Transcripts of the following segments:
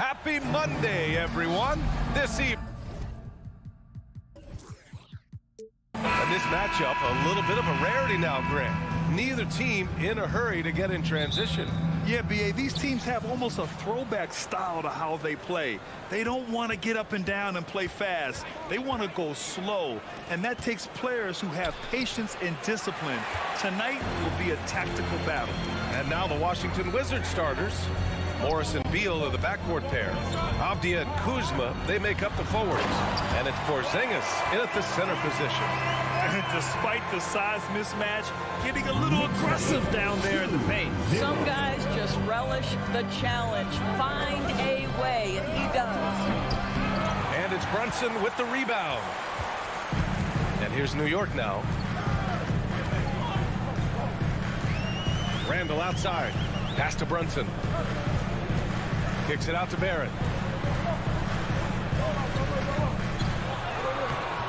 Happy Monday, everyone. This evening. And this matchup, a little bit of a rarity now, Grant. Neither team in a hurry to get in transition. Yeah, B.A., these teams have almost a throwback style to how they play. They don't want to get up and down and play fast. They want to go slow, and that takes players who have patience and discipline. Tonight will be a tactical battle. And now the Washington Wizards starters. Morris and Beal are the backcourt pair. Avdia and Kuzma, they make up the forwards. And it's Porzingis in at the center position. And despite the size mismatch, getting a little aggressive down there in the paint. Some guys just relish the challenge. Find a way, and he does. And it's Brunson with the rebound. And here's New York now. Randall outside. Pass to Brunson. Kicks it out to Barrett.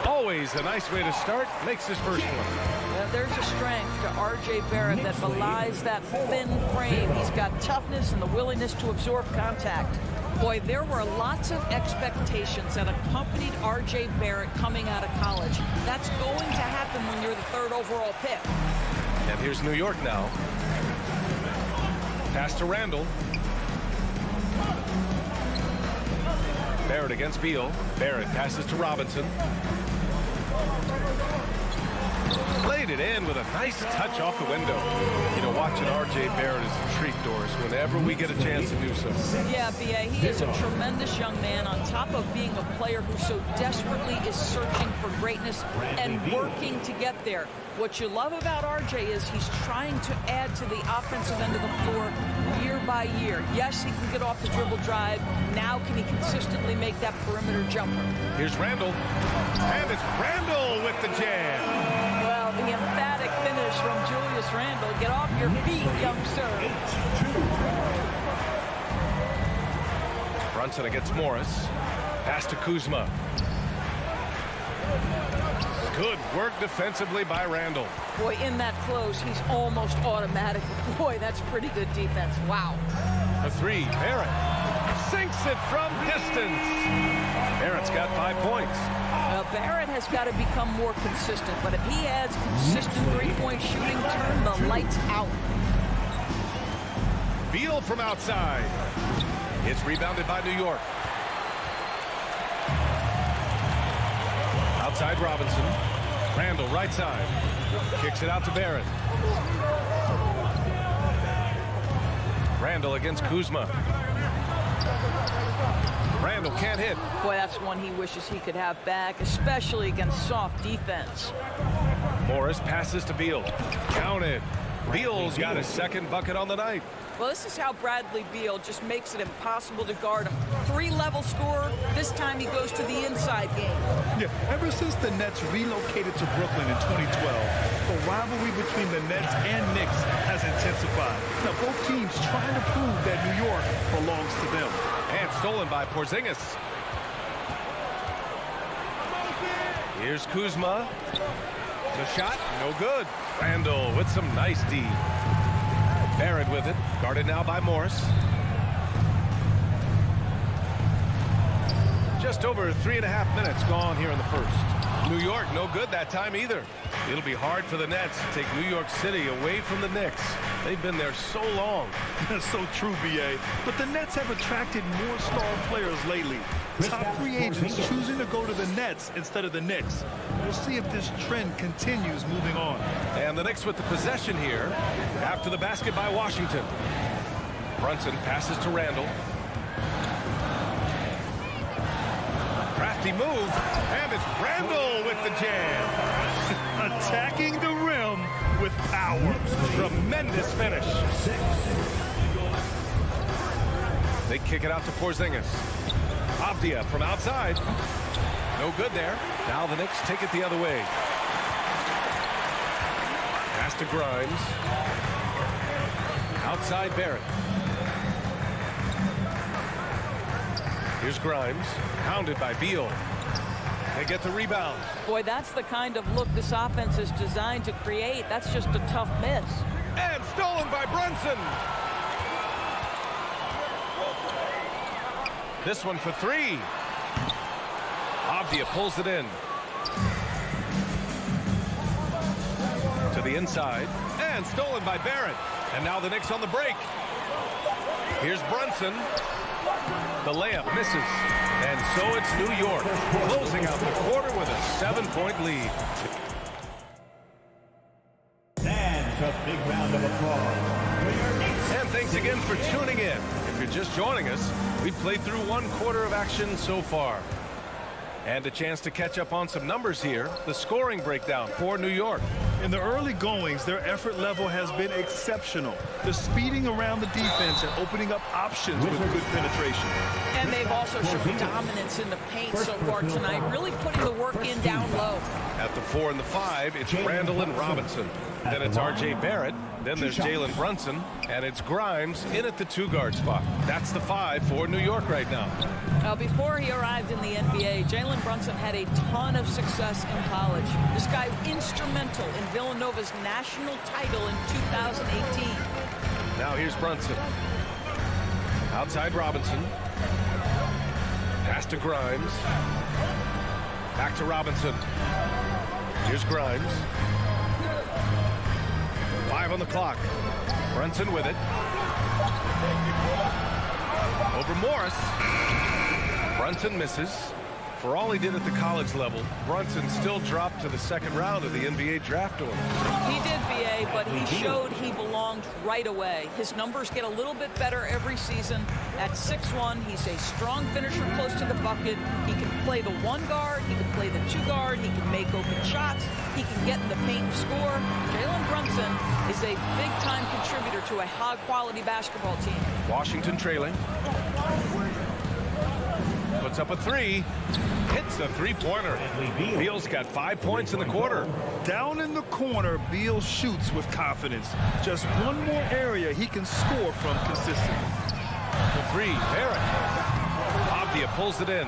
Always a nice way to start. Makes his first one. There's a strength to R.J. Barrett that belies that thin frame. He's got toughness and the willingness to absorb contact. Boy, there were lots of expectations that accompanied R.J. Barrett coming out of college. That's going to happen when you're the third overall pick. And here's New York now. Pass to Randall. Barrett against Beal. Barrett passes to Robinson. Played it in with a nice touch off the window. You know, watching R.J. Barrett is a treat, Doris, whenever we get a chance to do so. Yeah, B.A., he is a tremendous young man on top of being a player who so desperately is searching for greatness and working to get there. What you love about R.J. is he's trying to add to the offensive end of the floor year by year. Yes, he can get off the dribble drive. Now can he consistently make that perimeter jumper? Here's Randall. And it's Randall with the jam. Well, the emphatic finish from Julius Randall. Get off your feet, young sir. Brunson against Morris. Pass to Kuzma. Good work defensively by Randall. Boy, in that close, he's almost automatic. Boy, that's pretty good defense. Wow. A three. Barrett sinks it from distance. Barrett's got 5 points. Barrett has got to become more consistent, but if he adds consistent three-point shooting, turn the lights out. Beal from outside. It's rebounded by New York. Outside Robinson. Randall right side. Kicks it out to Barrett. Randall against Kuzma. Randall can't hit. Boy, that's one he wishes he could have back, especially against soft defense. Morris passes to Beal. Counted. Beal's got his second bucket on the night. Well, this is how Bradley Beal just makes it impossible to guard him. Three-level scorer. This time he goes to the inside game. Yeah, ever since the Nets relocated to Brooklyn in 2012, the rivalry between the Nets and Knicks has intensified. Now, both teams trying to prove that New York belongs to them. And stolen by Porzingis. Here's Kuzma. The shot, no good. Randall with some nice D. Barrett with it, guarded now by Morris. Just over 3.5 minutes gone here in the first. New York, no good that time either. It'll be hard for the Nets to take New York City away from the Knicks. They've been there so long. That's so true, B.A. But the Nets have attracted more star players lately. Top free agents choosing to go to the Nets instead of the Knicks. We'll see if this trend continues moving on. And the Knicks with the possession here after the basket by Washington. Brunson passes to Randall. Crafty move, and it's Randall with the jam. Attacking the rim with power. Tremendous finish. They kick it out to Porzingis. Avdia from outside. No good there. Now the Knicks take it the other way. Pass to Grimes. Outside Barrett. Here's Grimes. Pounded by Beal. They get the rebound. Boy, that's the kind of look this offense is designed to create. That's just a tough miss. And stolen by Brunson. This one for three. Avdia pulls it in. To the inside. And stolen by Barrett. And now the Knicks on the break. Here's Brunson. The layup misses. And so it's New York closing out the quarter with a 7-point lead. And a big round of applause. And thanks again for tuning in. If you're just joining us, we've played through 1 quarter of action so far. And a chance to catch up on some numbers here. The scoring breakdown for New York. In the early goings, their effort level has been exceptional. They're speeding around the defense and opening up options with good penetration. And they've also shown dominance in the paint so far tonight, really putting the work in down low. At the 4 and the 5, it's Randall and Robinson. Then it's R.J. Barrett. Then there's Jalen Brunson. And it's Grimes in at the 2-guard spot. That's the 5 for New York right now. Before he arrived in the NBA, Jalen Brunson had a ton of success in college. This guy instrumental in Villanova's national title in 2018. Now here's Brunson. Outside Robinson. Pass to Grimes. Back to Robinson. Here's Grimes. 5 on the clock. Brunson with it. Over Morris. Brunson misses. For all he did at the college level, Brunson still dropped to the 2nd round of the NBA draft order. He did, BA, but he showed he belonged right away. His numbers get a little bit better every season. At 6'1", he's a strong finisher close to the bucket. He can play the 1 guard. He can play the 2 guard. He can make open shots. He can get in the paint and score. Jalen Brunson is a big-time contributor to a high-quality basketball team. Washington trailing. Puts up a 3. Hits a 3-pointer. Beal's got 5 points in the quarter. Down in the corner, Beal shoots with confidence. Just one more area he can score from consistently. The 3, Barrett. Avdia pulls it in.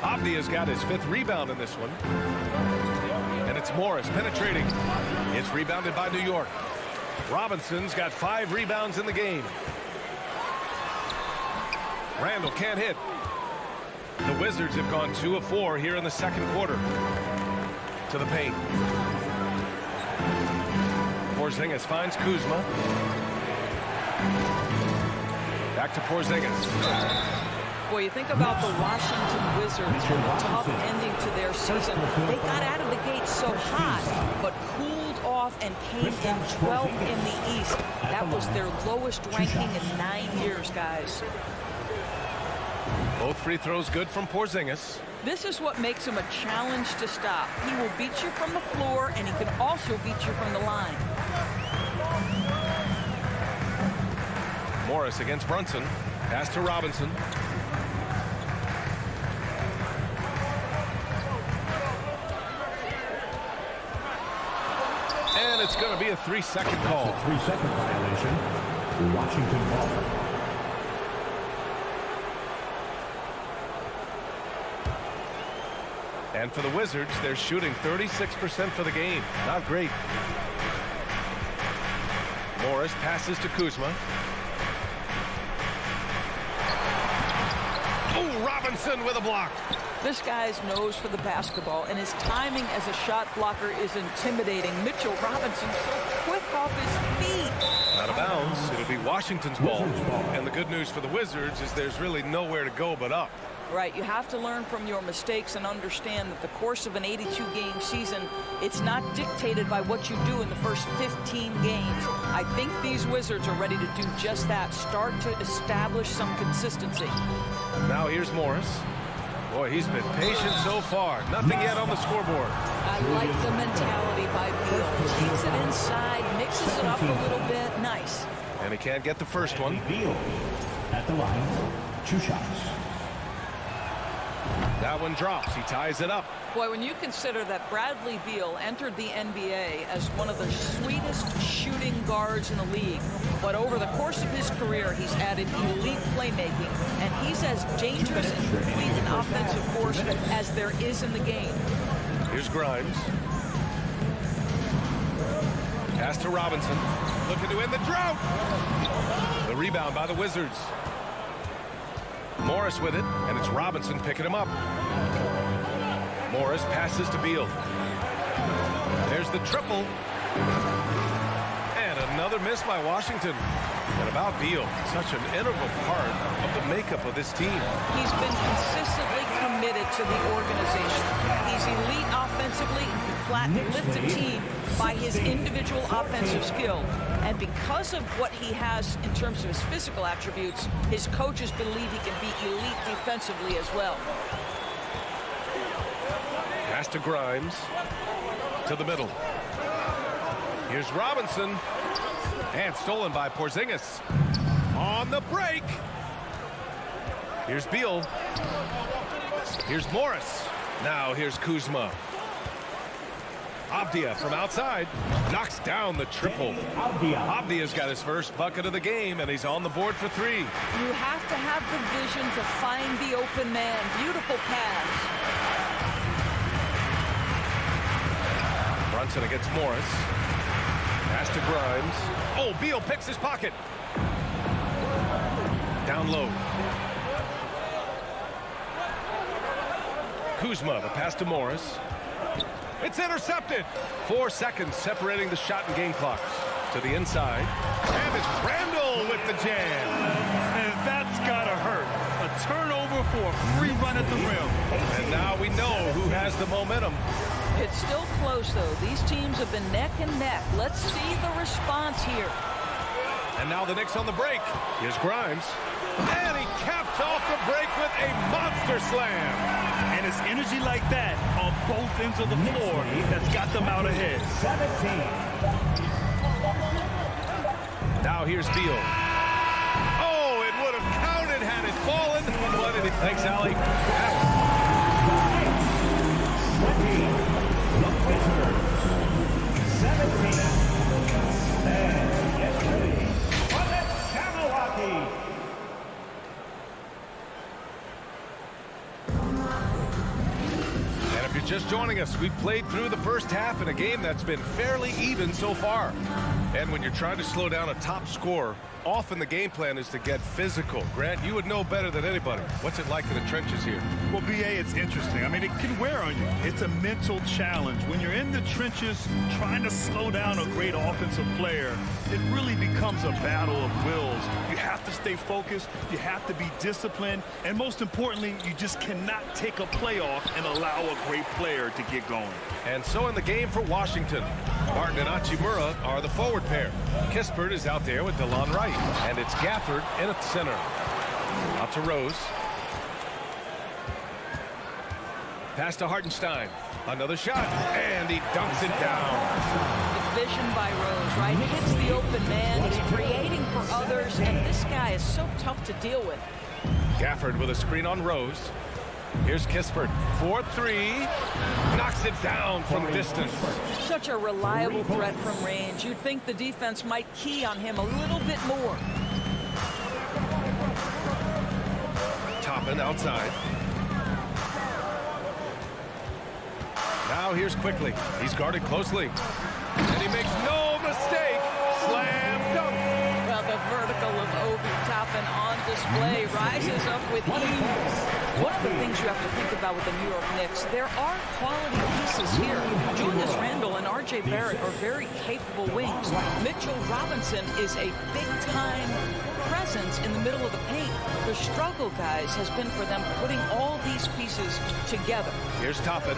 Avdia's got his 5th rebound in this one. And it's Morris penetrating. It's rebounded by New York. Robinson's got 5 rebounds in the game. Randall can't hit. The Wizards have gone 2 of 4 here in the 2nd quarter. To the paint. Porzingis finds Kuzma. Back to Porzingis. Boy, you think about the Washington Wizards and the tough ending to their season. They got out of the gate so hot, but cooled off and came in 12th in the East. That was their lowest ranking in 9 years, guys. Both free throws good from Porzingis. This is what makes him a challenge to stop. He will beat you from the floor, and he can also beat you from the line. Morris against Brunson. Pass to Robinson. And it's going to be a 3-second call. 3-second violation. Washington ball. And for the Wizards, they're shooting 36% for the game. Not great. Morris passes to Kuzma. Oh, Robinson with a block. This guy's nose for the basketball, and his timing as a shot blocker is intimidating. Mitchell Robinson so quick off his feet. Out of bounds. It'll be Washington's ball. And the good news for the Wizards is there's really nowhere to go but up. Right, you have to learn from your mistakes and understand that the course of an 82-game season, it's not dictated by what you do in the first 15 games. I think these Wizards are ready to do just that, start to establish some consistency. Now here's Morris. Boy, he's been patient so far. Nothing yet on the scoreboard. I like the mentality by Beal. Takes it inside, mixes it up a little bit. Nice. And he can't get the first one. Beal at the line. 2 shots. That one drops. He ties it up. Boy, when you consider that Bradley Beal entered the NBA as one of the sweetest shooting guards in the league, but over the course of his career, he's added elite playmaking, and he's as dangerous and complete an offensive force as there is in the game. Here's Grimes. Pass to Robinson. Looking to end the drought. The rebound by the Wizards. Morris with it, and it's Robinson picking him up. Morris passes to Beal. There's the triple. And another miss by Washington. And about Beal, such an integral part of the makeup of this team. He's been consistently committed to the organization. He's elite offensively and can flatten lift a team by his individual offensive skill. And because of what he has in terms of his physical attributes, his coaches believe he can be elite defensively as well. Pass to Grimes. To the middle. Here's Robinson. And stolen by Porzingis. On the break. Here's Beal. Here's Morris. Now here's Kuzma. Avdia from outside. Knocks down the triple. Avdia's got his first bucket of the game, and he's on the board for 3. You have to have the vision to find the open man. Beautiful pass. Brunson against Morris. Pass to Grimes. Oh, Beal picks his pocket. Down low. Kuzma, the pass to Morris. It's intercepted. 4 seconds separating the shot and game clocks. To the inside. And it's Randall with the jam. And that's gotta hurt. A turnover for a free run at the rim. And now we know who has the momentum. It's still close, though. These teams have been neck and neck. Let's see the response here. And now the Knicks on the break. Here's Grimes. And he caps off the break with a monster slam. And it's energy like that on both ends of the floor that's got them out ahead. 17. Now here's Beal. Oh, it would have counted had it fallen. What did he? Thanks, Allie. 20. The Wizards. 17. And get ready for the Jabberwocky. And if you're just joining us, we've played through the first half in a game that's been fairly even so far. And when you're trying to slow down a top scorer, often the game plan is to get physical. Grant, you would know better than anybody. What's it like in the trenches here? Well, BA, it's interesting. I mean, it can wear on you. It's a mental challenge. When you're in the trenches trying to slow down a great offensive player, it really becomes a battle of wills. You have to stay focused. You have to be disciplined. And most importantly, you just cannot take a play off and allow a great player to get going. And so in the game for Washington, Martin and Hachimura are the forward pair. Kispert is out there with DeLon Wright. And it's Gafford in at the center. Out to Rose. Pass to Hartenstein. Another shot. And he dunks it down. The vision by Rose, right? He hits the open man. He's creating for others. And this guy is so tough to deal with. Gafford with a screen on Rose. Here's Kispert. 4-3. Knocks it down from distance. Such a reliable threat from range. You'd think the defense might key on him a little bit more. Toppin outside. Now here's Quickly. He's guarded closely. And he makes no mistake. Slam dunk. Well, the vertical of Obi Toppin on display rises up with ease. One of the things you have to think about with the New York Knicks, there are quality pieces here. Julius Randle and R.J. Barrett are very capable wings. Mitchell Robinson is a big-time presence in the middle of the paint. The struggle, guys, has been for them putting all these pieces together. Here's Toppin.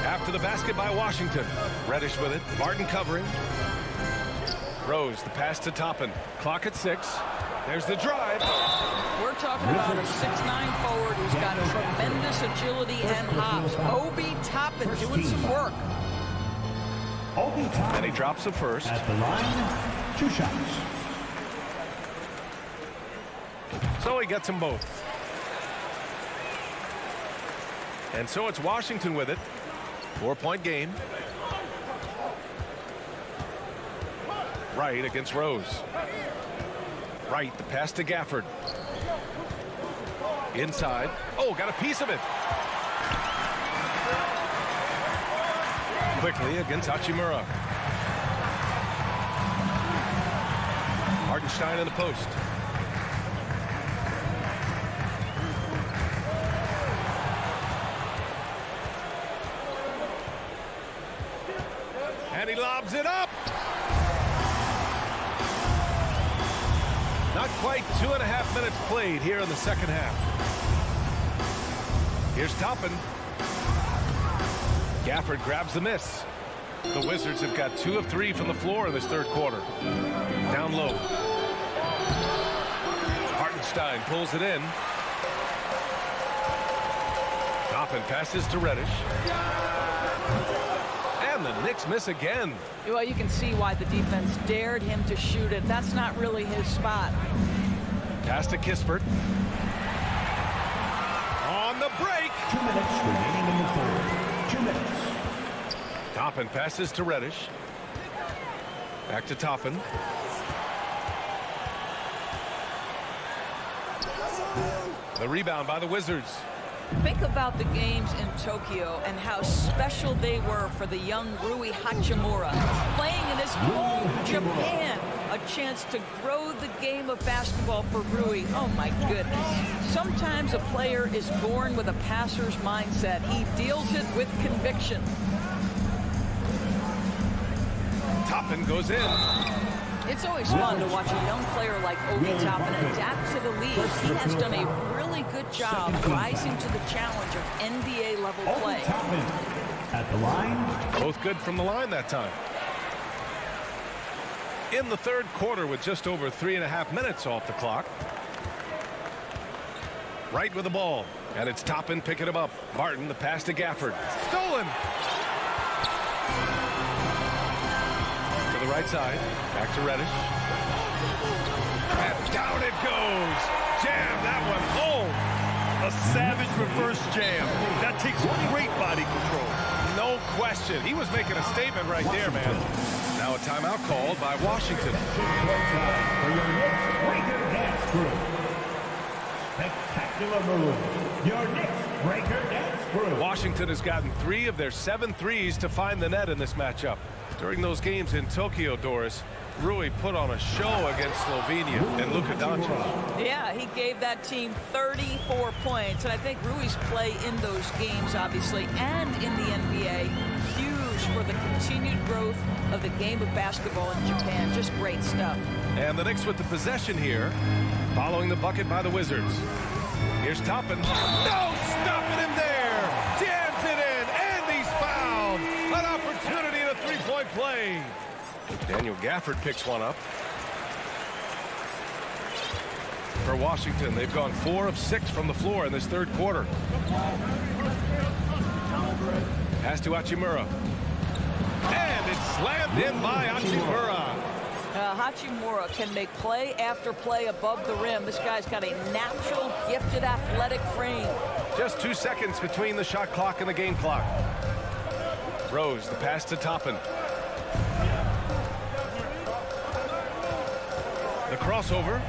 After the basket by Washington. Reddish with it. Martin covering. Rose, the pass to Toppin. Clock at 6. There's the drive. We're talking about a 6'9" forward who's got tremendous agility and hops. Obi Toppin doing some work. And he drops the first. At the line, 2 shots. So he gets them both. And so it's Washington with it. 4-point game. Wright against Rose. Wright, the pass to Gafford. Inside. Oh, got a piece of it. Quickly against Hachimura. Hartenstein in the post. lobs it up. Not quite 2.5 minutes played here in the second half. Here's Toppin. Gafford grabs the miss. The Wizards have got 2 of 3 from the floor in this third quarter. Down low. Hartenstein pulls it in. Toppin passes to Reddish. And the Knicks miss again. Well, you can see why the defense dared him to shoot it. That's not really his spot. Pass to Kispert. On the break. 2 minutes remaining in the third. 2 minutes. Toppin passes to Reddish. Back to Toppin. The rebound by the Wizards. Think about the games in Tokyo and how special they were for the young Rui Hachimura. Playing in his home, Japan. A chance to grow the game of basketball for Rui. Oh, my goodness. Sometimes a player is born with a passer's mindset. He deals it with conviction. Toppin goes in. It's always fun to watch a young player like Obi Toppin adapt to the league. He has done a really good job rising to the challenge of NBA-level play. At the line. Both good from the line that time. In the third quarter with just over 3.5 minutes off the clock. Right with the ball. And it's Toppin picking him up. Martin, the pass to Gafford. Stolen! To the right side. Back to Reddish. And down it goes. Jam that one home. A savage reverse jam. That takes great body control. No question. He was making a statement right there, man. Now a timeout called by Washington. For your Knicks Breaker Dance Crew. Spectacular move. Your Knicks Breaker Dance Crew. Washington has gotten 3 of their 7 threes to find the net in this matchup. During those games in Tokyo, Doris, Rui put on a show against Slovenia and Luka Doncic. Yeah, he gave that team 34 points. And I think Rui's play in those games, obviously, and in the NBA, huge for the continued growth of the game of basketball in Japan. Just great stuff. And the Knicks with the possession here, following the bucket by the Wizards. Here's Toppin. No stopping him there. Jams it in, and he's fouled. An opportunity in a three-point play. Daniel Gafford picks one up. For Washington, they've gone 4 of 6 from the floor in this third quarter. Pass to Hachimura. And it's slammed in by Hachimura. Hachimura can make play after play above the rim. This guy's got a natural, gifted, athletic frame. Just 2 seconds between the shot clock and the game clock. Rose, the pass to Toppin. The crossover.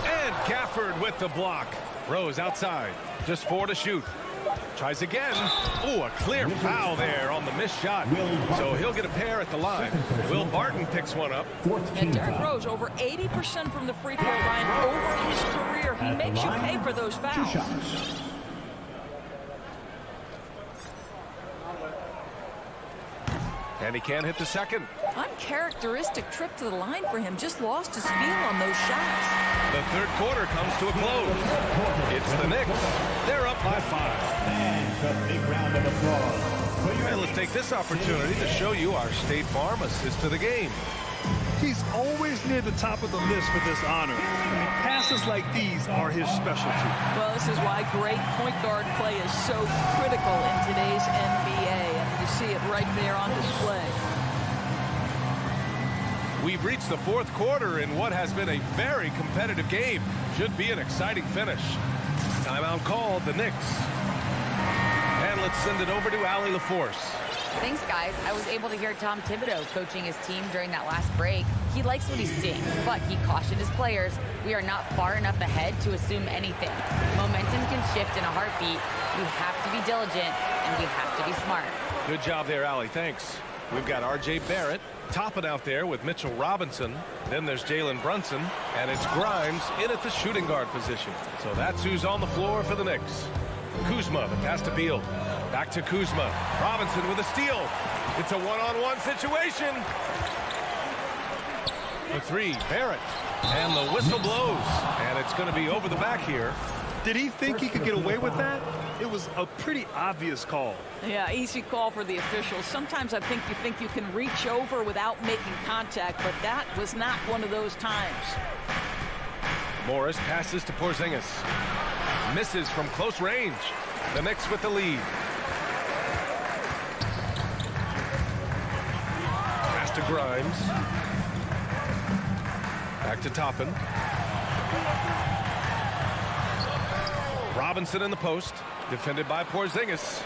And Gafford with the block. Rose outside. Just 4 to shoot. Tries again. Oh, a clear foul there on the missed shot. So he'll get a pair at the line. Will Barton picks one up. And Derrick Rose, over 80% from the free throw line over his career. He makes you pay for those fouls. And he can't hit the second. Uncharacteristic trip to the line for him. Just lost his feel on those shots. The third quarter comes to a close. It's the Knicks. They're up by 5. And a big round of applause. And let's take this opportunity to show you our State Farm assist to the game. He's always near the top of the list for this honor. Passes like these are his specialty. Well, this is why great point guard play is so critical in today's NBA. And you see it right there on display. We've reached the fourth quarter in what has been a very competitive game. Should be an exciting finish. Timeout called, the Knicks. And let's send it over to Allie LaForce. Thanks, guys. I was able to hear Tom Thibodeau coaching his team during that last break. He likes what he's seeing, but he cautioned his players, we are not far enough ahead to assume anything. Momentum can shift in a heartbeat. We have to be diligent, and we have to be smart. Good job there, Allie. Thanks. We've got R.J. Barrett topping out there with Mitchell Robinson. Then there's Jalen Brunson, and it's Grimes in at the shooting guard position. So that's who's on the floor for the Knicks. Kuzma, the pass to Beal. Back to Kuzma. Robinson with a steal. It's a one-on-one situation. The three, Barrett. And the whistle blows. And it's going to be over the back here. Did he think he could get away with that? It was a pretty obvious call. Yeah, easy call for the officials. Sometimes I think you can reach over without making contact, but that was not one of those times. Morris passes to Porzingis. Misses from close range. The Knicks with the lead. Pass to Grimes. Back to Toppin. Robinson in the post. Defended by Porzingis.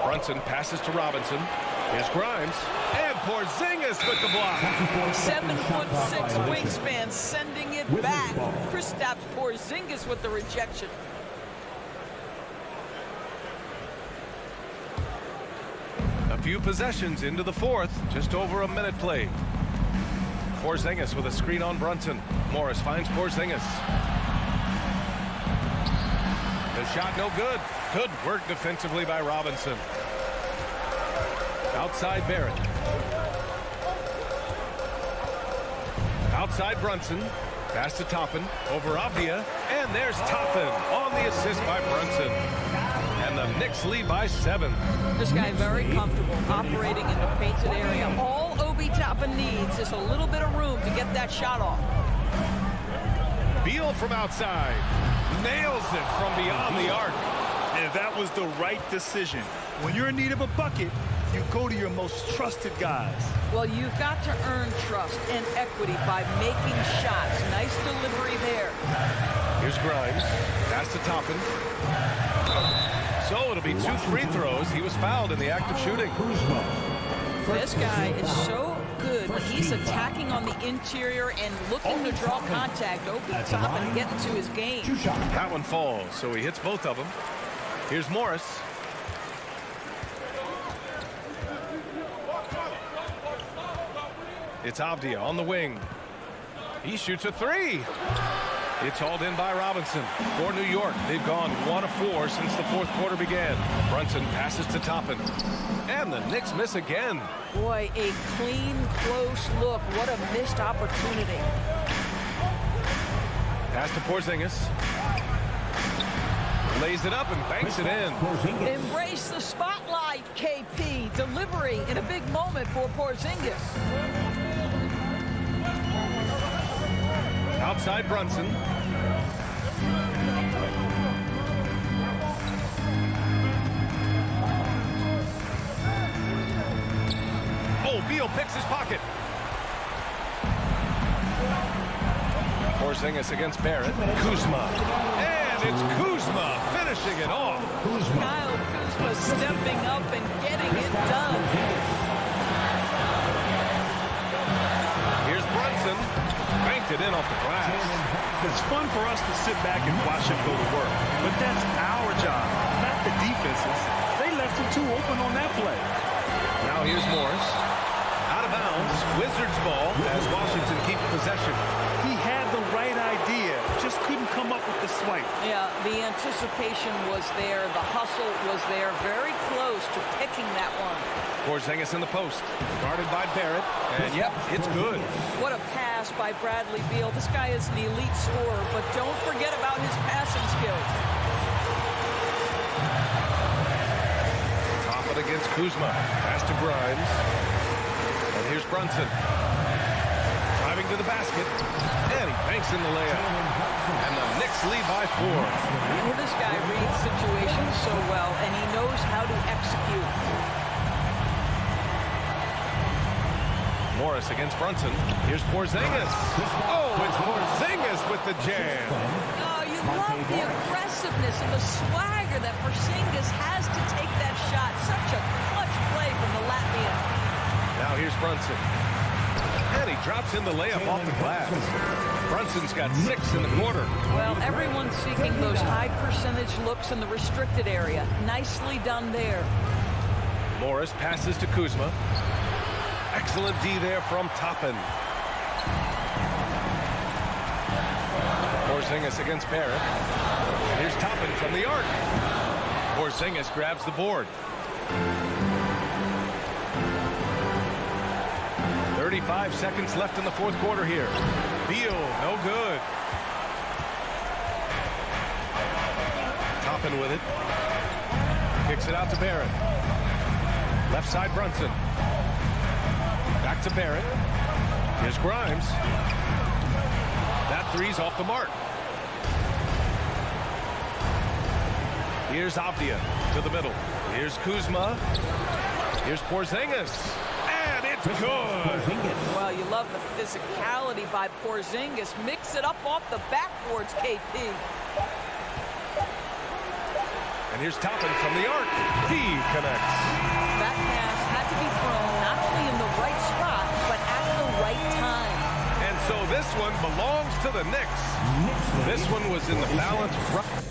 Brunson passes to Robinson. Here's Grimes. And Porzingis with the block. 7'6" wingspan, sending it back. Kristaps Porzingis with the rejection. A few possessions into the fourth. Just over a minute played. Porzingis with a screen on Brunson. Morris finds Porzingis. The shot no good. Good work defensively by Robinson. Outside Barrett. Outside Brunson. Pass to Toppin. Over Avdia. And there's Toppin on the assist by Brunson. And the Knicks lead by 7. This guy very comfortable operating in the painted area. All Obi Toppin needs is a little bit of room to get that shot off. Beal from outside. Nails it from beyond the arc. And that was the right decision. When you're in need of a bucket, you go to your most trusted guys. Well, you've got to earn trust and equity by making shots. Nice delivery there. Here's Grimes. Pass to Toppin. So it'll be 2 free throws. He was fouled in the act of shooting. This guy is so good when he's attacking on the interior and looking to draw contact. Obi Toppin getting to his game. That one falls, so he hits both of them. Here's Morris. It's Avdia on the wing. He shoots a 3. It's hauled in by Robinson. For New York, they've gone 1 of 4 since the fourth quarter began. Brunson passes to Toppin. And the Knicks miss again. Boy, a clean, close look. What a missed opportunity. Pass to Porzingis. Lays it up and banks it in. Embrace the spotlight, KP. Delivery in a big moment for Porzingis. Outside Brunson. Oh, Beal picks his pocket. Porzingis against Barrett. Kuzma. And it's Kuzma finishing it off. Kyle Kuzma stepping up and getting it done. Here's Brunson. Banked it in off the glass. It's fun for us to sit back and watch him go to work. But that's our job, not the defense's. They left him too open on that play. Now here's Morris. Out of bounds. Wizards ball as Washington keeps possession. He had the right idea, just couldn't come up with the swipe. Yeah, the anticipation was there. The hustle was there. Very close to picking that one. Porzingis in the post. Guarded by Barrett. And yep, it's good. What a pass by Bradley Beal. This guy is an elite scorer, but don't forget about his passing skills. Top it against Kuzma. Pass to Grimes. And here's Brunson. Driving to the basket. And he banks in the layup. And the Knicks lead by 4. Well, this guy reads situations so well, and he knows how to execute. Morris against Brunson. Here's Porzingis. Oh, it's Porzingis with the jam. Oh, you love the aggressiveness and the swagger that Porzingis has to take that shot. Such a clutch play from the Latvian. Now here's Brunson. And he drops in the layup off the glass. Brunson's got 6 in the quarter. Well, everyone's seeking those high percentage looks in the restricted area. Nicely done there. Morris passes to Kuzma. Excellent D there from Toppin. Porzingis against Barrett. Here's Toppin from the arc. Porzingis grabs the board. 35 seconds left in the fourth quarter here. Beal, no good. Toppin with it. Kicks it out to Barrett. Left side Brunson. Back to Barrett. Here's Grimes. That three's off the mark. Here's Avdia to the middle. Here's Kuzma. Here's Porzingis. And it's good. Well, you love the physicality by Porzingis. Mix it up off the backboards, KP. And here's Toppin from the arc. He connects. That pass had to be thrown not only in the right spot, but at the right time. And so this one belongs to the Knicks. This one was in the balance.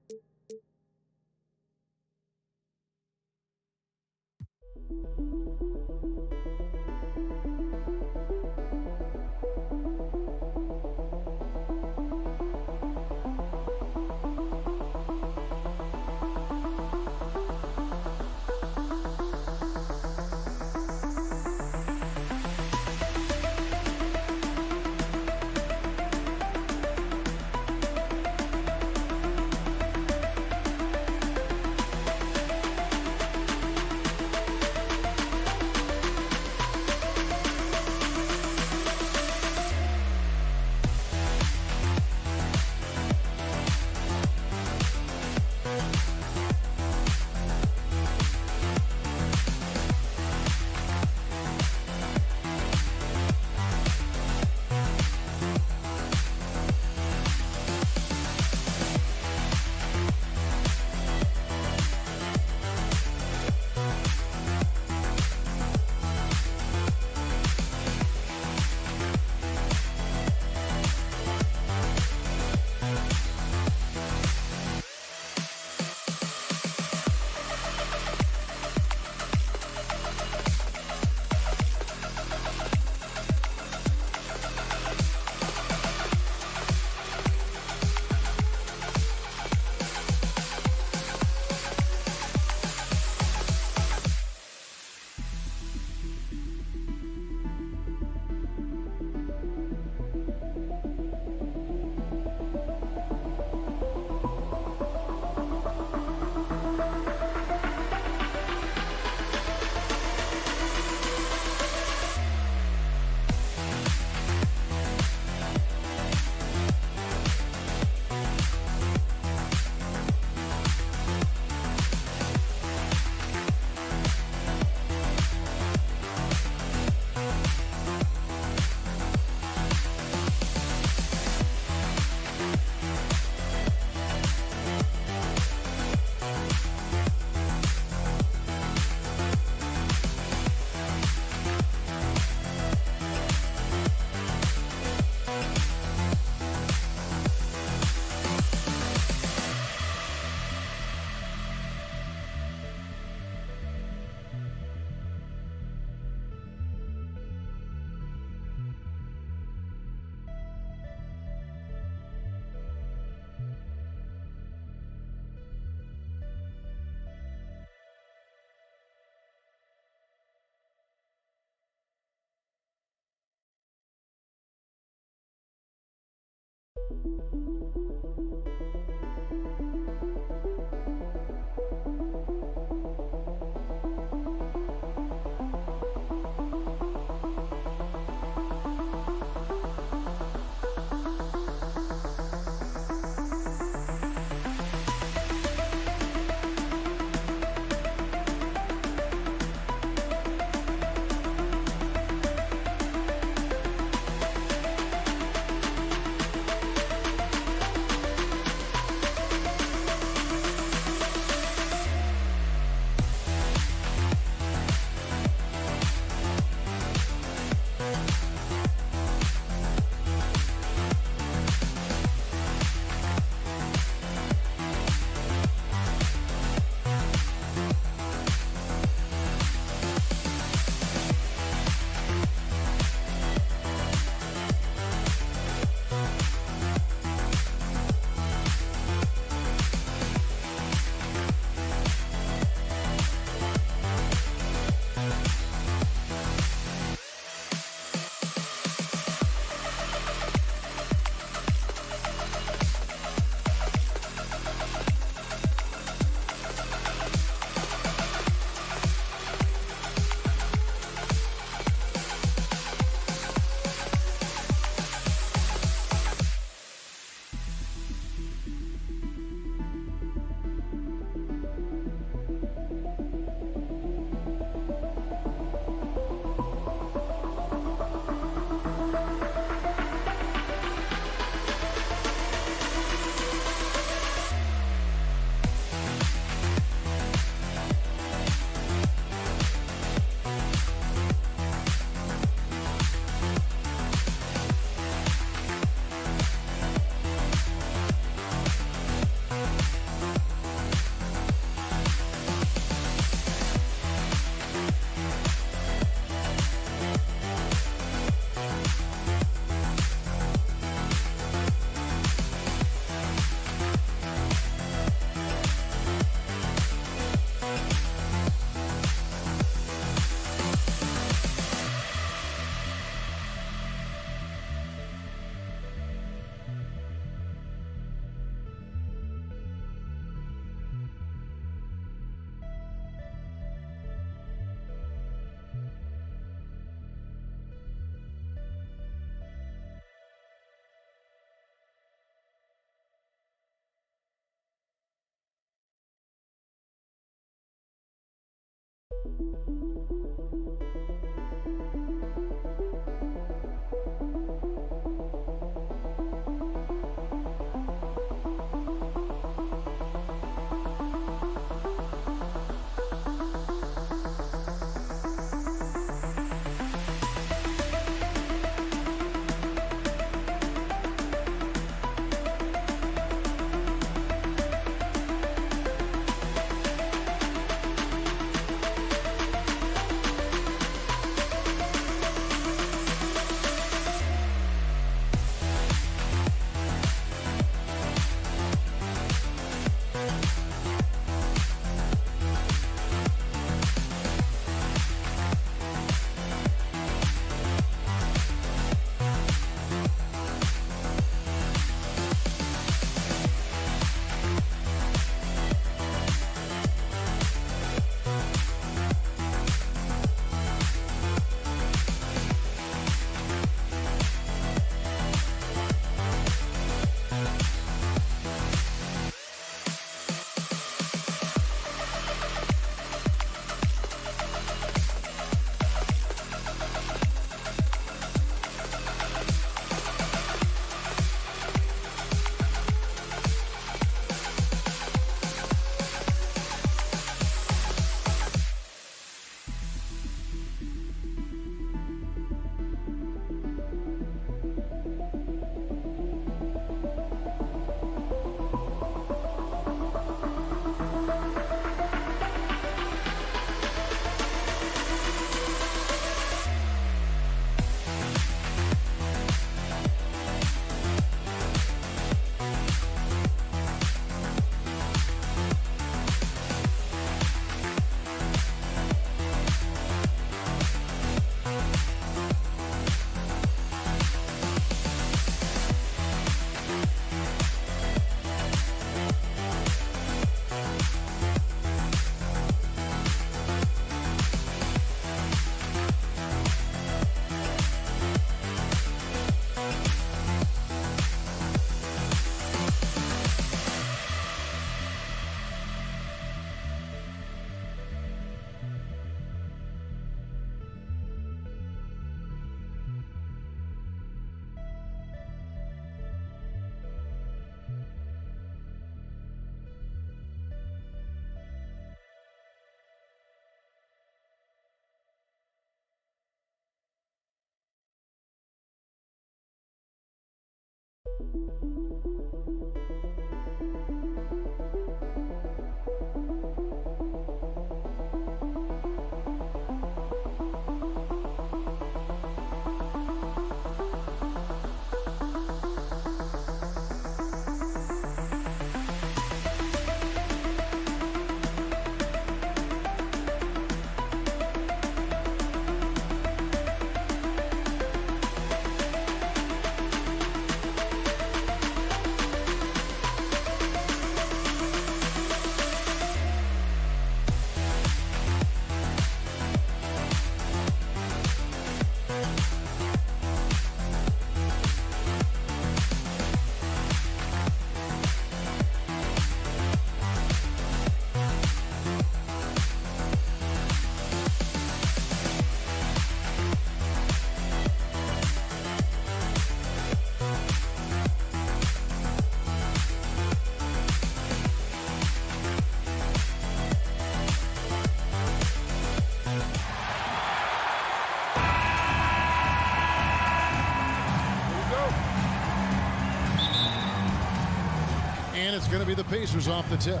And it's going to be the Pacers off the tip.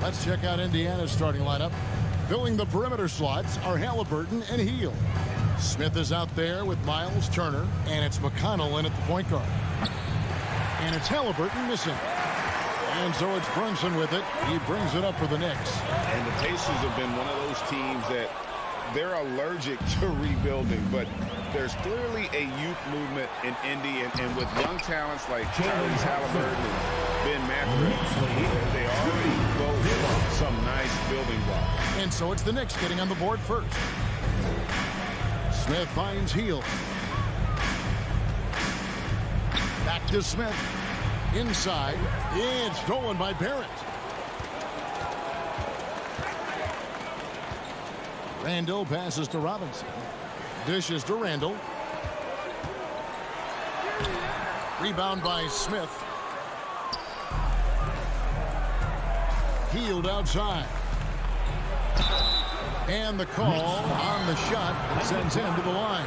Let's check out Indiana's starting lineup. Filling the perimeter slots are Halliburton and Hield. Smith is out there with Miles Turner, and it's McConnell in at the point guard. And it's Halliburton missing. And so it's Brunson with it. He brings it up for the Knicks. And the Pacers have been one of those teams that they're allergic to rebuilding, but there's clearly a youth movement in Indy, and with young talents like Tyrese Halliburton and Ben Mathurin, they already both some nice building blocks. And so it's the Knicks getting on the board first. Smith finds Hield. Back to Smith. Inside. It's stolen by Barrett. Randall passes to Robinson. Dishes to Randall. Rebound by Smith. Healed outside. And the call on the shot sends him to the line.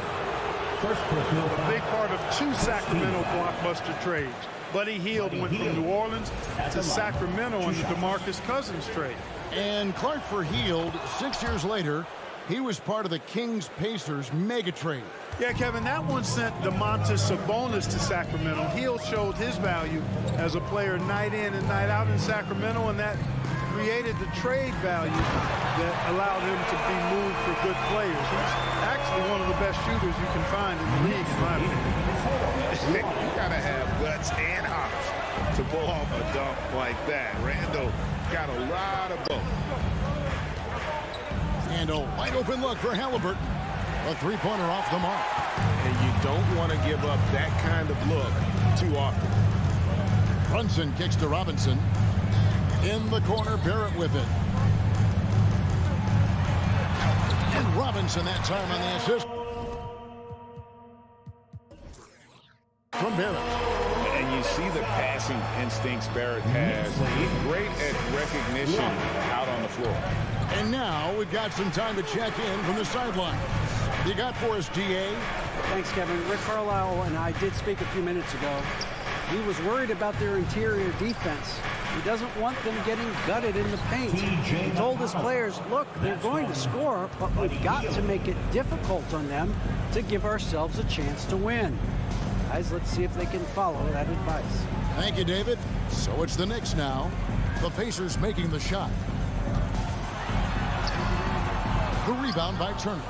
A big part of 2 Sacramento blockbuster trades. Buddy Hield went from New Orleans to Sacramento on the DeMarcus Cousins trade. And Clark for Hield, 6 years later, he was part of the Kings-Pacers mega trade. Yeah, Kevin, that one sent Domantas Sabonis to Sacramento. Hield showed his value as a player night in and night out in Sacramento, and that created the trade value that allowed him to be moved for good players. He's actually one of the best shooters you can find in the league, in my opinion. You got to have guts and hops to pull off a dunk like that. Randall got a lot of both. And a wide open look for Halliburton. A three-pointer off the mark. And you don't want to give up that kind of look too often. Brunson kicks to Robinson. In the corner, Barrett with it. And Robinson that time on the assist. From Barrett. And you see the passing instincts Barrett has. He's great at recognition out on the floor. And now we've got some time to check in from the sidelines. You got for us, DA? Thanks, Kevin. Rick Carlisle and I did speak a few minutes ago. He was worried about their interior defense. He doesn't want them getting gutted in the paint. He told his players, look, they're going to score, but we've got to make it difficult on them to give ourselves a chance to win. Guys, let's see if they can follow that advice. Thank you, David. So it's the Knicks now. The Pacers making the shot. The rebound by Turner.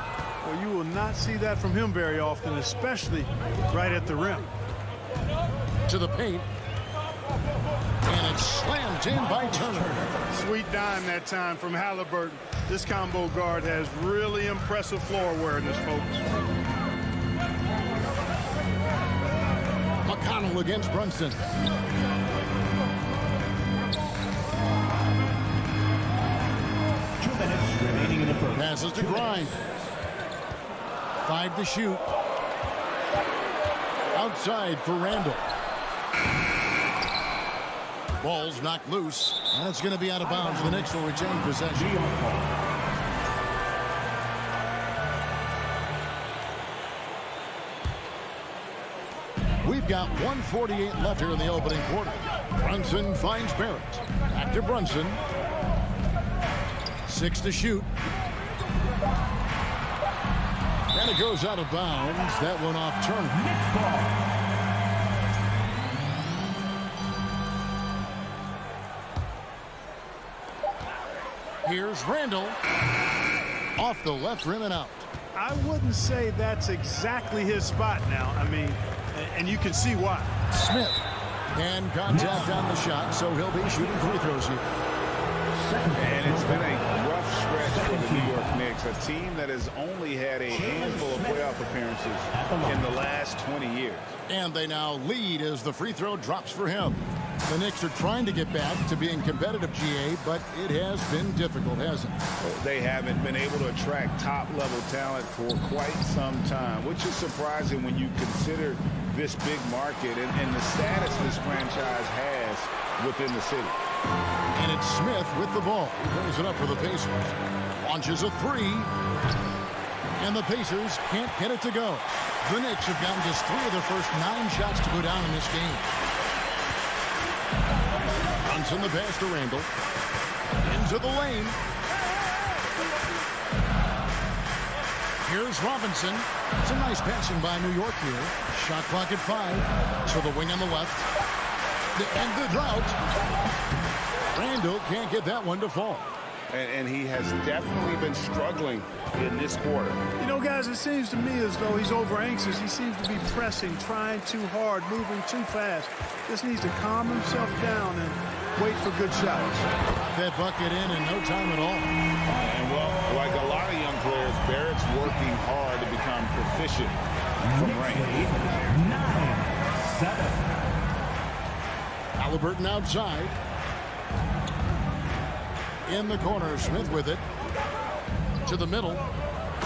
Well, you will not see that from him very often, especially right at the rim. To the paint. And it's slammed in by Turner. Sweet dime that time from Halliburton. This combo guard has really impressive floor awareness, folks. McConnell against Brunson. 2 minutes remaining in the first. Passes to Grimes. 5 to shoot. Outside for Randall. Ball's knocked loose. And it's going to be out of bounds. The Knicks will retain possession. We've got 1:48 left here in the opening quarter. Brunson finds Barrett. Back to Brunson. 6 to shoot. And it goes out of bounds. That one off Turner. Knicks ball. Here's Randall. Off the left rim and out. I wouldn't say that's exactly his spot now. I mean, and you can see why. Smith. And contact on the shot, so he'll be shooting free throws here. And it's been a rough stretch for the New York Knicks, a team that has only had a handful of playoff appearances in the last 20 years. And they now lead as the free throw drops for him. The Knicks are trying to get back to being competitive, GA, but it has been difficult, hasn't it? They haven't been able to attract top-level talent for quite some time, which is surprising when you consider this big market and the status this franchise has within the city. And it's Smith with the ball. He brings it up for the Pacers. Launches a three. And the Pacers can't get it to go. The Knicks have gotten just 3 of their first 9 shots to go down in this game. Brunson the pass to Randall. Into the lane. Here's Robinson. Some nice passing by New York here. Shot clock at 5. To the wing on the left. And the drought. Randall can't get that one to fall. And he has definitely been struggling in this quarter. You know, guys, it seems to me as though he's over anxious. He seems to be pressing, trying too hard, moving too fast. Just needs to calm himself down and wait for good shots. That bucket in no time at all. And, well, like a lot of young players, Barrett's working hard to become proficient from range. 9-7. Halliburton outside. In the corner, Smith with it. To the middle.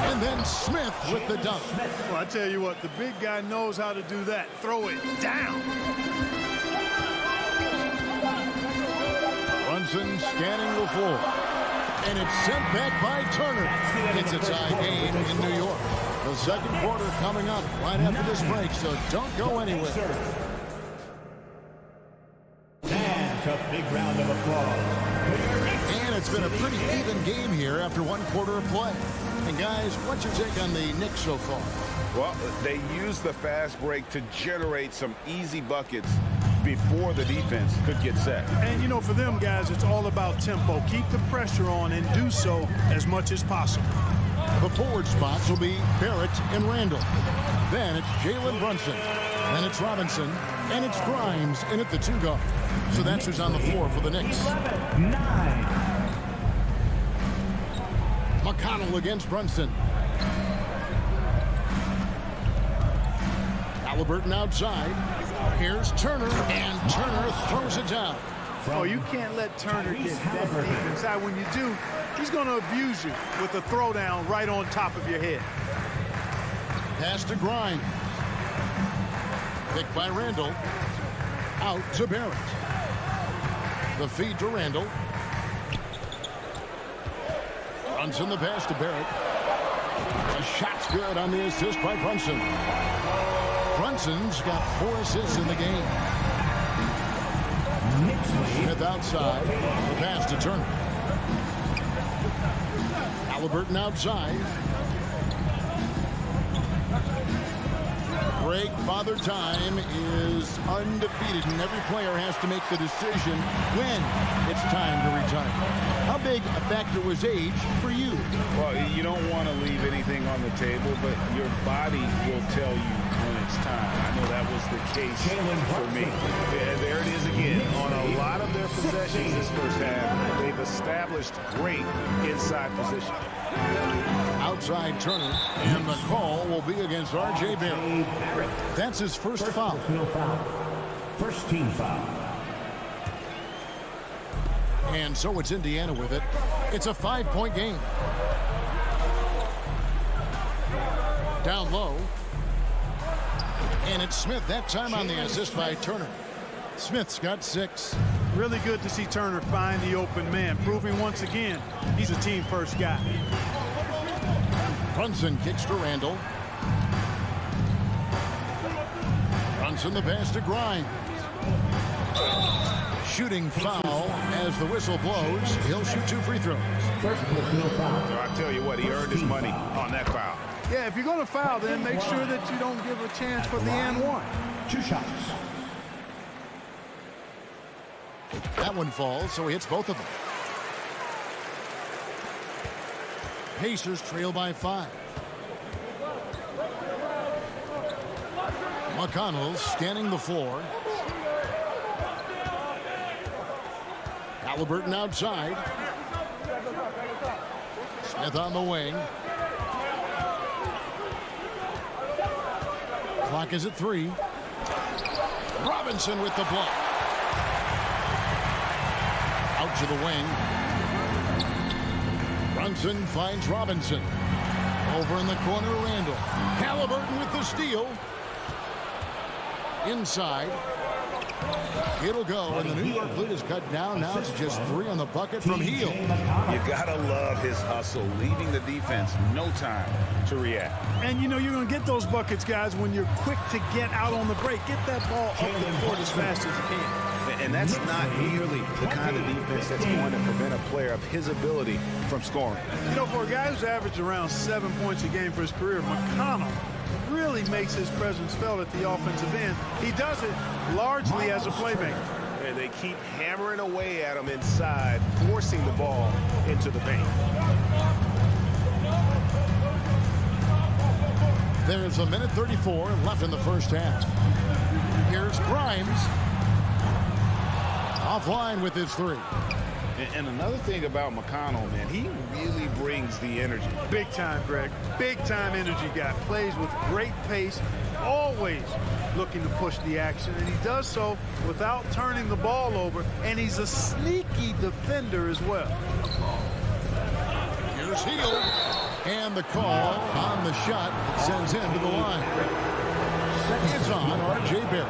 And then Smith with the dunk. Well, I tell you what, the big guy knows how to do that. Throw it down. Brunson scanning the floor. And it's sent back by Turner. It's a tie game in New York. The second quarter coming up right after this break, so don't go anywhere. And a big round of applause. And it's been a pretty even game here after one quarter of play. And guys, what's your take on the Knicks so far? Well, they used the fast break to generate some easy buckets before the defense could get set. And, you know, for them guys, it's all about tempo. Keep the pressure on and do so as much as possible. The forward spots will be Barrett and Randall. Then it's Jalen Brunson. Then it's Robinson. And it's Grimes in at the 2 guard. So that's who's on the floor for the Knicks. 9. McConnell against Brunson. Halliburton outside. Here's Turner, and Turner throws it down. Oh, you can't let Turner get that deep inside. When you do, he's going to abuse you with a throwdown right on top of your head. Pass to Grimes. Picked by Randall. Out to Barrett. The feed to Randall. Brunson the pass to Barrett. The shot's good on the assist by Brunson. Brunson's got 4 assists in the game. Smith outside. The pass to Turner. Halliburton outside. Greg, Father Time is undefeated, and every player has to make the decision when it's time to retire. How big a factor was age for you? Well, you don't want to leave anything on the table, but your body will tell you when it's time. I know that was the case for me. And there it is again. On a lot of their possessions this first half, they've established great inside position. Outside Turner, and the call will be against R.J. Barrett. That's his first foul. First team foul. And so it's Indiana with it. It's a 5-point game. Down low. And it's Smith that time on the assist by Turner. Smith's got 6. Really good to see Turner find the open man, proving once again he's a team-first guy. Brunson kicks to Randall. Brunson the pass to Grimes. Shooting foul as the whistle blows. He'll shoot 2 free throws. First personal foul. So I tell you what, he earned his money on that foul. Yeah, if you're going to foul, then make sure that you don't give a chance for the and 1. 2 shots. That one falls, so he hits both of them. Pacers trail by 5. McConnell scanning the floor. Halliburton outside. Smith on the wing. Clock is at 3. Robinson with the block. Out to the wing. Brunson finds Robinson. Over in the corner, Randall. Halliburton with the steal. Inside. It'll go, and the New York lead is cut down. Now it's just 3 on the bucket from Heel. You gotta love his hustle, leaving the defense no time to react. And you know you're going to get those buckets, guys, when you're quick to get out on the break. Get that ball up the court as fast as you can. And that's not nearly the kind of defense that's going to prevent a player of his ability from scoring. You know, for a guy who's averaged around 7 points a game for his career, McConnell really makes his presence felt at the offensive end. He does it largely as a playmaker. And they keep hammering away at him inside, forcing the ball into the paint. There's a minute 34 left in the first half. Here's Grimes. Offline with his 3. And another thing about McConnell, man, he really brings the energy. Big time, Greg. Big time energy guy. Plays with great pace, always looking to push the action, and he does so without turning the ball over, and he's a sneaky defender as well. Here's Heel. And the call on the shot sends him to the line. It's on R.J. Barrett.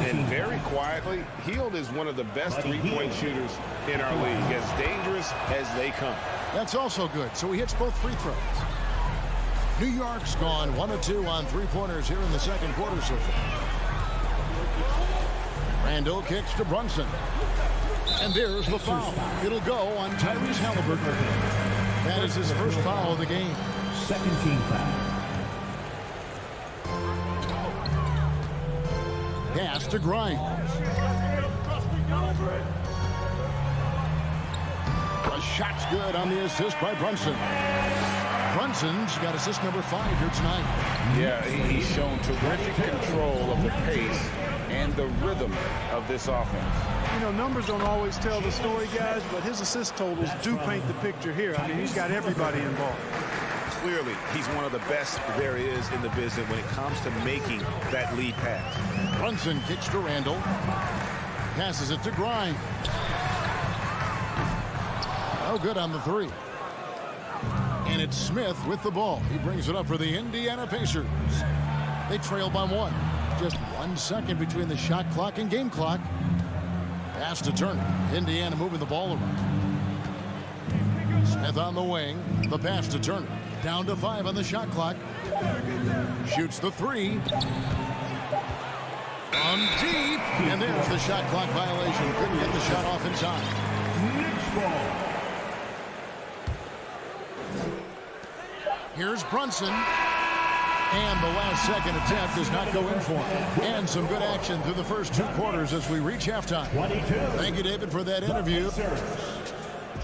And very quietly, Hield is one of the best three-point shooters in our league, as dangerous as they come. That's also good. So he hits both free throws. New York's gone 1 of 2 on three-pointers here in the second quarter so far. Randall kicks to Brunson. And there's the foul. It'll go on Tyrese Halliburton. That is his first foul of the game. Second team foul. Pass to Grimes. The shot's good on the assist by Brunson. Brunson's got assist number 5 here tonight. Yeah, he's shown terrific control of the pace and the rhythm of this offense. You know, numbers don't always tell the story, guys, but his assist totals do paint the picture here. I mean, he's got everybody involved. Clearly, he's one of the best there is in the business when it comes to making that lead pass. Brunson kicks to Randall. Passes it to Grimes. Oh, good on the 3. And it's Smith with the ball. He brings it up for the Indiana Pacers. They trail by 1. Just 1 second between the shot clock and game clock. Pass to Turner. Indiana moving the ball around. Smith on the wing. The pass to Turner. Down to 5 on the shot clock. Shoots the 3. From deep. And there's the shot clock violation. Couldn't get the shot off in time. Knicks ball. Here's Brunson. And the last second attempt does not go in for him. And some good action through the first 2 quarters as we reach halftime. 22. Thank you, David, for that interview.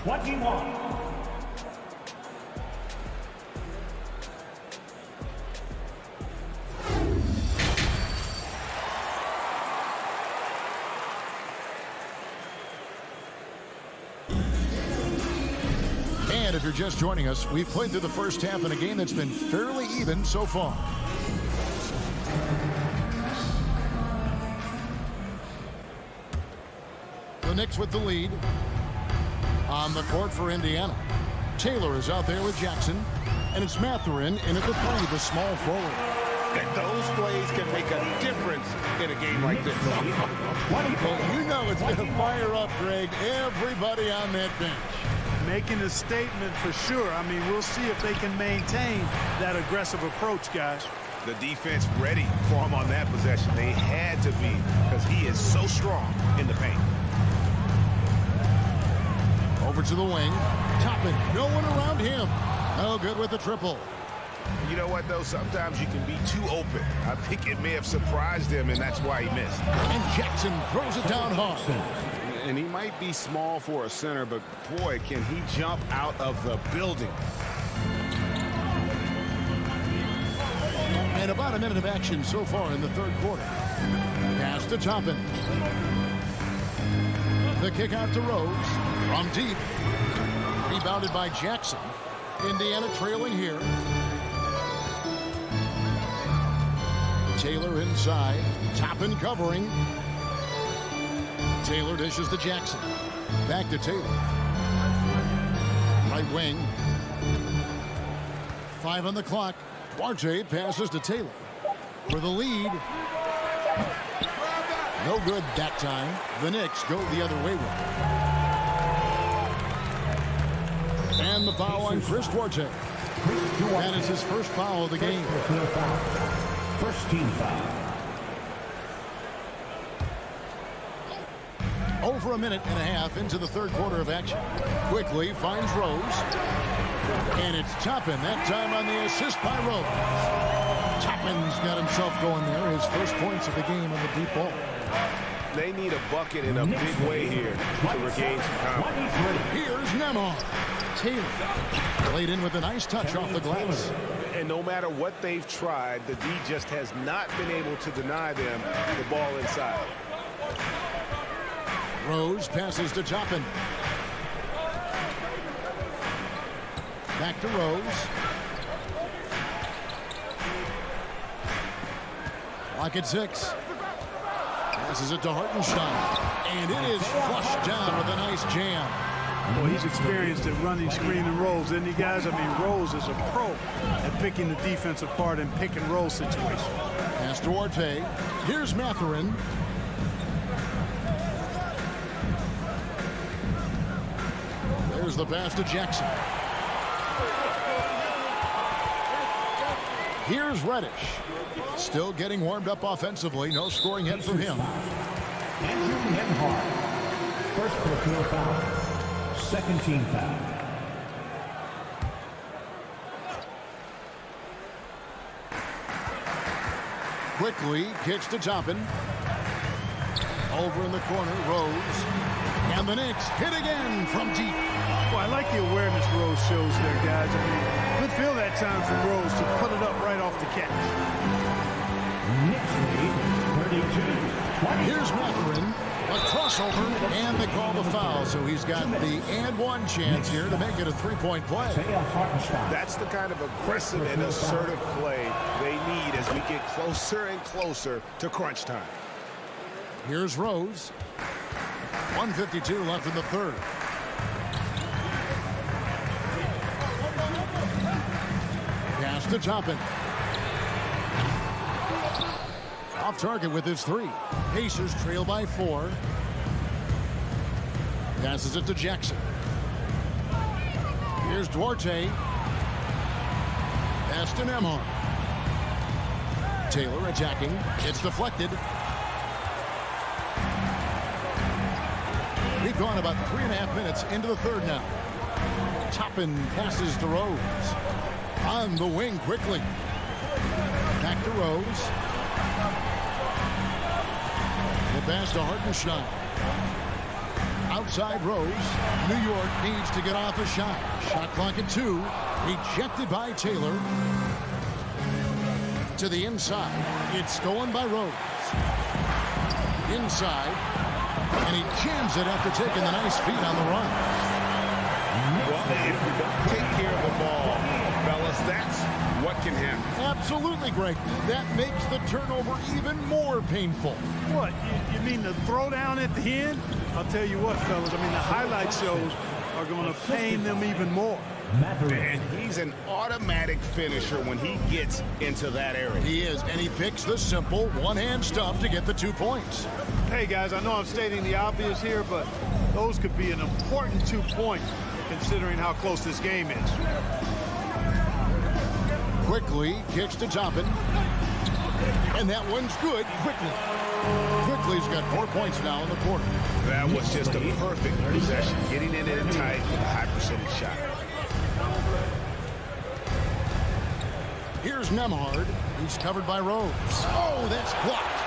21. And if you're just joining us, we've played through the first half in a game that's been fairly even so far. The Knicks with the lead. On the court for Indiana. Taylor is out there with Jackson. And it's Mathurin in at the 3, the small forward. And those plays can make a difference in a game like this. Well, you know it's going to fire up, Greg, everybody on that bench. Making a statement for sure. I mean, we'll see if they can maintain that aggressive approach, guys. The defense ready for him on that possession. They had to be, because he is so strong in the paint. Over to the wing. Toppin, no one around him. No good with the triple. You know what, though? Sometimes you can be too open. I think it may have surprised him, and that's why he missed. And Jackson throws it down hard. And he might be small for a center, but boy, can he jump out of the building. And about a minute of action so far in the third quarter. Pass to Toppin. The kick out to Rose. From deep. Rebounded by Jackson. Indiana trailing here. Taylor inside. Toppin covering. Taylor dishes to Jackson. Back to Taylor. Right wing. 5 on the clock. Duarte passes to Taylor. For the lead. No good that time. The Knicks go the other way with it. And the foul on Chris Duarte. That is his first foul of the game. First team foul. Over a minute and a half into the third quarter of action. Quickly finds Rose. And it's Toppin, that time on the assist by Rose. Toppin's got himself going there. His first points of the game on the deep ball. They need a bucket in a big way here to regain some confidence. Here's Nemar. Taylor played in with a nice touch off the glass. And no matter what they've tried, the D just has not been able to deny them the ball inside. Rose passes to Toppin. Back to Rose. Clock at 6. Passes it to Hartenstein. And it is flushed down with a nice jam. Boy, he's experienced at running screen and rolls, isn't he, guys? I mean, Rose is a pro at picking the defense apart in pick and roll situations. Pass to Duarte. Here's Matherin. There's the pass to Jackson. Here's Reddish. Still getting warmed up offensively. No scoring hit from him. Andrew Nembhard. First personal foul. Second team foul. Quickly kicks to Toppin. Over in the corner, Rose. And the Knicks hit again from deep. Well, I like the awareness Rose shows there, guys. I mean, good feel that time from Rose to put it up right off the catch. Knicks lead 32-20. Here's Matherin. A crossover, and they call the foul. So he's got the and one chance here to make it a three-point play. That's the kind of aggressive and assertive play they need as we get closer and closer to crunch time. Here's Rose. 1:52 left in the third. Pass to Toppin. Off target with his three. Pacers trail by 4. Passes it to Jackson. Here's Duarte. Pass to Nembhard. Taylor attacking. It's deflected. We've gone about 3.5 minutes into the third now. Toppin passes to Rose. On the wing quickly. Back to Rose. The pass to Hartenstein. Outside Rose. New York needs to get off a shot. Shot clock at 2. Rejected by Taylor. To the inside. It's stolen by Rose. Inside. And he jams it after taking the nice feet on the run. Well, if you don't take care of the ball, fellas, that's what can happen. Absolutely, Greg. That makes the turnover even more painful. What, you mean the throwdown at the end? I'll tell you what, fellas, I mean, the highlight shows are going to pain them even more. And he's an automatic finisher when he gets into that area. He is, and he picks the simple one-hand stuff to get the 2 points. Hey, guys, I know I'm stating the obvious here, but those could be an important 2 points considering how close this game is. Quickly kicks to Toppin. And that one's good. Quickly's got 4 points now in the quarter. That was just a perfect possession, getting it in tight with a high percentage shot. Here's Nembhard. He's covered by Rose. Oh, that's blocked.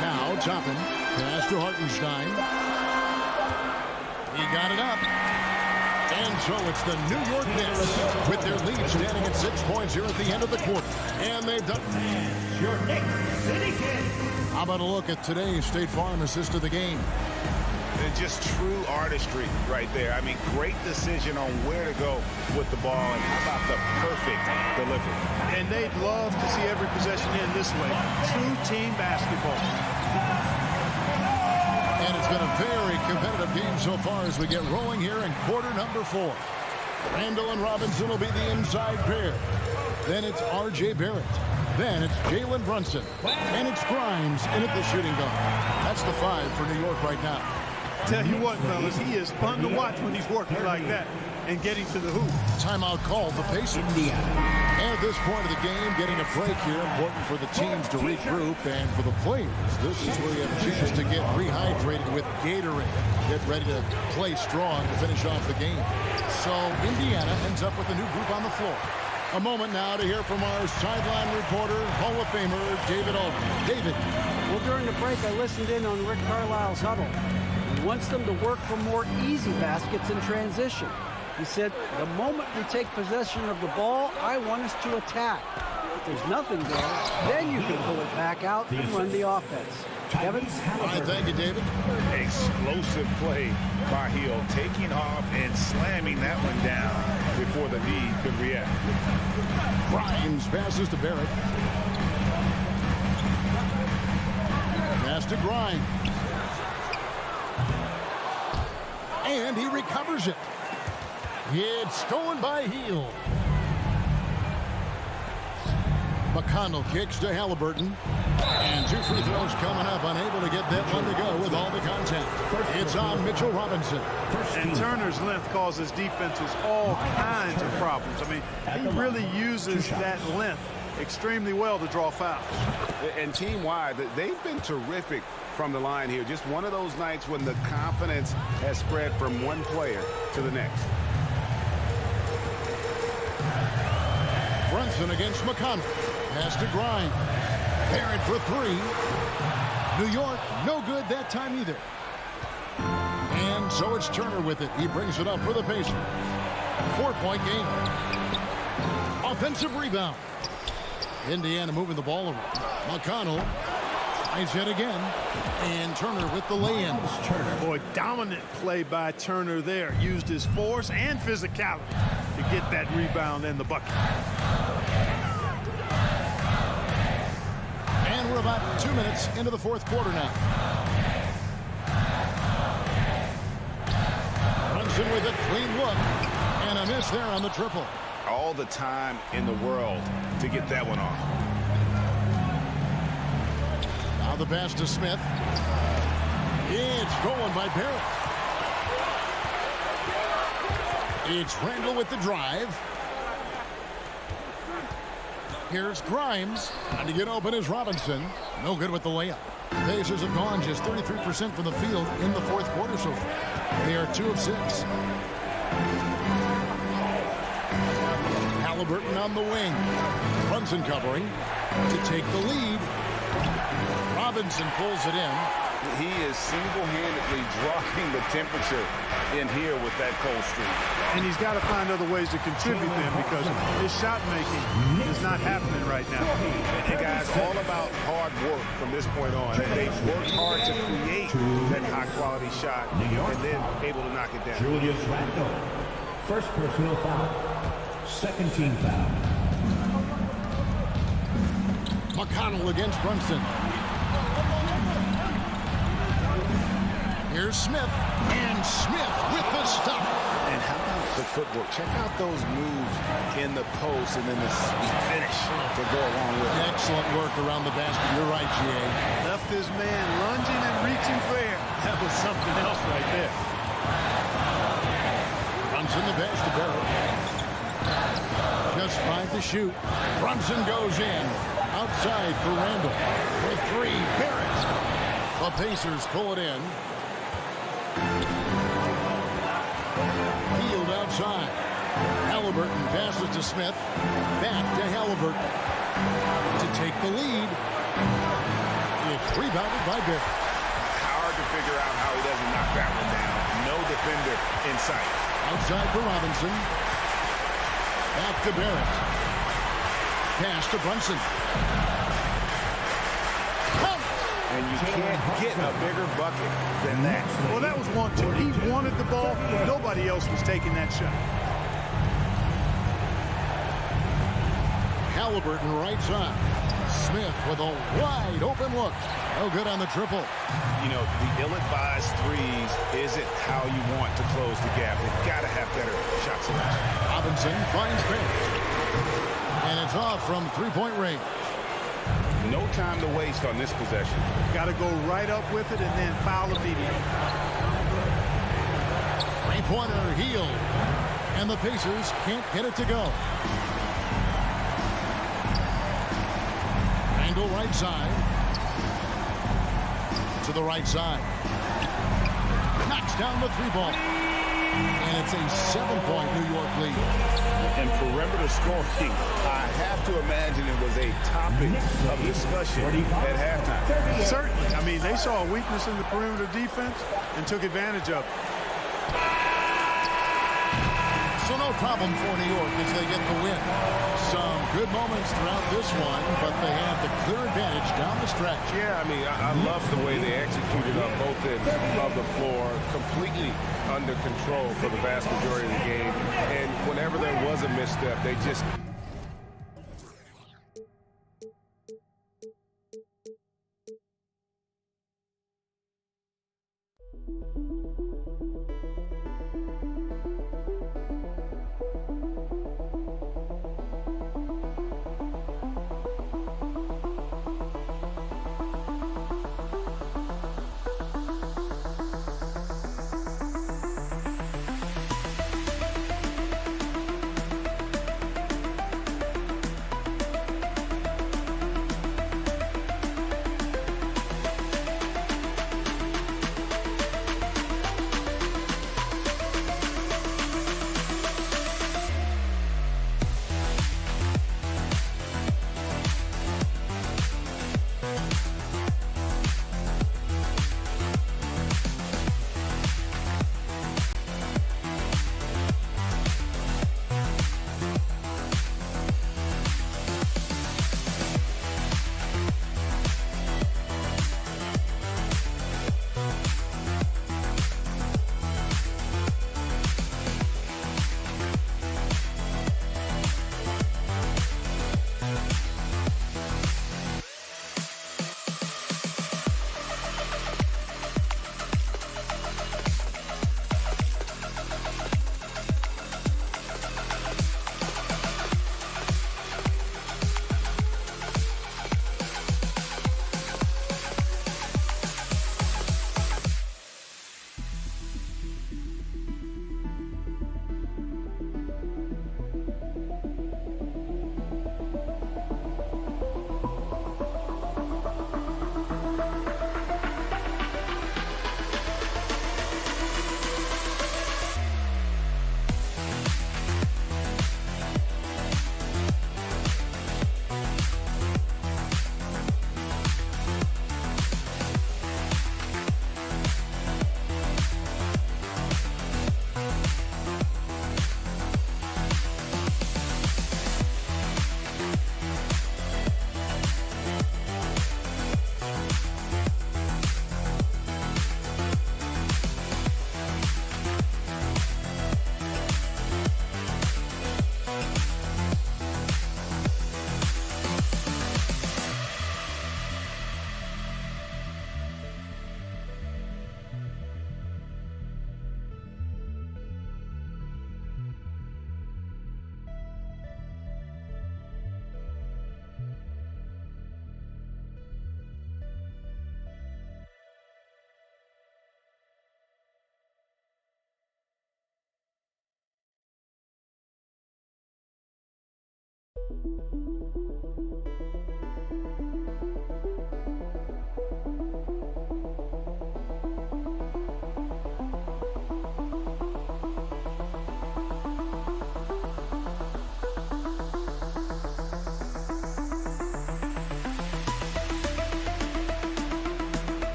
Now Toppin. Pass to Hartenstein. He got it up. And so it's the New York Knicks with their lead standing at 6 points here at the end of the quarter. And they've done Your Knicks City Kid. How about a look at today's State Farm assist of the game? And just true artistry right there. I mean, great decision on where to go with the ball, and how about the perfect delivery. And they'd love to see every possession end this way. True team basketball. And it's been a very competitive game so far as we get rolling here in quarter number 4. Randall and Robinson will be the inside pair. Then it's R.J. Barrett. Then it's Jalen Brunson. And it's Grimes in at the shooting guard. That's the 5 for New York right now. Tell you what, fellas, he is fun to watch when he's working like that and getting to the hoop. Timeout called the Pacers. And at this point of the game, getting a break here, important for the teams to regroup, and for the players, this is where you have a chance to get rehydrated with Gatorade. Get ready to play strong to finish off the game. So Indiana ends up with a new group on the floor. A moment now to hear from our sideline reporter, Hall of Famer David Aldridge. David. Well, during the break, I listened in on Rick Carlisle's huddle. He wants them to work for more easy baskets in transition. He said, the moment we take possession of the ball, I want us to attack. If there's nothing there, then you can pull it back out and run the offense. Kevin? All right, thank you, David. Explosive play by Hill, taking off and slamming that one down before the knee could react. Grimes passes to Barrett. Pass to Grimes. And he recovers it. It's stolen by Heel. McConnell kicks to Halliburton. And 2 free throws coming up. Unable to get that one to go with all the contact. It's on Mitchell Robinson. And Turner's length causes defenses all kinds of problems. I mean, he really uses that length extremely well to draw fouls. And team-wide, they've been terrific from the line here. Just one of those nights when the confidence has spread from one player to the next. Brunson against McConnell. Pass to Grimes. Barrett for 3. New York, no good that time either. And so it's Turner with it. He brings it up for the Pacers. 4-point game. Offensive rebound. Indiana moving the ball around. McConnell tries yet again. And Turner with the lay-in. Boy, dominant play by Turner there. Used his force and physicality to get that rebound and the bucket. And we're about 2 minutes into the 4th quarter now. Brunson with a clean look. And a miss there on the triple. All the time in the world to get that one off. Now the pass to Smith. It's stolen by Barrett. It's Randall with the drive. Here's Grimes. Trying to get open is Robinson. No good with the layup. Pacers have gone just 33% from the field in the 4th quarter so far. They are 2 of 6. Halliburton on the wing. Brunson covering to take the lead. Robinson pulls it in. He is single-handedly dropping the temperature in here with that cold streak. And he's got to find other ways to contribute then because his shot making is not happening right now. And guys, all about hard work from this point on. And they've worked hard to create that high-quality shot and then able to knock it down. Julius Randle. First personal foul. Second team foul. McConnell against Brunson. Here's Smith. And Smith with the stop. And how about the footwork? Check out those moves in the post and then the sweet finish to go along with it. Excellent work around the basket. You're right, G.A. Left his man lunging and reaching for air. That was something else right there. Brunson the pass to Barrett. Just 5 to shoot. Brunson goes in. Outside for Randall. For 3, Barrett. The Pacers pull it in. Field outside. Halliburton passes to Smith. Back to Halliburton. To take the lead. It's rebounded by Barrett. Hard to figure out how he doesn't knock that one down. No defender in sight. Outside for Robinson. Back to Barrett. Pass to Brunson. And you can't get a bigger bucket than that. Well, that was 1-2. He wanted the ball. Nobody else was taking that shot. Halliburton right side. Smith with a wide open look. No good on the triple. You know, the ill-advised threes isn't how you want to close the gap. They've got to have better shot selection. Robinson finds Barrett. And it's off from 3-point range. No time to waste on this possession. Got to go right up with it and then foul immediately. 3-pointer Heel. And the Pacers can't get it to go. Randall right side. To the right side. Knocks down the 3-ball. And it's a 7-point New York lead. And perimeter scoring, I have to imagine it was a topic of discussion at halftime. Certainly. I mean, they saw a weakness in the perimeter defense and took advantage of it. So no problem for New York as they get the win. Some good moments throughout this one, but they have the clear advantage down the stretch. Yeah, I mean, I love the way they executed on both ends of the floor, completely under control for the vast majority of the game. And whenever there was a misstep, they just...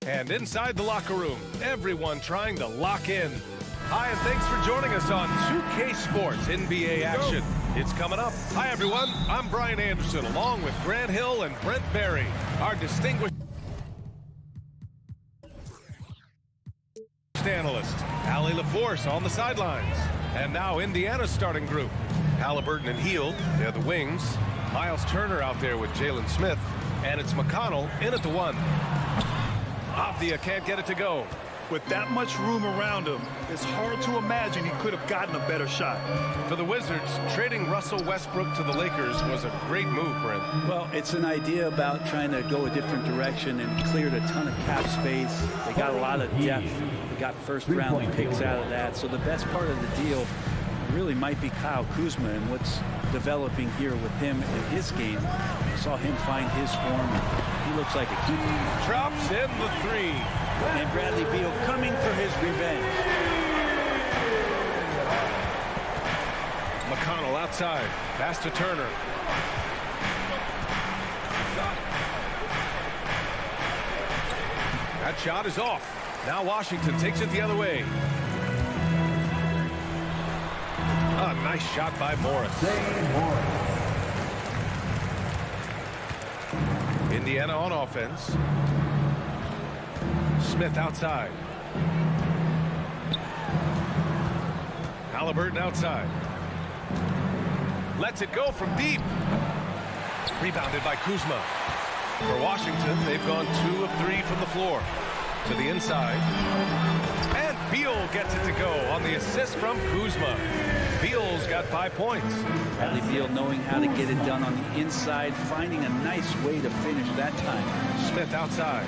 And inside the locker room, everyone trying to lock in. Hi, and thanks for joining us on 2K Sports NBA action. It's coming up. Hi, everyone. I'm Brian Anderson, along with Grant Hill and Brent Barry, our distinguished analyst. Allie LaForce on the sidelines. And now Indiana's starting group. Halliburton and Hield, they're the wings. Miles Turner out there with Jalen Smith. And it's McConnell in at the 1. Avdia can't get it to go. With that much room around him, it's hard to imagine he could have gotten a better shot. For the Wizards, trading Russell Westbrook to the Lakers was a great move, Brent. Well, it's an idea about trying to go a different direction and cleared a ton of cap space. They got a lot of depth. They got first-round picks out of that. So the best part of the deal really might be Kyle Kuzma and what's developing here with him in his game. I saw him find his form. He looks like a keeper. Drops in the 3. And Bradley Beal coming for his revenge. McConnell outside. Pass to Turner. That shot is off. Now Washington takes it the other way. A nice shot by Morris. Indiana on offense. Smith outside. Halliburton outside. Lets it go from deep. Rebounded by Kuzma. For Washington, they've gone 2 of 3 from the floor. To the inside. And Beal gets it to go on the assist from Kuzma. Beal's got 5 points. Bradley Beal knowing how to get it done on the inside, finding a nice way to finish that time. Smith outside.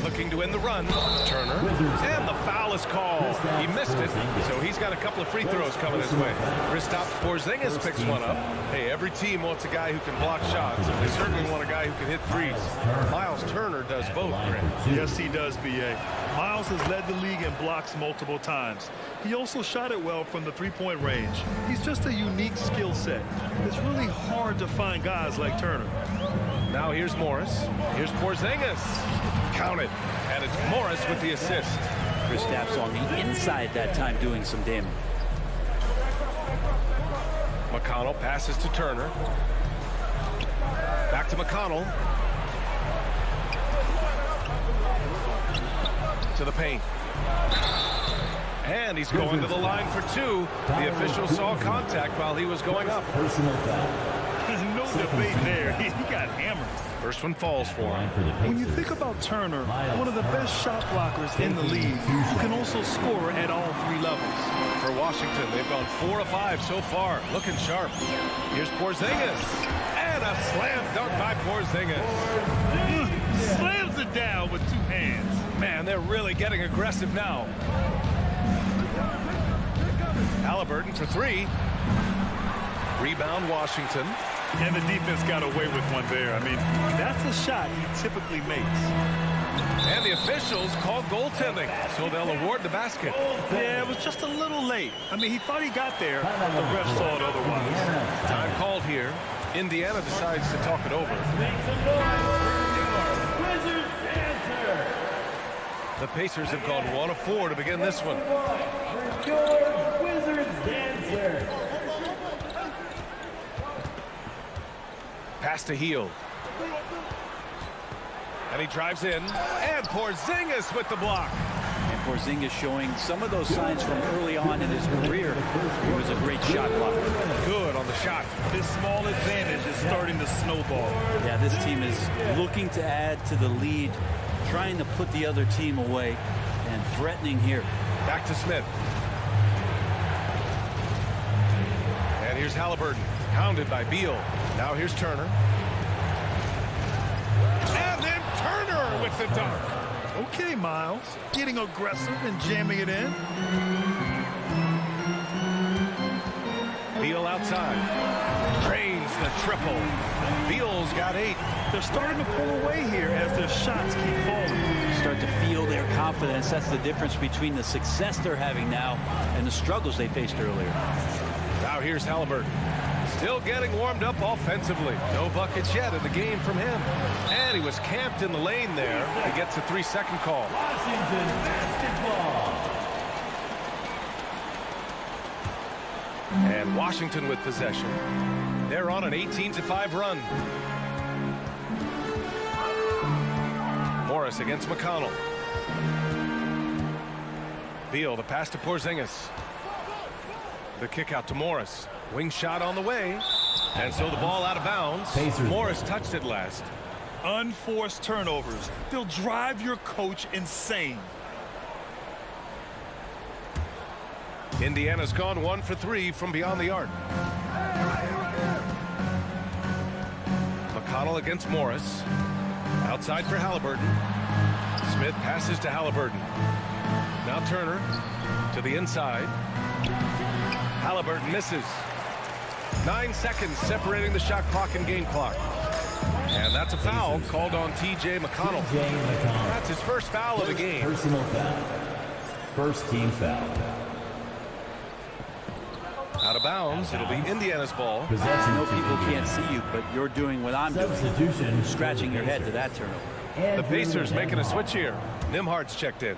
Looking to win the run. Turner. And the foul is called. He missed it, so he's got a couple of free throws coming his way. Kristaps Porzingis picks one up. Hey, every team wants a guy who can block shots. They certainly want a guy who can hit threes. Miles Turner does both, Grant. Yes, he does, B.A. Miles has led the league in blocks multiple times. He also shot it well from the three-point range. He's just a unique skill set. It's really hard to find guys like Turner. Now here's Morris. Here's Porzingis. Counted. And it's Morris with the assist. Kristaps on the inside that time doing some damage. McConnell passes to Turner. Back to McConnell. To the paint. And he's going to the line for 2. The official saw contact while he was going up. Personal foul. No debate there. He got hammered. First one falls for him. When you think about Turner, one of the best shot blockers in the league, who can also score at all 3 levels. For Washington, they've gone 4 of 5 so far. Looking sharp. Here's Porzingis. And a slam dunk by Porzingis. Slams it down with 2 hands. Man, they're really getting aggressive now. Halliburton for 3. Rebound Washington. And the defense got away with one there. I mean, that's a shot he typically makes. And the officials call goaltending, so they'll award the basket. Yeah, it was just a little late. I mean, he thought he got there, but the ref saw it otherwise. Time called here. Indiana decides to talk it over. The Pacers have gone 1 of 4 to begin this one. Pass to Hield. And he drives in. And Porzingis with the block. And Porzingis showing some of those signs from early on in his career. He was a great shot blocker. Good on the shot. This small advantage is starting to snowball. Yeah, this team is looking to add to the lead, trying to put the other team away, and threatening here. Back to Smith. And here's Halliburton. Pounded by Beal. Now here's Turner. And then Turner with the dunk. Okay, Miles. Getting aggressive and jamming it in. Beal outside. Drains the triple. Beal's got 8. They're starting to pull away here as their shots keep falling. Start to feel their confidence. That's the difference between the success they're having now and the struggles they faced earlier. Now here's Halliburton. Still getting warmed up offensively. No buckets yet in the game from him. And he was camped in the lane there. He gets a 3-second call. Washington basketball. And Washington with possession. They're on an 18-5 run. Morris against McConnell. Beal, the pass to Porzingis. The kick out to Morris. Wing shot on the way. And so the ball out of bounds. Morris touched it last. Unforced turnovers. They'll drive your coach insane. Indiana's gone 1 for 3 from beyond the arc. McConnell against Morris. Outside for Halliburton. Smith passes to Halliburton. Now Turner to the inside. Halliburton misses. 9 seconds separating the shot clock and game clock. And that's a foul called on T.J. McConnell. That's his first foul of the game. Personal foul. First team foul. Out of bounds. It'll be Indiana's ball. I know people can't see you, but you're doing what I'm doing. Substitution. Scratching your head to that turnover. The Pacers making a switch here. Nimhard's checked in.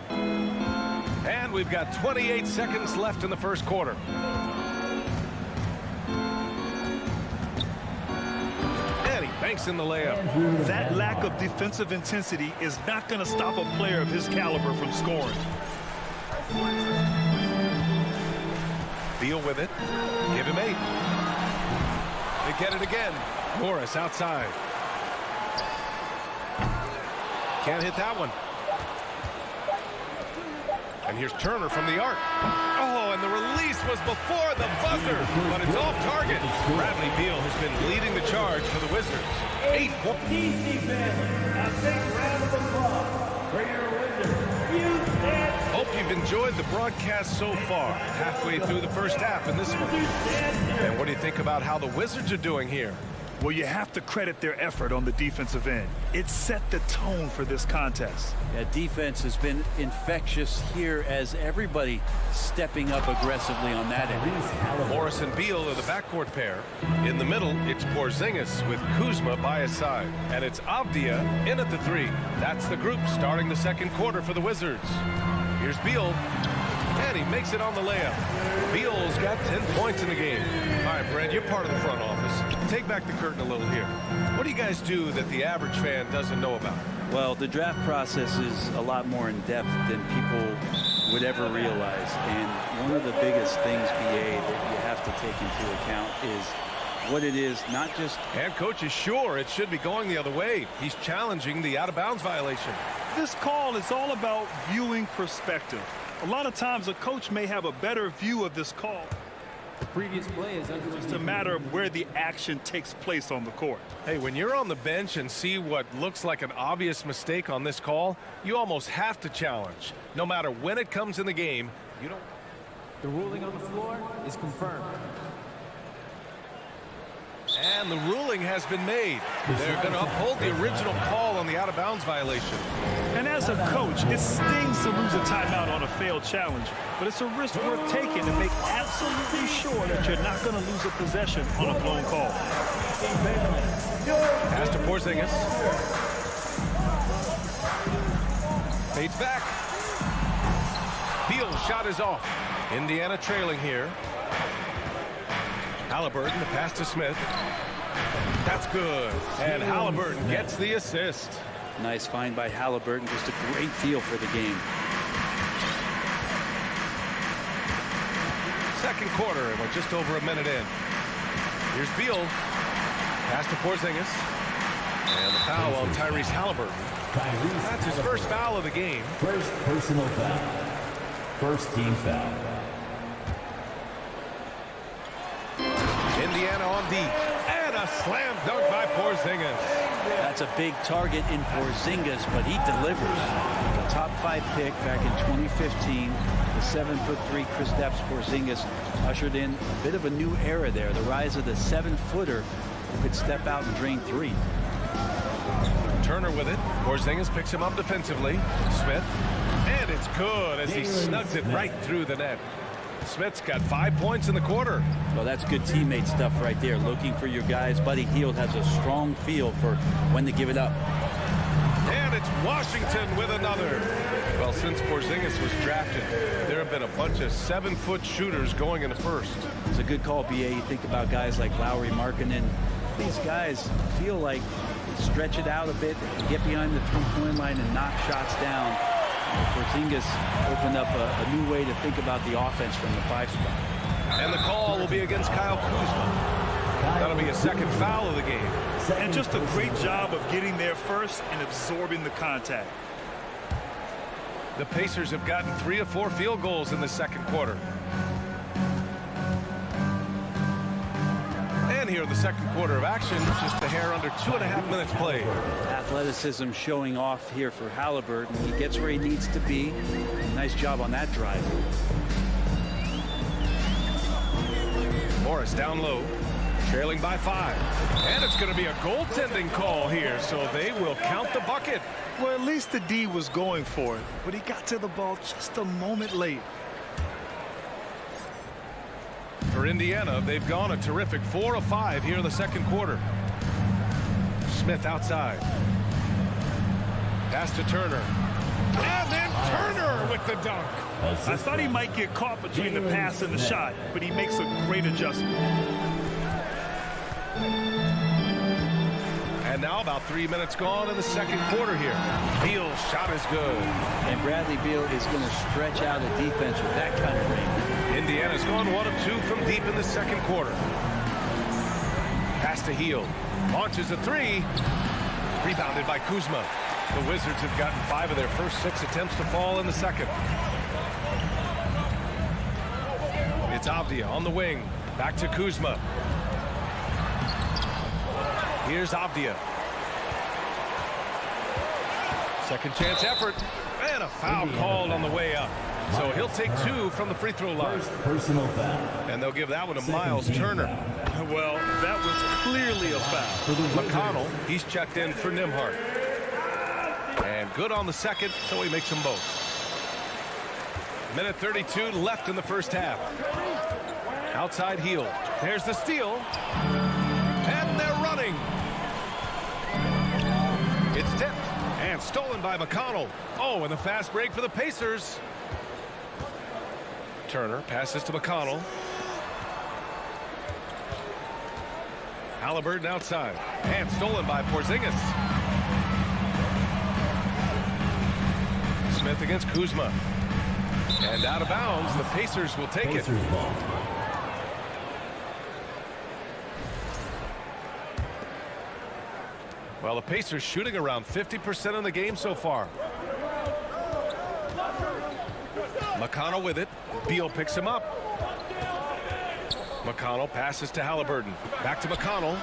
And we've got 28 seconds left in the first quarter. And he banks in the layup. That lack of defensive intensity is not going to stop a player of his caliber from scoring. Beal with it. Give him 8. They get it again. Morris outside. Can't hit that one. And here's Turner from the arc. Oh, and the release was before the buzzer, but it's off target. Bradley Beal has been leading the charge for the Wizards. 8 points. DC family, a big round of applause for your Wizards. Hope you've enjoyed the broadcast so far. Halfway through the first half in this one. And what do you think about how the Wizards are doing here? Well, you have to credit their effort on the defensive end. It set the tone for this contest. Yeah, defense has been infectious here as everybody stepping up aggressively on that end. Morris and Beal are the backcourt pair. In the middle, it's Porzingis with Kuzma by his side. And it's Avdia in at the 3. That's the group starting the second quarter for the Wizards. Here's Beal. And he makes it on the layup. Beal's got 10 points in the game. All right, Brad, you're part of the front office. Take back the curtain a little here. What do you guys do that the average fan doesn't know about? Well, the draft process is a lot more in depth than people would ever realize. And one of the biggest things, BA, that you have to take into account is what it is, not just... And coach is sure it should be going the other way. He's challenging the out-of-bounds violation. This call is all about viewing perspective. A lot of times a coach may have a better view of this call. The previous play is under. It's a matter of where the action takes place on the court. Hey, when you're on the bench and see what looks like an obvious mistake on this call, you almost have to challenge. No matter when it comes in the game, you don't... The ruling on the floor is confirmed. And the ruling has been made. They're going to uphold the original call on the out-of-bounds violation. And as a coach, it stings to lose a timeout on a failed challenge, but it's a risk worth taking to make absolutely sure that you're not going to lose a possession on a blown call. Pass to Porzingis. Fades back. Beal's shot is off. Indiana trailing here. Halliburton, the pass to Smith. That's good. And Halliburton gets the assist. Nice find by Halliburton. Just a great feel for the game. Second quarter, and we're just over a minute in. Here's Beal. Pass to Porzingis. And the foul on Tyrese Halliburton. That's his first foul of the game. First personal foul. First team foul. Indiana on deep. And a slam dunk by Porzingis. That's a big target in Porzingis, but he delivers. The top 5 pick back in 2015. The 7'3" Kristaps Porzingis ushered in a bit of a new era there. The rise of the 7-footer who could step out and drain 3. Turner with it. Porzingis picks him up defensively. Smith. And it's good as he snugs it right through the net. Smith's got 5 points in the quarter. Well, that's good teammate stuff right there. Looking for your guys. Buddy Hield has a strong feel for when to give it up. And it's Washington with another. Well, since Porzingis was drafted, there have been a bunch of 7-foot shooters going in the first. It's a good call, BA. You think about guys like Lowry, Markkanen. These guys feel like they stretch it out a bit. They can get behind the three-point line and knock shots down. Porzingis opened up a new way to think about the offense from the 5 spot. And the call will be against Kyle Kuzma. That'll be a second foul of the game. And just a great job of getting there first and absorbing the contact. The Pacers have gotten 3 of 4 field goals in the second quarter. And here in the second quarter of action, just a hair under 2.5 minutes played. Athleticism showing off here for Halliburton. He gets where he needs to be. Nice job on that drive. Morris down low, trailing by 5. And it's going to be a goaltending call here, so they will count the bucket. Well, at least the D was going for it, but he got to the ball just a moment late. For Indiana, they've gone a terrific 4 of 5 here in the second quarter. Smith outside. Pass to Turner. And then Turner with the dunk. I thought he might get caught between the pass and the shot, but he makes a great adjustment. And now about 3 minutes gone in the second quarter here. Beal's shot is good. And Bradley Beal is going to stretch out a defense with that kind of range. Indiana's gone 1 of 2 from deep in the second quarter. Pass to Hield. Launches a 3. Rebounded by Kuzma. The Wizards have gotten 5 of their first 6 attempts to fall in the second. It's Avdia on the wing. Back to Kuzma. Here's Avdia. Second chance effort. And a foul called on the way up. So he'll take 2 from the free throw line. Personal foul. And they'll give that one to Miles Turner. Well, that was clearly a foul. McConnell, he's checked in for Nimhart. And good on the second, so he makes them both. Minute 32 left in the first half. Outside Hield. There's the steal. And they're running. It's tipped and stolen by McConnell. Oh, and the fast break for the Pacers. Turner passes to McConnell. Halliburton outside. And stolen by Porzingis. Smith against Kuzma. And out of bounds, the Pacers will take it. Well, the Pacers shooting around 50% in the game so far. McConnell with it. Beal picks him up. McConnell passes to Halliburton. Back to McConnell.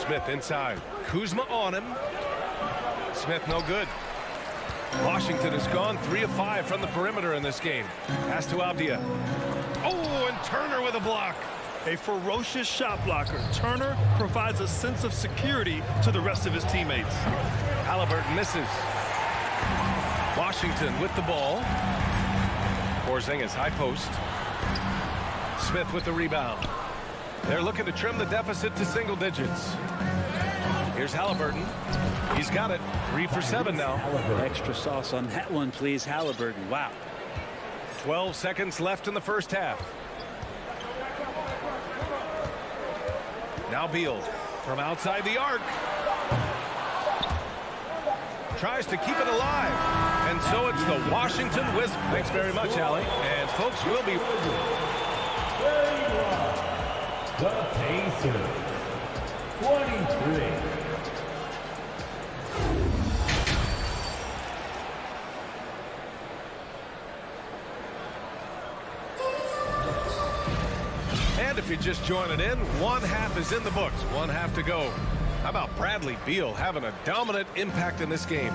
Smith inside. Kuzma on him. Smith no good. Washington has gone 3 of 5 from the perimeter in this game. Pass to Avdia. Oh, and Turner with a block. A ferocious shot blocker. Turner provides a sense of security to the rest of his teammates. Halliburton misses. Washington with the ball. Porzingis high post. Smith with the rebound. They're looking to trim the deficit to single digits. Here's Halliburton. He's got it. 3 for 7 now. Extra sauce on that one, please. Halliburton. Wow. 12 seconds left in the first half. Now Beal from outside the arc. Tries to keep it alive. And so it's the Washington Wizards. Thanks very much, Allie. And folks, we'll be... The Pacers. 23. And if you're just joining in, 1 half is in the books. 1 half to go. How about Bradley Beal having a dominant impact in this game?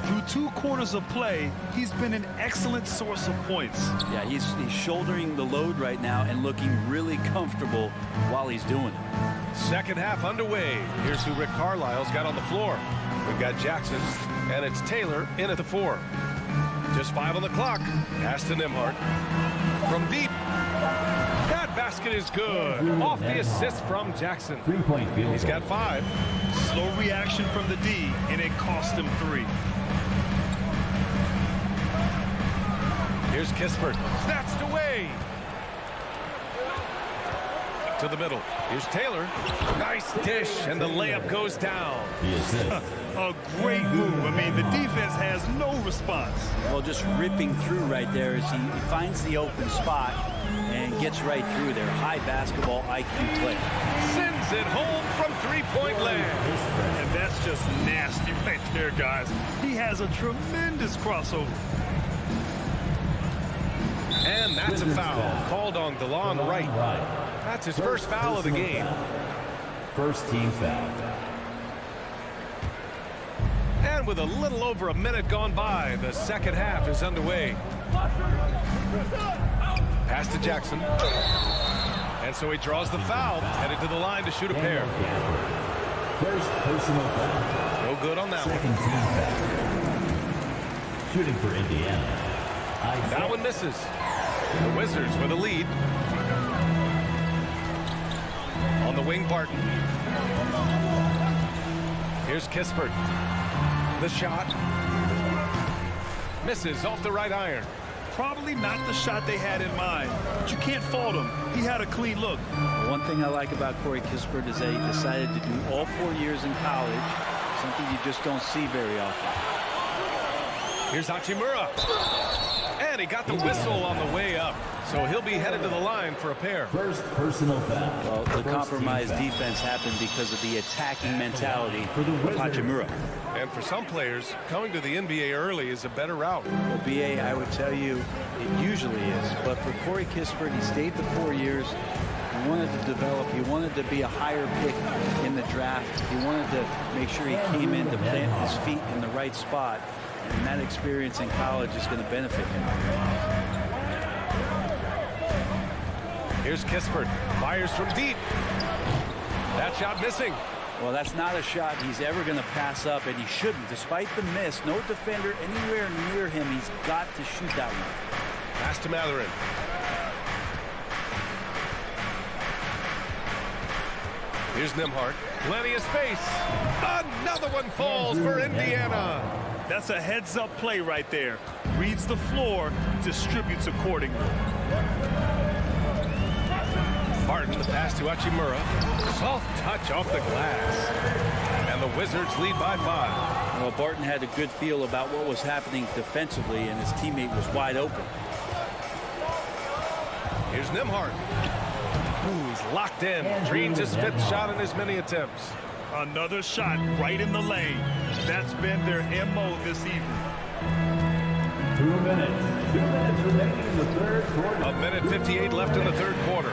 Through 2 quarters of play, he's been an excellent source of points. Yeah, he's shouldering the load right now and looking really comfortable while he's doing it. Second half underway. Here's who Rick Carlisle's got on the floor. We've got Jackson, and it's Taylor in at the 4. Just 5 on the clock. Pass to Nembhard. From deep. That basket is good. Off the assist from Jackson. He's got 5. Slow reaction from the D, and it cost him 3. Here's Kispert. Snatched away. To the middle. Here's Taylor. Nice dish, and the layup goes down. A great move. I mean, the defense has no response. Well, just ripping through right there as he finds the open spot and gets right through there. High basketball IQ play. Sends it home from three-point land. And that's just nasty right there, guys. He has a tremendous crossover. And that's a foul called on DeLon Wright. That's his first foul of the game. First team foul. And with a little over a minute gone by, the second half is underway. Pass to Jackson. And so he draws the foul, headed to the line to shoot a pair. First personal foul. No good on that Second one. team foul. Shooting for Indiana. That one misses. The Wizards with a lead. On the wing, Barton. Here's Kispert. The shot. Misses off the right iron. Probably not the shot they had in mind, but you can't fault him. He had a clean look. One thing I like about Corey Kispert is that he decided to do all 4 years in college, something you just don't see very often. Here's Hachimura. And he got the whistle on the way up. So he'll be headed to the line for a pair. First personal foul. Well, the compromised defense happened because of the attacking mentality of Hachimura. And for some players, coming to the NBA early is a better route. Well, BA, I would tell you it usually is. But for Corey Kispert, he stayed the 4 years. He wanted to develop. He wanted to be a higher pick in the draft. He wanted to make sure he came in to plant his feet in the right spot. And that experience in college is going to benefit him. Here's Kispert. Fires from deep. That shot missing. Well, that's not a shot he's ever going to pass up, and he shouldn't. Despite the miss, no defender anywhere near him. He's got to shoot that one. Pass to Matherin. Here's Nembhard. Plenty of space. Another one falls for Indiana. That's a heads-up play right there. Reads the floor, distributes accordingly. Barton, the pass to Hachimura. Soft touch off the glass. And the Wizards lead by 5. Well, Barton had a good feel about what was happening defensively, and his teammate was wide open. Here's Nembhard. Ooh, he's locked in. Dreams his 5th shot in as many attempts. Another shot right in the lane. That's been their MO this evening. 2 minutes. 2 minutes remaining in the third quarter. A minute 58 left in the third quarter.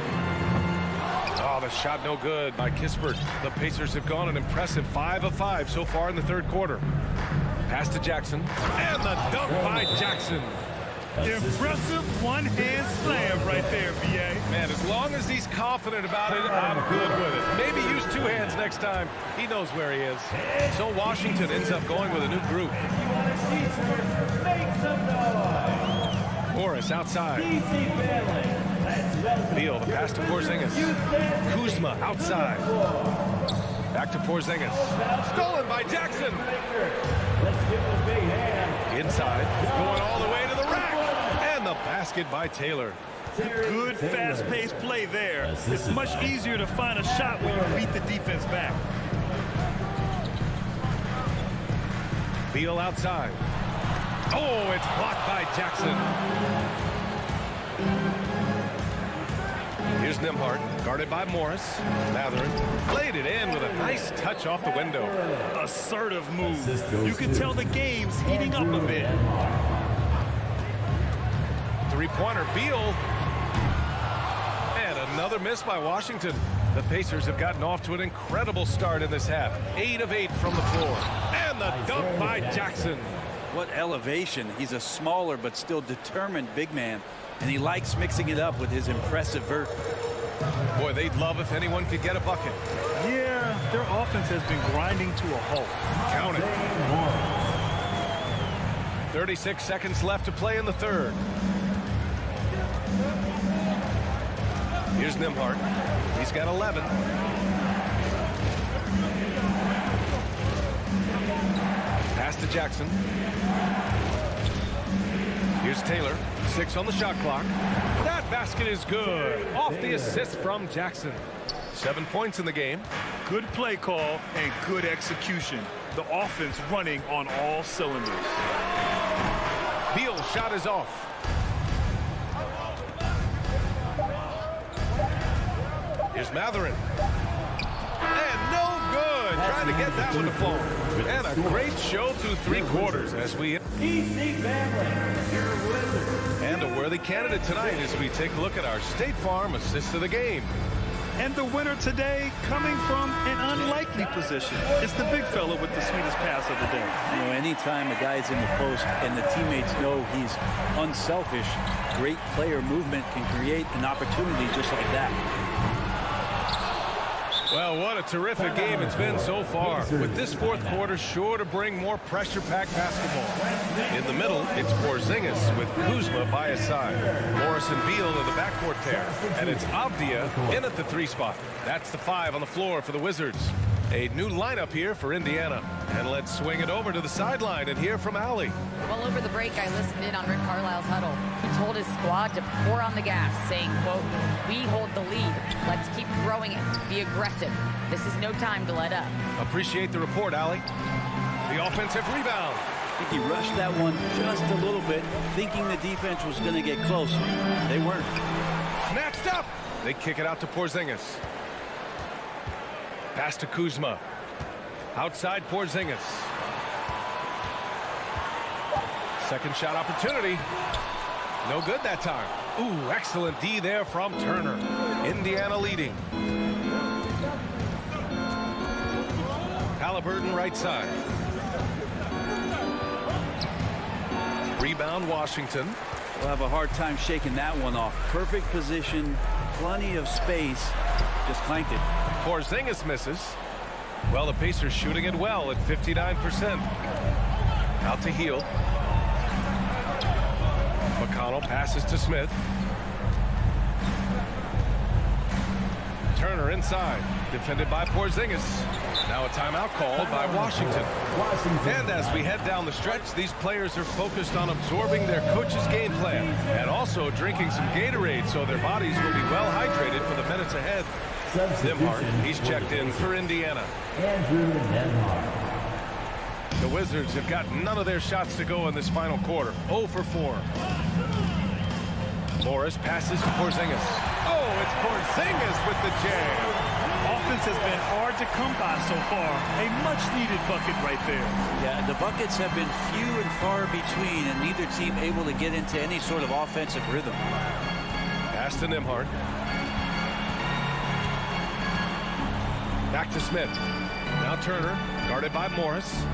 Oh, the shot no good by Kispert. The Pacers have gone an impressive 5 of 5 so far in the third quarter. Pass to Jackson. And the dunk by Jackson. Impressive one-hand slam right there, BA. Man, as long as he's confident about it, I'm good with it. Maybe use 2 hands next time. He knows where he is. So Washington ends up going with a new group. Morris outside. Beal, the pass to Porzingis. Kuzma outside. Back to Porzingis. Stolen by Jackson. Inside. Going all the way to the rack. And the basket by Taylor. Good fast-paced play there. It's much easier to find a shot when you beat the defense back. Beal outside. Oh, it's blocked by Jackson. Here's Nembhard, guarded by Morris. Matherin played it in with a nice touch off the window. Assertive move. You can tell the game's heating up a bit. Three-pointer, Beal. And another miss by Washington. The Pacers have gotten off to an incredible start in this half. 8 of 8 from the floor. And the dunk by Jackson. What elevation. He's a smaller but still determined big man. And he likes mixing it up with his impressive vert. Boy, they'd love if anyone could get a bucket. Yeah, their offense has been grinding to a halt. Count it. 36 seconds left to play in the third. Here's Nembhard. He's got 11. Pass to Jackson. Here's Taylor. 6 on the shot clock. That basket is good. Off the assist from Jackson. 7 points in the game. Good play call and good execution. The offense running on all cylinders. Beal's shot is off. Here's Matherin. And no good. Trying to get that one to fall. And a great show through 3 quarters as we... And a worthy candidate tonight as we take a look at our State Farm assist of the game. And the winner today coming from an unlikely position. It's the big fella with the sweetest pass of the day. You know, anytime a guy's in the post and the teammates know he's unselfish, great player movement can create an opportunity just like that. Well, what a terrific game it's been so far. With this fourth quarter sure to bring more pressure-packed basketball. In the middle, it's Porzingis with Kuzma by his side. Morris and Beal in the backcourt pair. And it's Avdia in at the 3 spot. That's the 5 on the floor for the Wizards. A new lineup here for Indiana. And let's swing it over to the sideline and hear from Allie. Well, over the break, I listened in on Rick Carlisle's huddle. He told his squad to pour on the gas, saying, quote, "We hold the lead. Let's keep growing it. Be aggressive. This is no time to let up." Appreciate the report, Allie. The offensive rebound. I think he rushed that one just a little bit, thinking the defense was going to get closer. They weren't. Snatched up. They kick it out to Porzingis. Pass to Kuzma. Outside Porzingis. Second shot opportunity. No good that time. Ooh, excellent D there from Turner. Indiana leading. Halliburton right side. Rebound Washington. We'll have a hard time shaking that one off. Perfect position, plenty of space. Just clanked it. Porzingis misses. Well, the Pacers shooting it well at 59%. Out to Hield. McConnell passes to Smith. Turner inside. Defended by Porzingis. Now a timeout called by Washington. And as we head down the stretch, these players are focused on absorbing their coach's game plan and also drinking some Gatorade so their bodies will be well hydrated for the minutes ahead. Nembhard, he's checked in for Indiana. The Wizards have got none of their shots to go in this final quarter. 0 for 4. Morris passes to Porzingis. Oh, it's Porzingis with the jam. Offense has been hard to come by so far. A much-needed bucket right there. Yeah, the buckets have been few and far between, and neither team able to get into any sort of offensive rhythm. Pass to Nembhard. Back to Smith. Now Turner, guarded by Morris.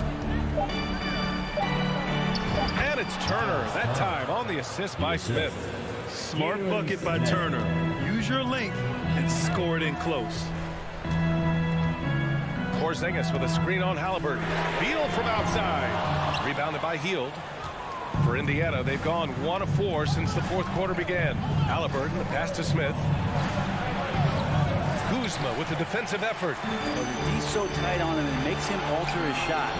And it's Turner, that time on the assist by Smith. Smart bucket by Turner. Use your length and score it in close. Porzingis with a screen on Halliburton. Beal from outside. Rebounded by Hield. For Indiana, they've gone 1 of 4 since the fourth quarter began. Halliburton, the pass to Smith. Kuzma with the defensive effort. Well, he's so tight on him, it makes him alter his shot.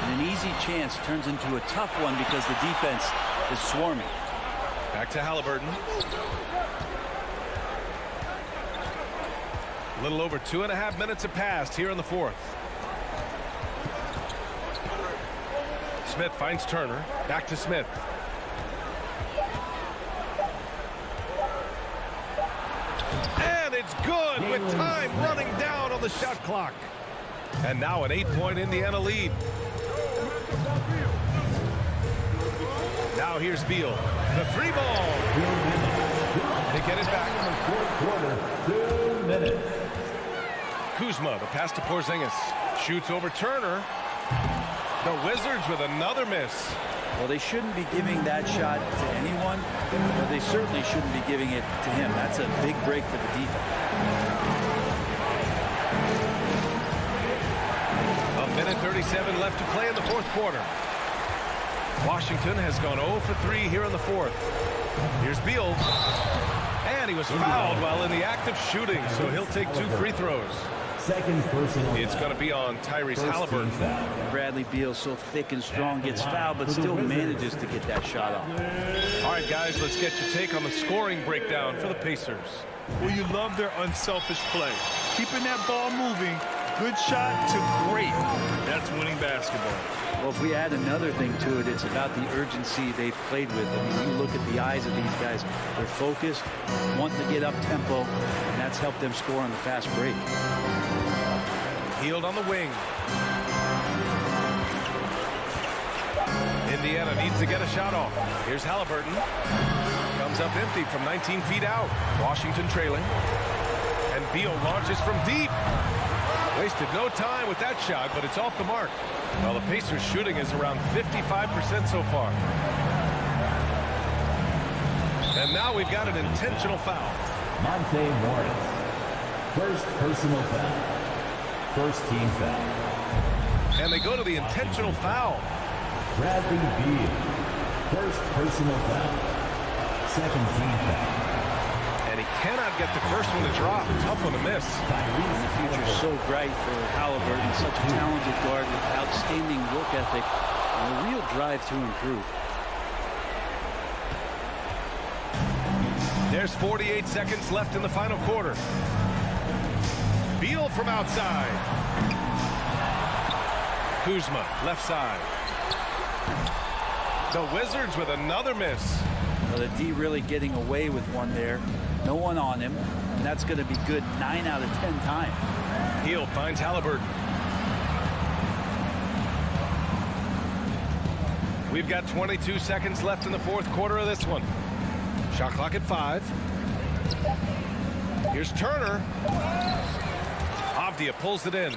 And an easy chance turns into a tough one because the defense is swarming. Back to Halliburton. A little over 2.5 minutes have passed here in the fourth. Smith finds Turner. Back to Smith. And it's good with time running down on the shot clock. And now an 8-point Indiana lead. Now here's Beal. The 3 ball. They get it back. 2 minutes. Kuzma, the pass to Porzingis. Shoots over Turner. The Wizards with another miss. Well, they shouldn't be giving that shot to anyone, but they certainly shouldn't be giving it to him. That's a big break for the defense. A minute 37 left to play in the fourth quarter. Washington has gone 0 for 3 here in the fourth. Here's Beal. And he was fouled while in the act of shooting, so he'll take 2 free throws. Second personal. It's going to be on Tyrese Halliburton. Bradley Beal, so thick and strong, gets fouled, but still manages to get that shot off. All right, guys, let's get your take on the scoring breakdown for the Pacers. Well, you love their unselfish play. Keeping that ball moving, good shot to great. That's winning basketball. Well, if we add another thing to it, it's about the urgency they've played with. I mean, you look at the eyes of these guys. They're focused, wanting to get up tempo, and that's helped them score on the fast break. Healed on the wing. Indiana needs to get a shot off. Here's Halliburton. Comes up empty from 19 feet out. Washington trailing. And Beal launches from deep. Wasted no time with that shot, but it's off the mark. Well, the Pacers shooting is around 55% so far. And now we've got an intentional foul. Monte Morris. First personal foul. First team foul. And they go to the intentional foul. Bradley Beal. First personal foul. Second team foul. And he cannot get the first one to drop. Tough one to miss. The future's so bright for Halliburton, such a talented guard with outstanding work ethic and a real drive to improve. There's 48 seconds left in the final quarter. Beal from outside. Kuzma, left side. The Wizards with another miss. Well, the D really getting away with one there. No one on him. And that's going to be good 9 out of 10 times. Hill finds Halliburton. We've got 22 seconds left in the fourth quarter of this one. Shot clock at 5. Here's Turner. Avdia pulls it in.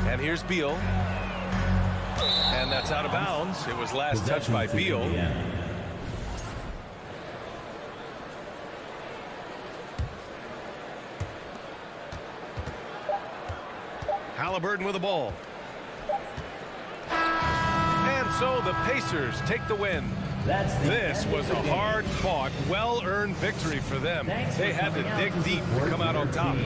And here's Beal. And that's out of bounds. It was last touched by Beal. Halliburton with the ball. And so the Pacers take the win. This was a hard-fought, well-earned victory for them. They had to dig deep to come out on top.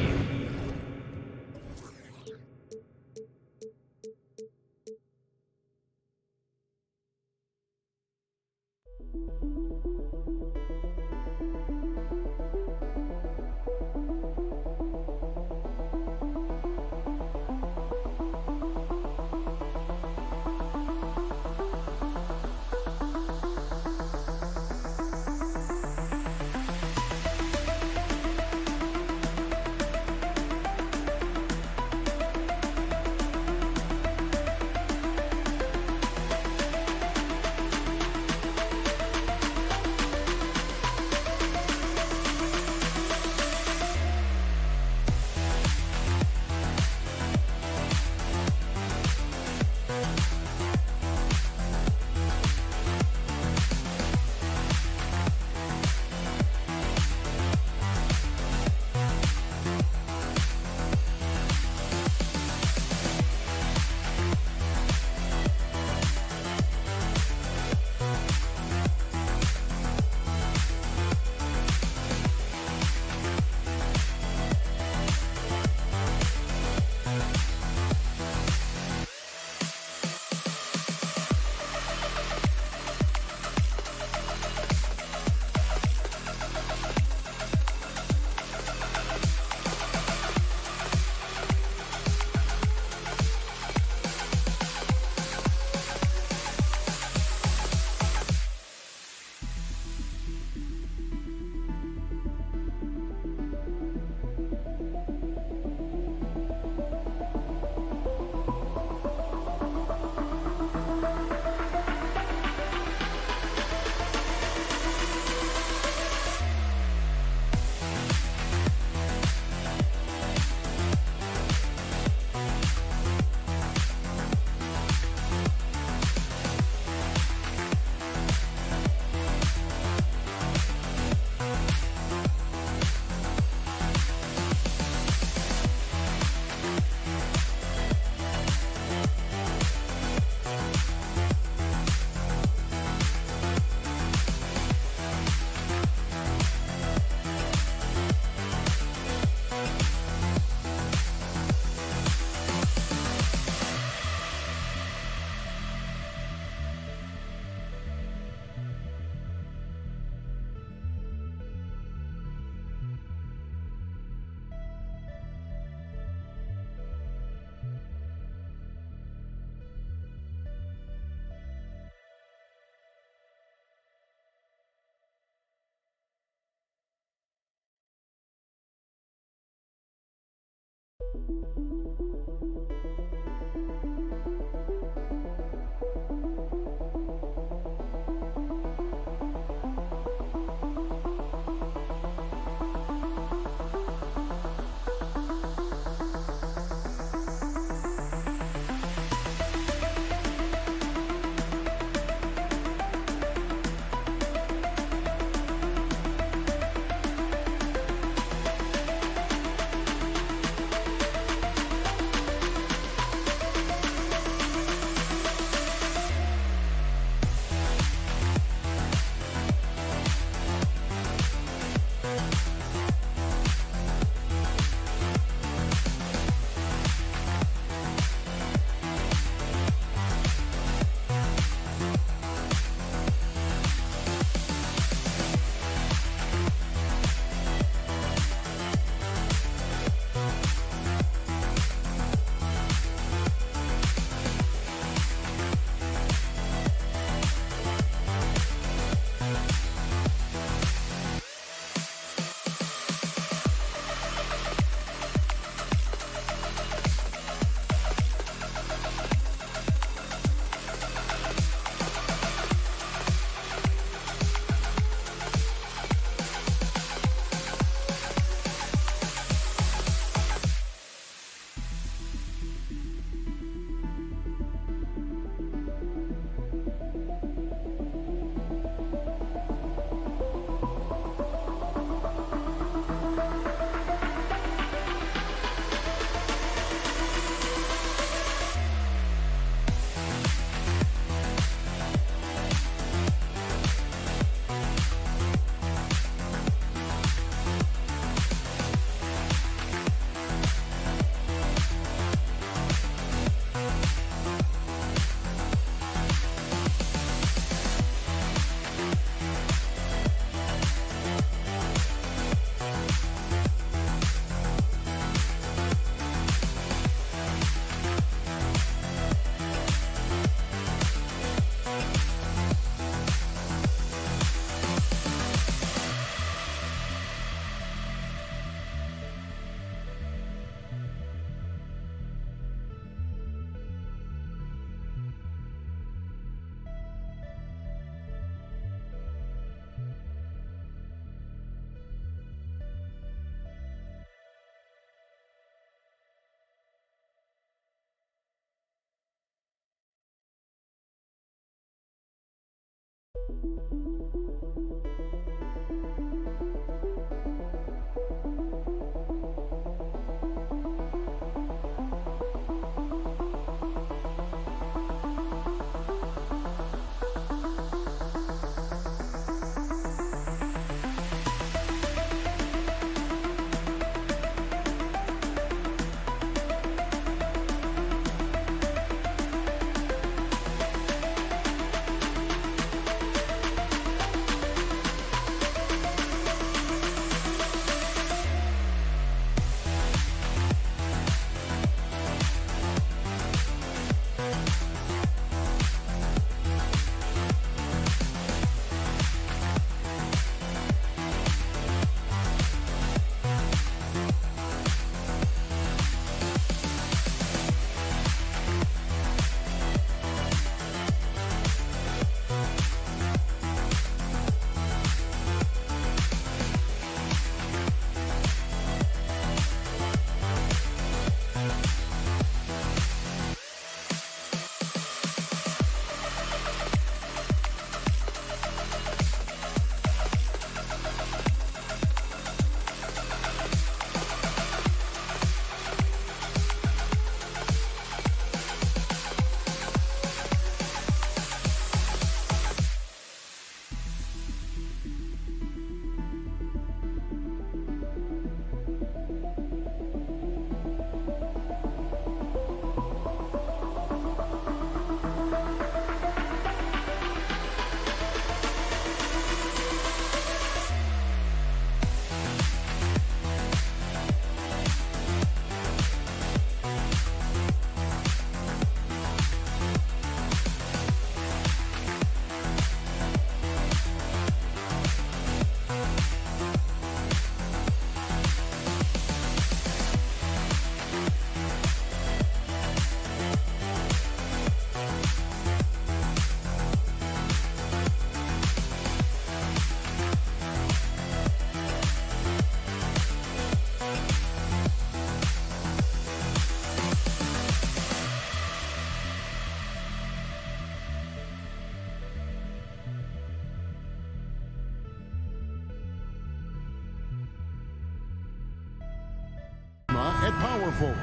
power forward.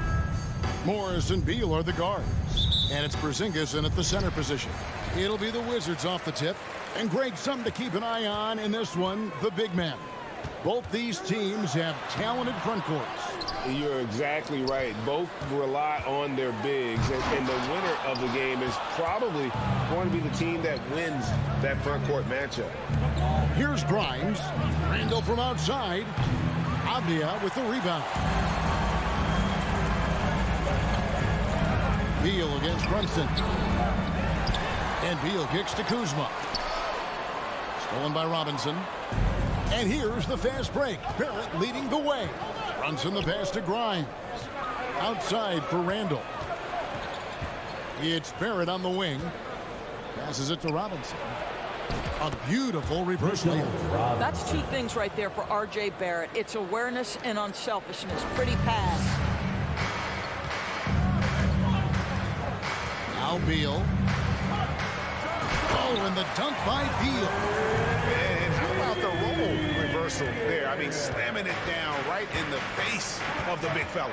Morris and Beal are the guards. And it's Porzingis in at the center position. It'll be the Wizards off the tip. And Greg, something to keep an eye on in this one, the big man. Both these teams have talented front courts. You're exactly right. Both rely on their bigs, and the winner of the game is probably going to be the team that wins that front court matchup. Here's Grimes. Randall from outside. Avdia with the rebound. Beal against Brunson. And Beal kicks to Kuzma. Stolen by Robinson. And here's the fast break. Barrett leading the way. Brunson the pass to Grimes. Outside for Randall. It's Barrett on the wing. Passes it to Robinson. A beautiful reverse layup. That's two things right there for R.J. Barrett. It's awareness and unselfishness. Pretty pass. Now Beal. Oh, and the dunk by Beal. And how about the role reversal there? I mean, slamming it down right in the face of the big fella.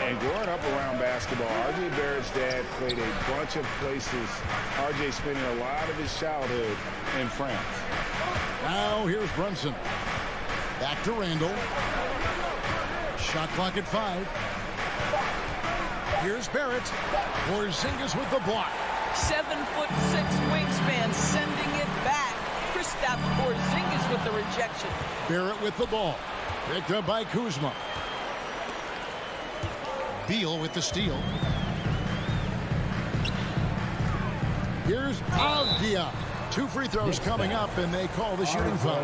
And growing up around basketball, R.J. Barrett's dad played a bunch of places. R.J. spending a lot of his childhood in France. Now here's Brunson. Back to Randall. Shot clock at 5. Here's Barrett. Porzingis with the block. 7'6" wingspan, sending it back. Kristaps Porzingis with the rejection. Barrett with the ball. Picked up by Kuzma. Beal with the steal. Here's Avdia. 2 free throws coming up, and they call the shooting foul.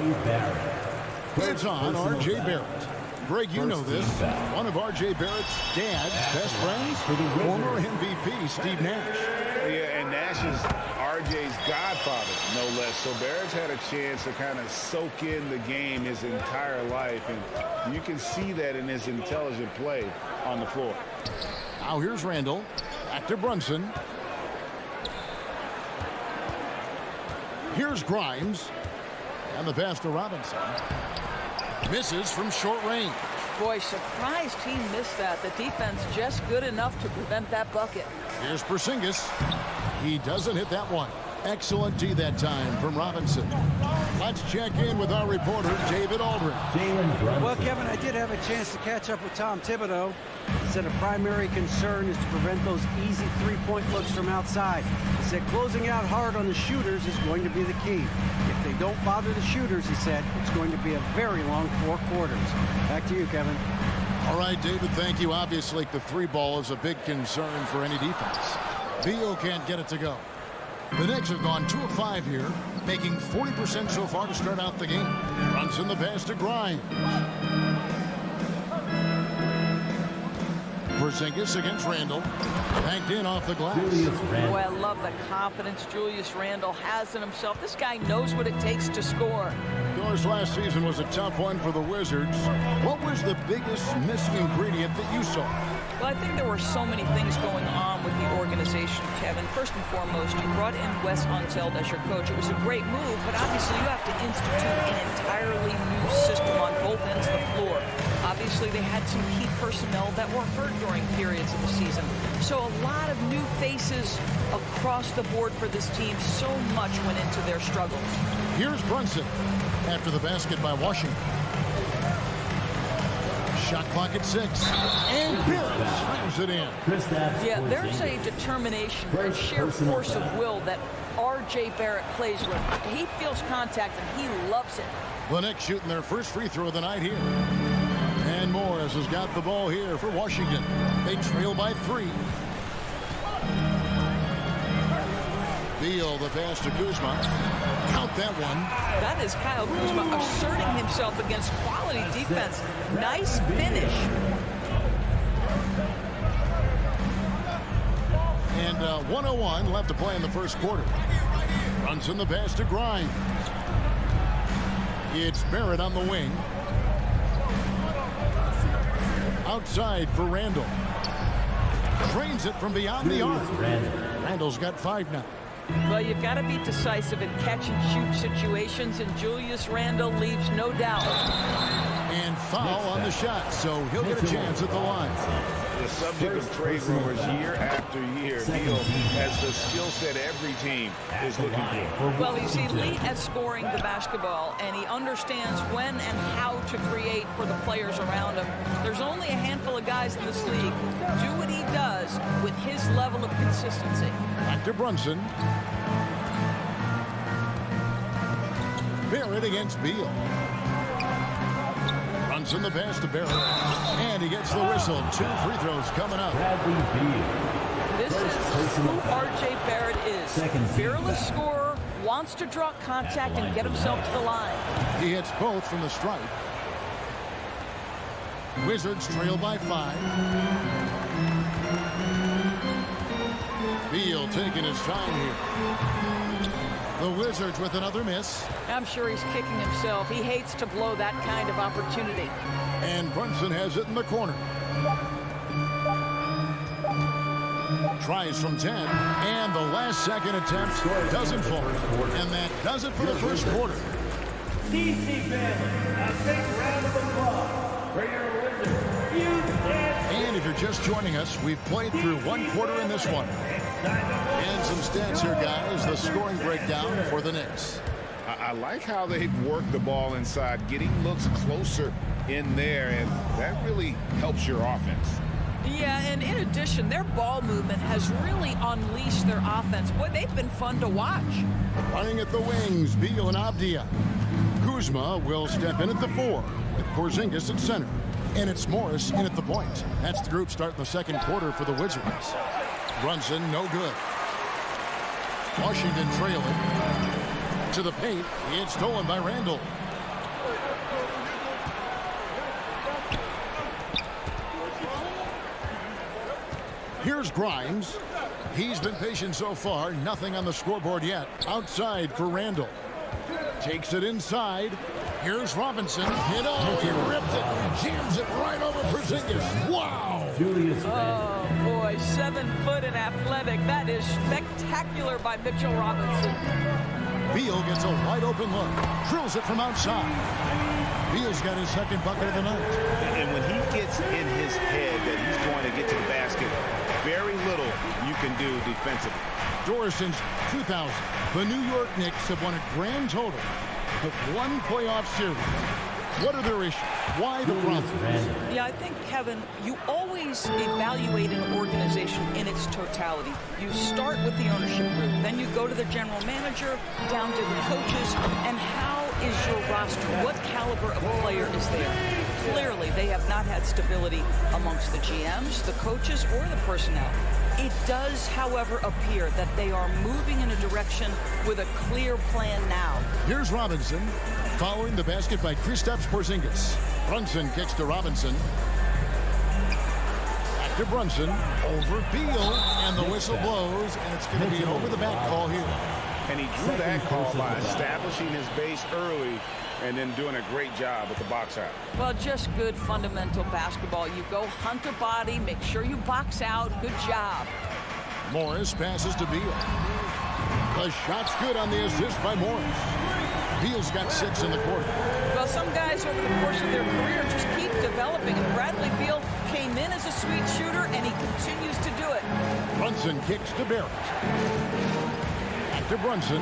It's on R.J. Barrett. Greg, you know this. One of R.J. Barrett's dad's best friends, former MVP Steve Nash. Yeah, and Nash is R.J.'s godfather, no less. So Barrett's had a chance to kind of soak in the game his entire life, and you can see that in his intelligent play on the floor. Now here's Randall. Back to Brunson. Here's Grimes. And the pass to Robinson. Misses from short range. Boy, surprised he missed that. The defense just good enough to prevent that bucket. Here's Porzingis. He doesn't hit that one. Excellent D that time from Robinson. Let's check in with our reporter, David Aldridge. Well, Kevin, I did have a chance to catch up with Tom Thibodeau. He said a primary concern is to prevent those easy three-point looks from outside. He said closing out hard on the shooters is going to be the key. If they don't bother the shooters, he said, it's going to be a very long 4 quarters. Back to you, Kevin. All right, David, thank you. Obviously, the 3-ball is a big concern for any defense. Beal can't get it to go. The Knicks have gone 2 of 5 here, making 40% so far to start out the game. Runs in the pass to Grimes. Porzingis against Randall. Banked in off the glass. Boy, I love the confidence Julius Randle has in himself. This guy knows what it takes to score. Doris, last season was a tough one for the Wizards. What was the biggest missing ingredient that you saw? Well, I think there were so many things going on with the organization, Kevin. First and foremost, you brought in Wes Unseld as your coach. It was a great move, but obviously you have to institute an entirely new system on both ends of the floor. Obviously, they had some key personnel that were hurt during periods of the season. So a lot of new faces across the board for this team. So much went into their struggles. Here's Brunson after the basket by Washington. Shot clock at 6. And Barrett slams it in. Yeah, there's a determination and sheer force of will that R.J. Barrett plays with. He feels contact and he loves it. The Knicks shooting their first free throw of the night here. And Morris has got the ball here for Washington. They trail by 3. Beal, the pass to Kuzma. Count that one. That is Kyle Kuzma asserting himself against quality defense. Nice finish. And 1:01 left to play in the first quarter. Runs in the pass to Grimes. It's Barrett on the wing. Outside for Randall. Drains it from beyond the arc. Randall's got 5 now. Well, you've got to be decisive in catch-and-shoot situations, and Julius Randle leaves no doubt. And foul on the shot, so he'll get a chance at the line. the subject of trade rumors year after year. Beal has the skill set every team is looking for. Well, he's elite at scoring the basketball, and he understands when and how to create for the players around him. There's only a handful of guys in this league who do what he does with his level of consistency. Back to Brunson. Barrett against Beal. Brunson the pass to Barrett. And he gets the whistle. 2 free throws coming up. This is who R.J. Barrett is. Fearless scorer, wants to draw contact and get himself to the line. He hits both from the stripe. Wizards trail by 5. Beal taking his time here. The Wizards with another miss. I'm sure he's kicking himself. He hates to blow that kind of opportunity. And Brunson has it in the corner. Tries from 10, and the last second attempt doesn't fall. And that does it for the first quarter. DC family, a big round of applause for your Wizards. And if you're just joining us, we've played through 1 quarter in this one. And some stats here, guys. The scoring breakdown for the Knicks. I like how they've worked the ball inside, getting looks closer in there, and that really helps your offense. Yeah, and in addition, their ball movement has really unleashed their offense. Boy, they've been fun to watch. Running at the wings, Beal and Avdia. Kuzma will step in at the 4, with Porzingis at center. And it's Morris in at the point. That's the group starting the second quarter for the Wizards. Brunson, no good. Washington trailing. To the paint, it's stolen by Randall. Here's Grimes. He's been patient so far. Nothing on the scoreboard yet. Outside for Randall. Takes it inside. Here's Robinson. He rips it. Jams it right over Porzingis. Wow. Oh, boy. 7 foot and athletic. That is spectacular by Mitchell Robinson. Beal gets a wide open look. Drills it from outside. Beal's got his second bucket of the night. And when he gets in his head that he's going to get to the basket, very little you can do defensively. Doris since 2000, the New York Knicks have won a grand total of 1 playoff series. What are their issues? Why the problem? Yeah, I think, Kevin, you always evaluate an organization in its totality. You start with the ownership group, then you go to the general manager, down to the coaches, and how is your roster? What caliber of player is there? Clearly, they have not had stability amongst the GMs, the coaches, or the personnel. It does, however, appear that they are moving in a direction with a clear plan now. Here's Robinson, following the basket by Kristaps Porzingis. Brunson kicks to Robinson. Back to Brunson, over Beal, and the whistle blows, and it's going to be an over-the-back call here. And he drew that call by establishing his base early and then doing a great job with the box out. Well, just good fundamental basketball. You go hunt a body, make sure you box out. Good job. Morris passes to Beal. The shot's good on the assist by Morris. Beal's got 6 in the quarter. Well, some guys over the course of their career just keep developing, and Bradley Beal came in as a sweet shooter, and he continues to do it. Brunson kicks to Barrett. Back to Brunson.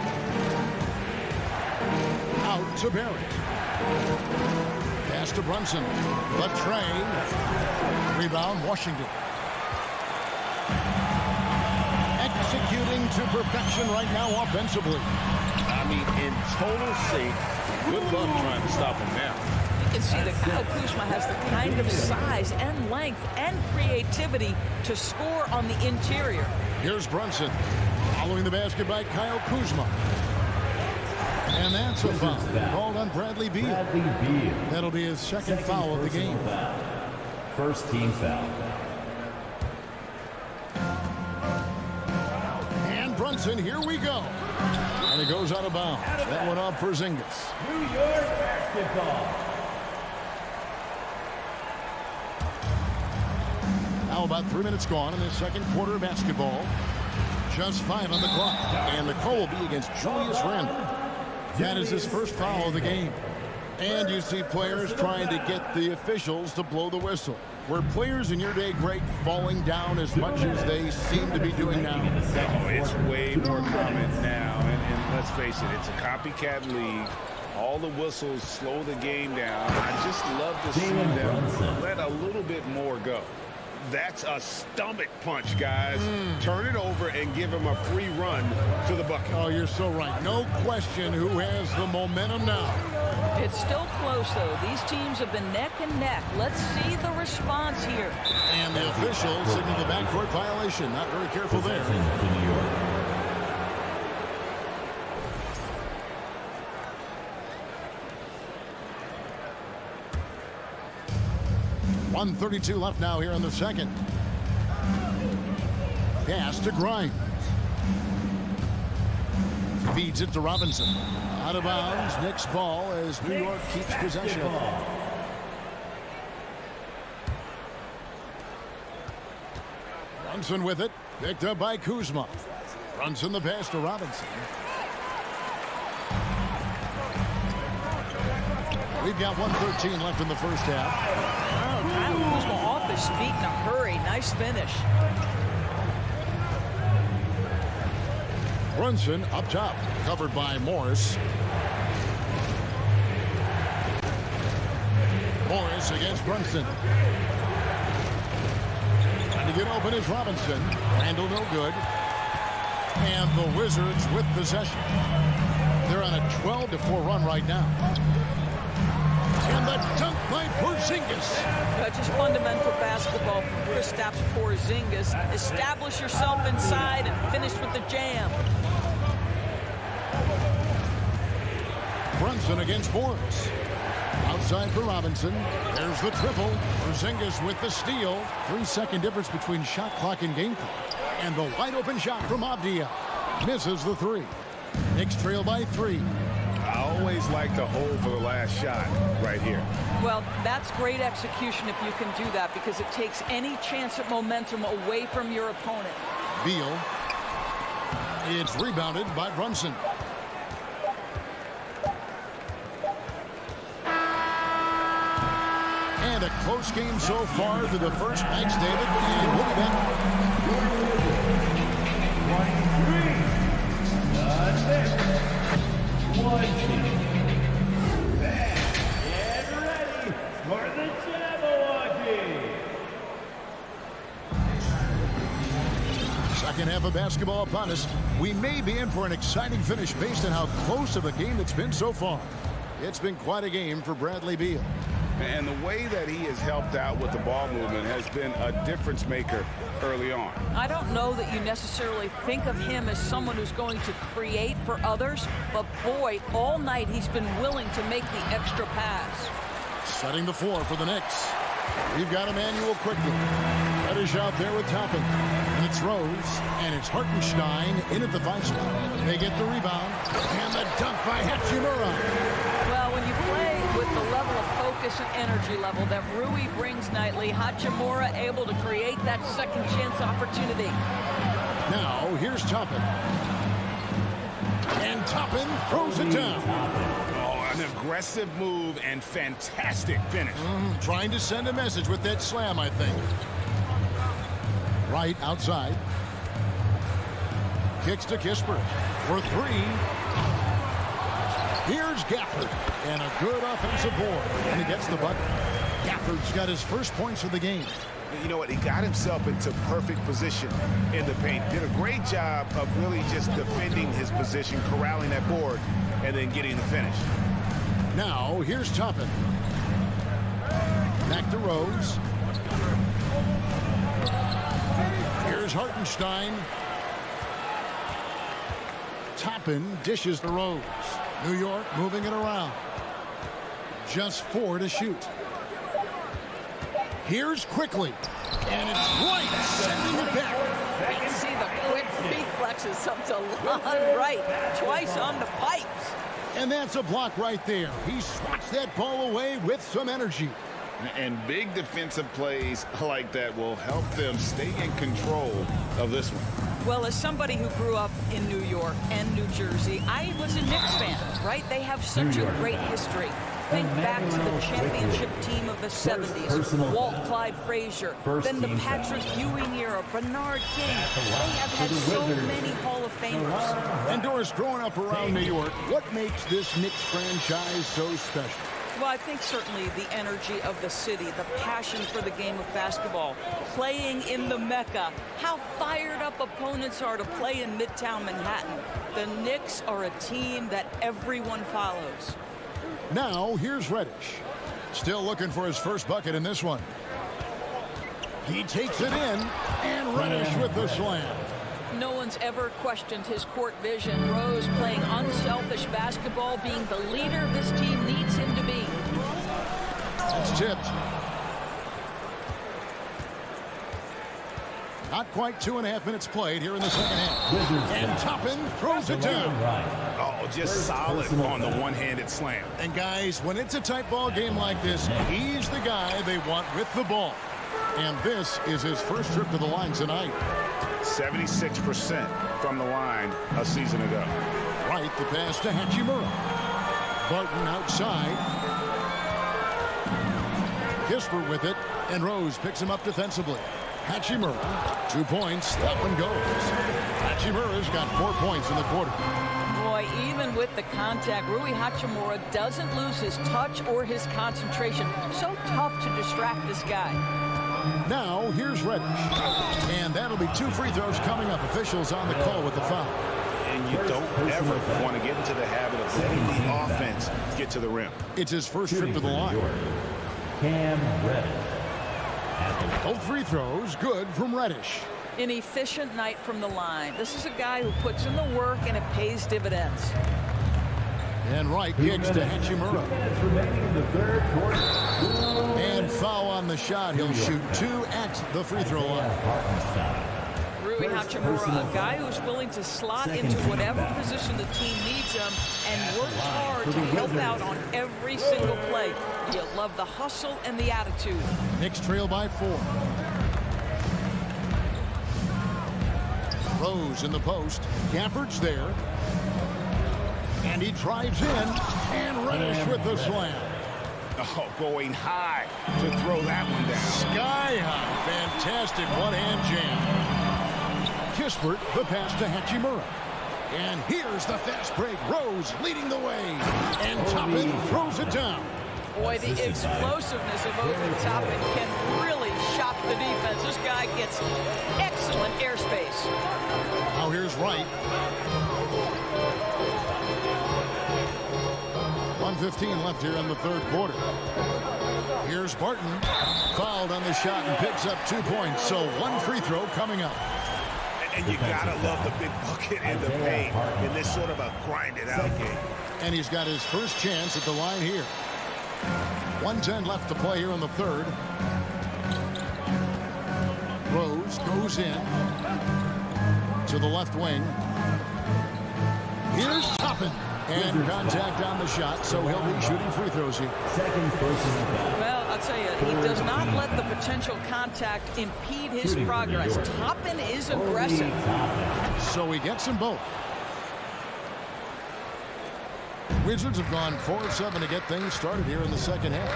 Out to Barrett. Pass to Brunson. The tray. Rebound, Washington. Executing to perfection right now offensively. I mean, in total sync. Good luck trying to stop him now. You can see that Kyle Kuzma has the kind of size and length and creativity to score on the interior. Here's Brunson. Following the basket by Kyle Kuzma. And that's a foul called on Bradley Beal. That'll be his second foul of the game. First team foul. And Brunson, here we go. And it goes out of bounds. That went off Porzingis. New York basketball. Now about 3 minutes gone in the second quarter of basketball. Just 5 on the clock. And the call will be against Julius Randle. That is his first foul of the game. And you see players trying to get the officials to blow the whistle. Were players in your day great falling down as much as they seem to be doing now? Oh, it's way more common now. And let's face it, it's a copycat league. All the whistles slow the game down. I just love to see them let a little bit more go. That's a stomach punch, guys. Turn it over and give him a free run to the bucket. Oh, you're so right. No question who has the momentum now. It's still close, though. These teams have been neck and neck. Let's see the response here. And the official signaled the backcourt violation. Not very careful there. 1:32 left now here in the second. Pass to Grimes. Feeds it to Robinson. Out of bounds. Knicks ball as New York keeps possession. Brunson with it. Picked up by Kuzma. Brunson the pass to Robinson. We've got 1:13 left in the first half. Oh, Kyle Kuzma off his feet in a hurry. Nice finish. Brunson up top, covered by Morris. Morris against Brunson. Trying to get open is Robinson. Randall no good. And the Wizards with possession. They're on a 12-4 run right now. And the dunk by Porzingis. Just fundamental basketball from Kristaps Porzingis. Establish yourself inside and finish with the jam. Brunson against Morris. Outside for Robinson. There's the triple. Porzingis with the steal. 3-second difference between shot clock and game clock. And the wide open shot from Avdia. Misses the three. Knicks trail by 3. I always like to hold for the last shot right here. Well, that's great execution if you can do that, because it takes any chance at momentum away from your opponent. Beal. It's rebounded by Brunson. And a close game so far to the first. Thanks, David. And we'll be back. Second half of basketball upon us. We may be in for an exciting finish based on how close of a game it's been so far. It's been quite a game for Bradley Beal. And the way that he has helped out with the ball movement has been a difference maker early on. I don't know that you necessarily think of him as someone who's going to create for others, but boy, all night he's been willing to make the extra pass. Setting the floor for the Knicks. We've got Emmanuel quickly. Reddish out there with Toppin. And it's Rose. And it's Hartenstein in at the 5 spot. They get the rebound. And the dunk by Hachimura. Well, when you play with the level of focus and energy level that Rui brings nightly, Hachimura able to create that second chance opportunity. Now, here's Toppin. And Toppin throws it down. An aggressive move and fantastic finish. Trying to send a message with that slam, I think. Right outside. Kicks to Kispert for 3. Here's Gafford. And a good offensive board. And he gets the bucket. Gafford's got his first points of the game. You know what? He got himself into perfect position in the paint. Did a great job of really just defending his position, corralling that board, and then getting the finish. Now, here's Toppin. Back to Rose. Here's Hartenstein. Toppin dishes to Rose. New York moving it around. Just 4 to shoot. Here's Quickly. And it's White sending it back. You can see the quick reflexes up to Lon Wright. Twice on the pipes. And that's a block right there. He swats that ball away with some energy. And big defensive plays like that will help them stay in control of this one. Well, as somebody who grew up in New York and New Jersey, I was a Knicks fan, right? They have such a great history. think back to the championship team of the 70s. Walt Clyde Frazier, then the Patrick Ewing era, Bernard King. They have had so many Hall of Famers. And Doris, growing up around New York, what makes this Knicks franchise so special? Well, I think certainly the energy of the city, the passion for the game of basketball, playing in the Mecca, how fired up opponents are to play in Midtown Manhattan. The Knicks are a team that everyone follows. Now, here's Reddish. Still looking for his first bucket in this one. He takes it in, and Reddish with the slam. No one's ever questioned his court vision. Rose playing unselfish basketball, being the leader this team needs him to be. It's tipped. Not quite 2.5 minutes played here in the second half. And Toppin throws it down. Oh, just solid on the one-handed slam. And guys, when it's a tight ball game like this, he's the guy they want with the ball. And this is his first trip to the line tonight. 76% from the line a season ago. Right, the pass to Hachimura. Barton outside. Kispert with it, and Rose picks him up defensively. Hachimura, 2 points, that one goes. Hachimura's got 4 points in the quarter. Boy, even with the contact, Rui Hachimura doesn't lose his touch or his concentration. So tough to distract this guy. Now, here's Reddish. And that'll be 2 free throws coming up. Officials on the call with the foul. And you don't ever want to get into the habit of letting the offense get to the rim. It's his first trip to the line. Cam Reddish. Both free throws good from Reddish. An efficient night from the line. This is a guy who puts in the work and it pays dividends. And Wright kicks to Hachimura. Remaining in the third quarter. And foul on the shot. He'll shoot 2 at the free throw line. Rui Hachimura, a guy who's willing to slot into whatever position the team needs him and works hard to help out on every single play. You love the hustle and the attitude. Knicks trail by 4. Rose in the post. Gafford's there. And he drives in, and Reddish with the slam. Oh, going high to throw that one down. Sky high. Fantastic one-hand jam. Kispert, the pass to Hachimura. And here's the fast break. Rose leading the way. And Toppin throws it down. Boy, the explosiveness of Obi Toppin can really shock the defense. This guy gets excellent airspace. Now here's Wright. 1:15 left here in the third quarter. Here's Barton. Fouled on the shot and picks up 2 points. So 1 free throw coming up. And you gotta love the big bucket in the paint in this sort of a grinded-out game. And he's got his first chance at the line here. 1:10 left to play here in the third. Rose goes in to the left wing. Here's Toppin. And contact on the shot, so he'll be shooting free throws here. Second personal foul. Well, I'll tell you, he does not let the potential contact impede his progress. Toppin is aggressive. So he gets them both. Wizards have gone 4 of 7 to get things started here in the second half.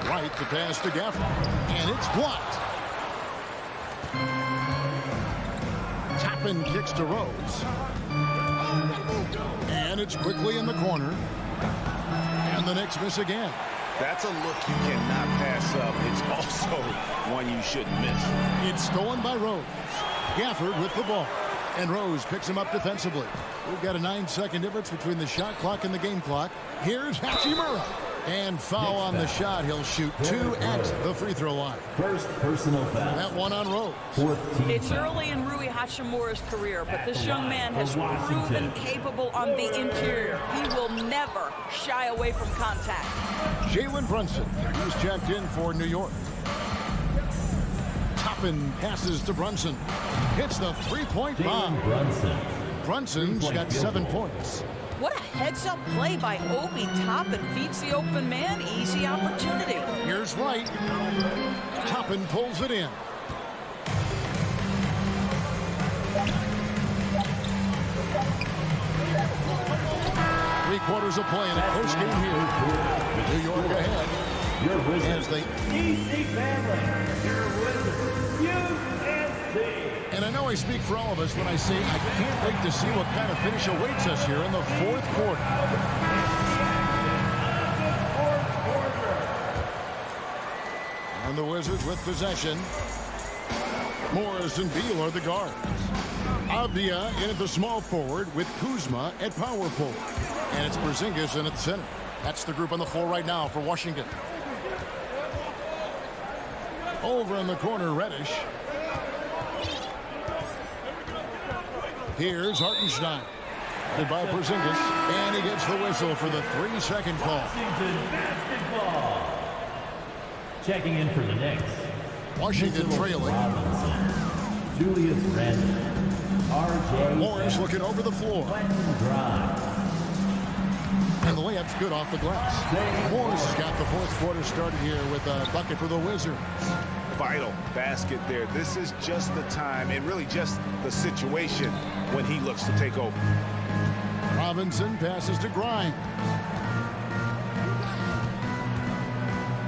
Right, the pass to Gafford. And it's blocked. Toppin kicks to Rose. And it's quickly in the corner. And the Knicks miss again. That's a look you cannot pass up. It's also one you shouldn't miss. It's stolen by Rose. Gafford with the ball. And Rose picks him up defensively. We've got a 9-second difference between the shot clock and the game clock. Here's Hachimura. And foul on the shot. He'll shoot 2 at the free throw line. First personal foul. That one on Rose. It's early in Rui Hachimura's career, but this young man has proven capable on the interior. He will never shy away from contact. Jalen Brunson. He's checked in for New York. Toppin passes to Brunson. Hits the three-point bomb. Brunson's got 7 points. What a heads-up play by Obi Toppin. Feeds the open man. Easy opportunity. Here's Wright. Toppin pulls it in. 3 quarters of play in a close game here. New York ahead. As they... DC family, your Wizards, USA. And I know I speak for all of us when I say I can't wait to see what kind of finish awaits us here in the 4th quarter. And the Wizards with possession. Morris and Beal are the guards. Avdia in at the small forward with Kuzma at power forward. And it's Porzingis in at the center. That's the group on the floor right now for Washington. Over in the corner, Reddish. Here's Hartenstein. Goodbye, Porzingis. And he gets the whistle for the 3-second call. Washington basketball. Checking in for the Knicks. Washington trailing. Julius Randle. RJ. Morris looking over the floor. And the layup's good off the glass. Morris has got the 4th quarter started here with a bucket for the Wizards. Vital basket there. This is just the time and really just the situation when he looks to take over. Robinson passes to Grimes.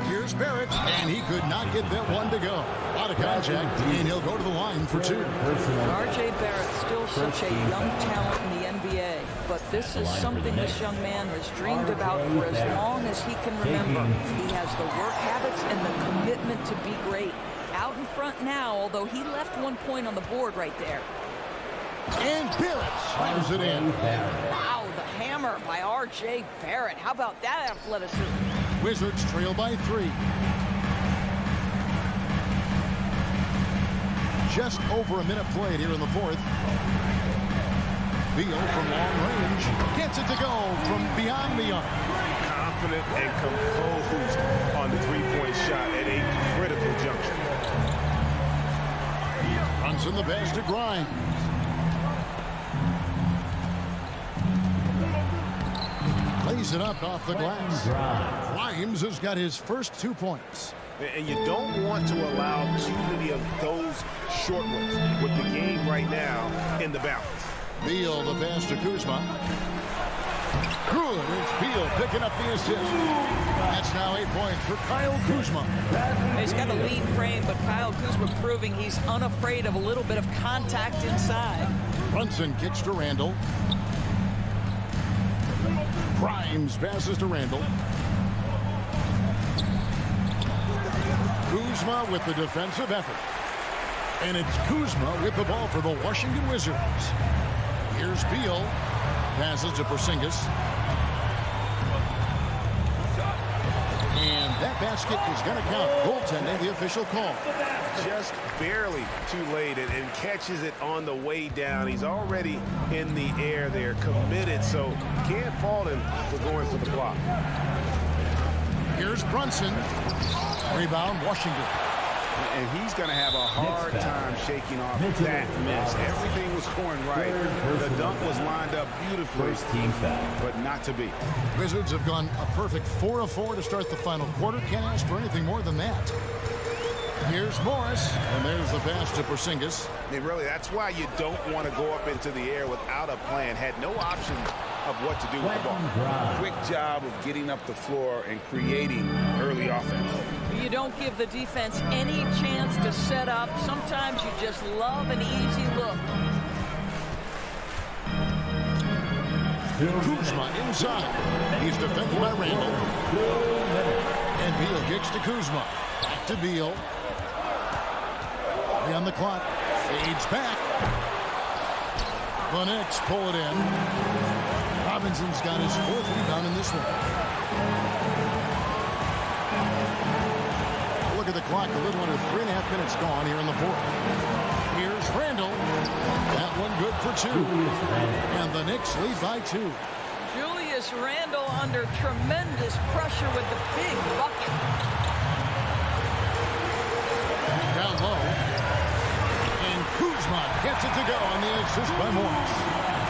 Here's Barrett, and he could not get that one to go. Out of contact, and he'll go to the line for 2. R.J. Barrett's still such a young talent in the NBA, but this is something this young man has dreamed about for as long as he can remember. He has the work habits and the commitment to be great. Out in front now, although he left 1 point on the board right there. And Barrett slams it in. Wow, the hammer by R.J. Barrett. How about that athleticism? Wizards trail by 3. Just over a minute played here in the 4th. Beal from long range gets it to go from beyond the arc. Confident and composed on the 3-point shot at a critical juncture. Brunson the pass to Grimes. Lays it up off the glass. Grimes has got his first 2 points. And you don't want to allow too many of those short ones with the game right now in the balance. Beal the pass to Kuzma. Good. It's Beal picking up the assist. That's now 8 points for Kyle Kuzma. He's got a lean frame, but Kyle Kuzma proving he's unafraid of a little bit of contact inside. Brunson kicks to Randle. Grimes passes to Randle. Kuzma with the defensive effort. And it's Kuzma with the ball for the Washington Wizards. Here's Beal. Passes to Porzingis. And that basket is going to count. Goaltending, the official call. Just barely too late and catches it on the way down. He's already in the air there, committed, so can't fault him for going for the block. Here's Brunson. Rebound, Washington. And he's going to have a hard time shaking off that miss. Everything was going right. The dunk was lined up beautifully, but not to be. Wizards have gone a perfect 4 of 4 to start the final quarter. Can't ask for anything more than that. Here's Morris, and there's the pass to Porzingis. And really, that's why you don't want to go up into the air without a plan. Had no option of what to do with the ball. Quick job of getting up the floor and creating early offense. You don't give the defense any chance to set up. Sometimes you just love an easy look. Kuzma inside. He's defended by Randle. And Beal kicks to Kuzma. Back to Beal. 3 on the clock. Fades back. The Knicks pull it in. Robinson's got his 4th rebound in this one. Look at the clock. A little under 3.5 minutes gone here in the 4th. Here's Randle. That one good for 2. And the Knicks lead by 2. Julius Randle under tremendous pressure with the big bucket. Down low. And Kuzma gets it to go on the assist by Morris.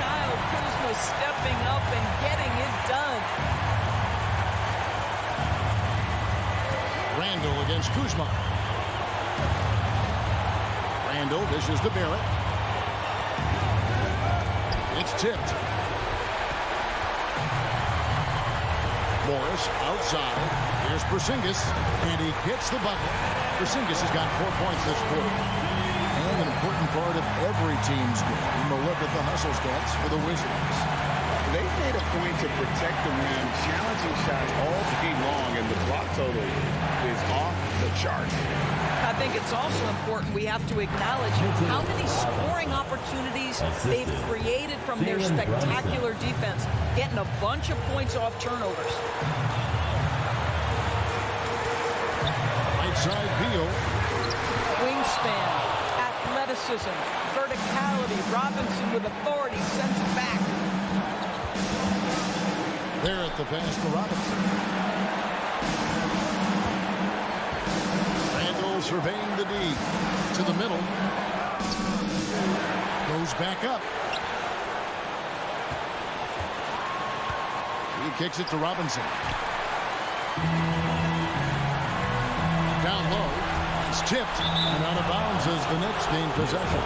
Kyle Kuzma stepping up and getting it done. Randle against Kuzma. Randle dishes to Barrett. It's tipped. Morris outside. Here's Porzingis, and he gets the bucket. Porzingis has got 4 points this quarter. And an important part of every team's game. We'll look at the hustle stats for the Wizards. They've made a point to protect the rim, challenging shots all day long, and the block total is off the charts. I think it's also important we have to acknowledge how many scoring opportunities they've created from their spectacular defense, getting a bunch of points off turnovers. Right side, Beal. Wingspan, athleticism, verticality. Robinson with authority sends it back. There at the pass to Robinson. Randall surveying the D. To the middle. Goes back up. He kicks it to Robinson. Down low. It's tipped and out of bounds as the Knicks gain possession.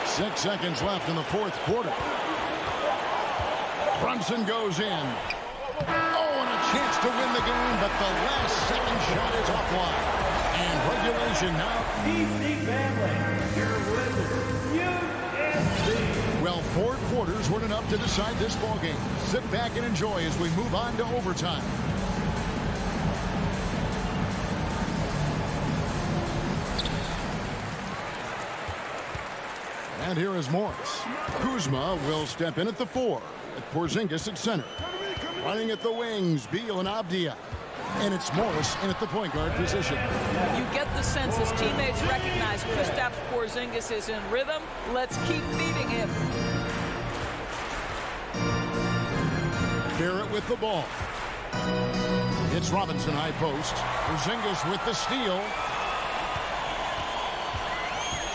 Six seconds left in the fourth quarter. Brunson goes in. Oh, and a chance to win the game, but the last second shot is offline. And regulation now. DC family, your Wizards, UFC. Well, 4 quarters weren't enough to decide this ball game. Sit back and enjoy as we move on to overtime. And here is Morris. Kuzma will step in at the 4. With Porzingis at center. Running at the wings, Beal and Avdia. And it's Morris in at the point guard position. You get the sense his teammates recognize Kristaps Porzingis is in rhythm. Let's keep feeding him. Barrett with the ball. It's Robinson high post. Porzingis with the steal.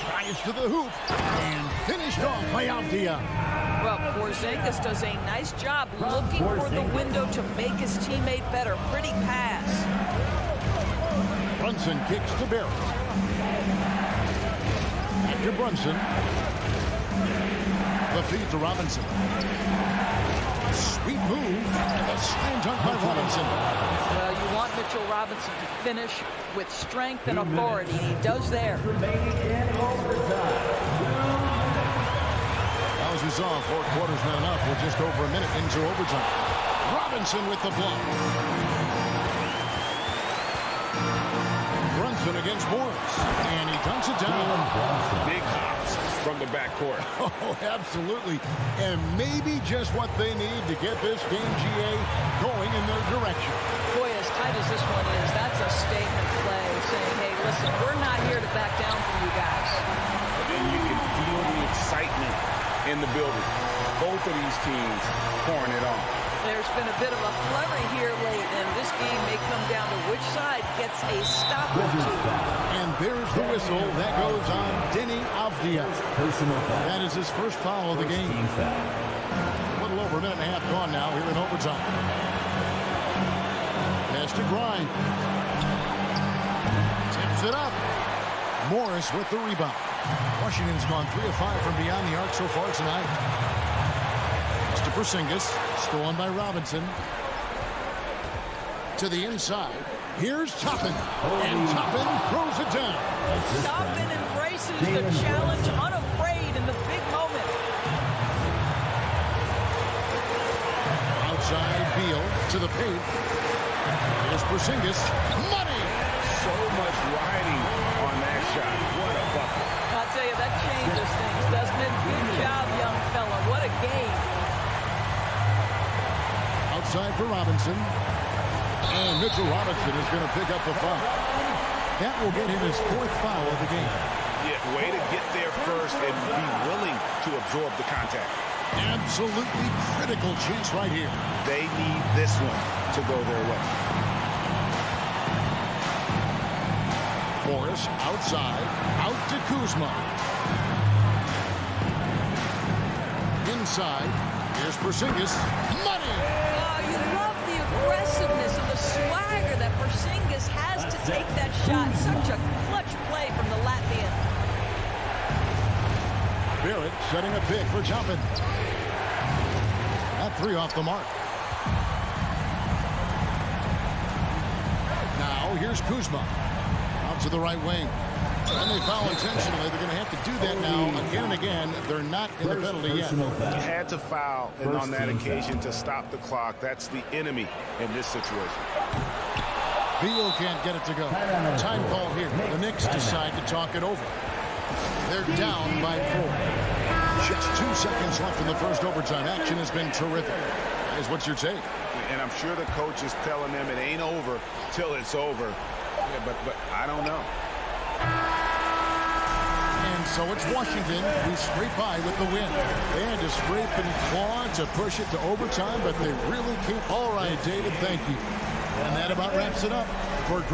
Tries to the hoop. And finished off by Avdia. Well, Porzingis does a nice job looking for the window to make his teammate better. Pretty pass. Brunson kicks to Barrett. Back to Brunson. The feed to Robinson. Sweet move. A slam dunk by Robinson. Well, you want Mitchell Robinson to finish with strength and authority. He does there. As we saw, 4 quarters not enough. We're just over a minute into overtime. Robinson with the block. Brunson against Morris. And he dunks it down. Big hops from the backcourt. Oh, absolutely. And maybe just what they need to get this game, GA, going in their direction. Boy, as tight as this one is, that's a statement play saying, hey, listen, we're not here to back down from you guys. And you can feel the excitement in the building. Both of these teams pouring it on. There's been a bit of a flurry here late, and this game may come down to which side gets a stop or two. And there's the whistle. That goes on Denny Avdia. That is his first foul of the game. A little over a minute and a half gone now here in overtime. Pass to Grind. Tips it up. Morris with the rebound. Washington's gone 3 of 5 from beyond the arc so far tonight. It's to Porzingis, stolen by Robinson. To the inside. Here's Toppin. And Toppin throws it down. Toppin embraces the challenge unafraid in the big moment. Outside Beal to the paint. Here's Porzingis. Money! So much riding on that shot. What a bucket. I'll tell you, that changes things, doesn't it? Good job, young fella. What a game. Outside for Robinson. And Mitchell Robinson is going to pick up the foul. That will get him his 4th foul of the game. Yeah, way to get there first and be willing to absorb the contact. Absolutely critical chance right here. They need this one to go their way. Morris outside, out to Kuzma. Inside, here's Porzingis. Money! Oh, you love the aggressiveness and the swagger that Porzingis has to take that shot. Such a clutch play from the Latvian. Barrett it, setting a pick for Toppin. That 3 off the mark. Now here's Kuzma. Out to the right wing. And they foul intentionally. They're going to have to do that now again and again. They're not in the penalty yet. You had to foul, and on that occasion to stop the clock. That's the enemy in this situation. Beal can't get it to go. Time call here. The Knicks decide to talk it over. They're down by 4. Just 2 seconds left in the first overtime. Action has been terrific. That is what's your take? And I'm sure the coach is telling them it ain't over till it's over. Yeah, but I don't know. And so it's Washington who scrape by with the win. They had to scrape and claw to push it to overtime, but they really can't. All right, David, thank you. And that about wraps it up for.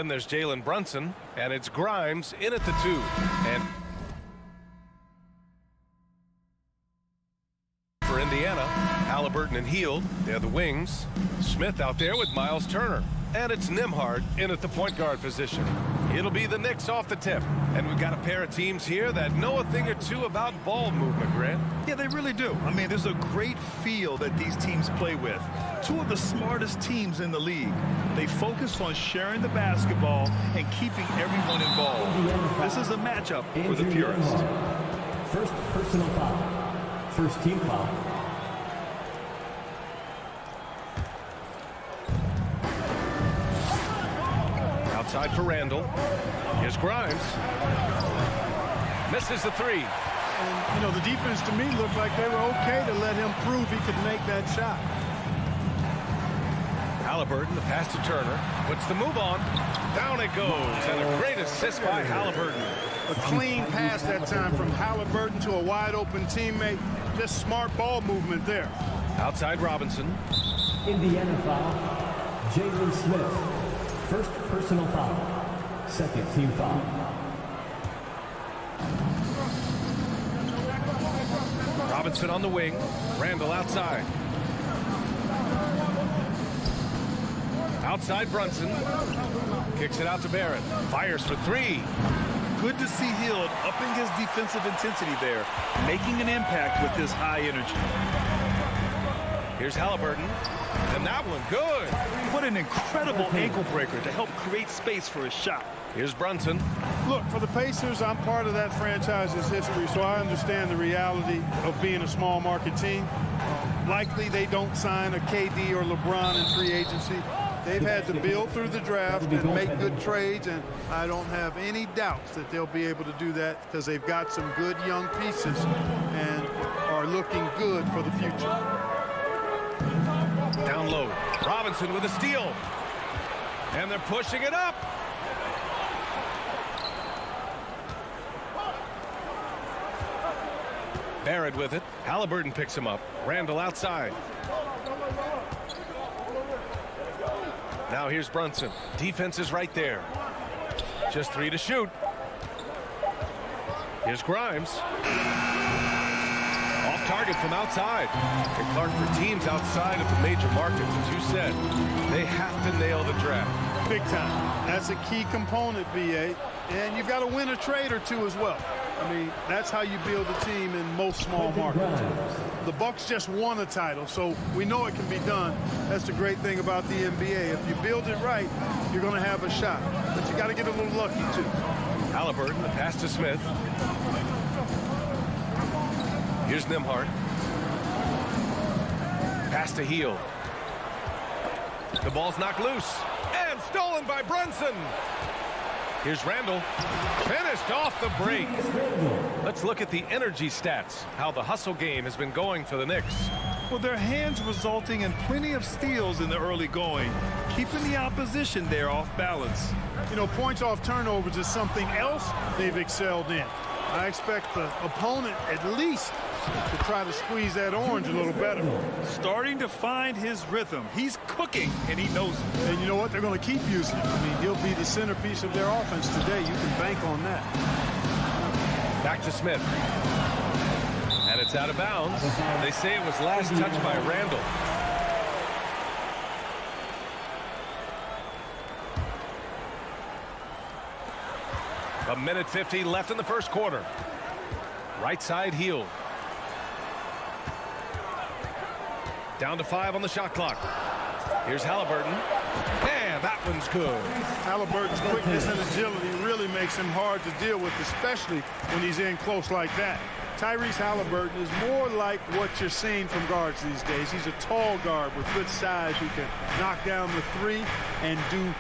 Then there's Jalen Brunson, and it's Grimes in at the 2. And for Indiana, Halliburton and Hield, they're the wings. Smith out there with Miles Turner. And it's Nembhard in at the point guard position. It'll be the Knicks off the tip. And we've got a pair of teams here that know a thing or two about ball movement, Grant. Yeah, they really do. I mean, there's a great feel that these teams play with. Two of the smartest teams in the league. They focus on sharing the basketball and keeping everyone involved. This is a matchup for the purists. First personal foul. First team foul. Outside for Randall. Here's Grimes. Misses the 3. And, you know, the defense to me looked like they were okay to let him prove he could make that shot. Halliburton, the pass to Turner. Puts the move on. Down it goes. And a great assist by Halliburton. A clean pass that time from Halliburton to a wide open teammate. Just smart ball movement there. Outside Robinson. Indiana foul. Jalen Smith. First personal foul. Second team foul. Robinson on the wing. Randall outside. Outside Brunson. Kicks it out to Barrett. Fires for 3. Good to see Hield upping his defensive intensity there, making an impact with his high energy. Here's Halliburton. And that one good. What an incredible ankle breaker to help create space for a shot. Here's Brunson. Look, for the Pacers, I'm part of that franchise's history, so I understand the reality of being a small market team. Likely they don't sign a KD or LeBron in free agency. They've had to build through the draft and make good trades, and I don't have any doubts that they'll be able to do that because they've got some good young pieces and are looking good for the future. Down low. Robinson with a steal. And they're pushing it up. Barrett with it. Halliburton picks him up. Randall outside. Now here's Brunson. Defense is right there. Just 3 to shoot. Here's Grimes. Off target from outside. And Clark, for teams outside of the major markets, as you said, they have to nail the draft. Big time. That's a key component, BA. And you've got to win a trade or two as well. I mean, that's how you build a team in most small markets. The Bucks just won a title, so we know it can be done. That's the great thing about the NBA. If you build it right, you're going to have a shot. But you got to get a little lucky, too. Halliburton, the pass to Smith. Here's Nembhard. Pass to Hield. The ball's knocked loose. And stolen by Brunson. Here's Randall. Finished off the break. Let's look at the energy stats, how the hustle game has been going for the Knicks. Well, their hands resulting in plenty of steals in the early going, keeping the opposition there off balance. You know, points off turnovers is something else they've excelled in. I expect the opponent at least to try to squeeze that orange a little better. Starting to find his rhythm. He's cooking, and he knows it. And you know what? They're going to keep using him. I mean, he'll be the centerpiece of their offense today. You can bank on that. Back to Smith. And it's out of bounds. They say it was last touched by Randall. A minute 50 left in the first quarter. Right side Hield. Down to 5 on the shot clock. Here's Halliburton. And that one's good. Halliburton's quickness and agility really makes him hard to deal with, especially when he's in close like that. Tyrese Halliburton is more like what you're seeing from guards these days. He's a tall guard with good size who can knock down the 3 and do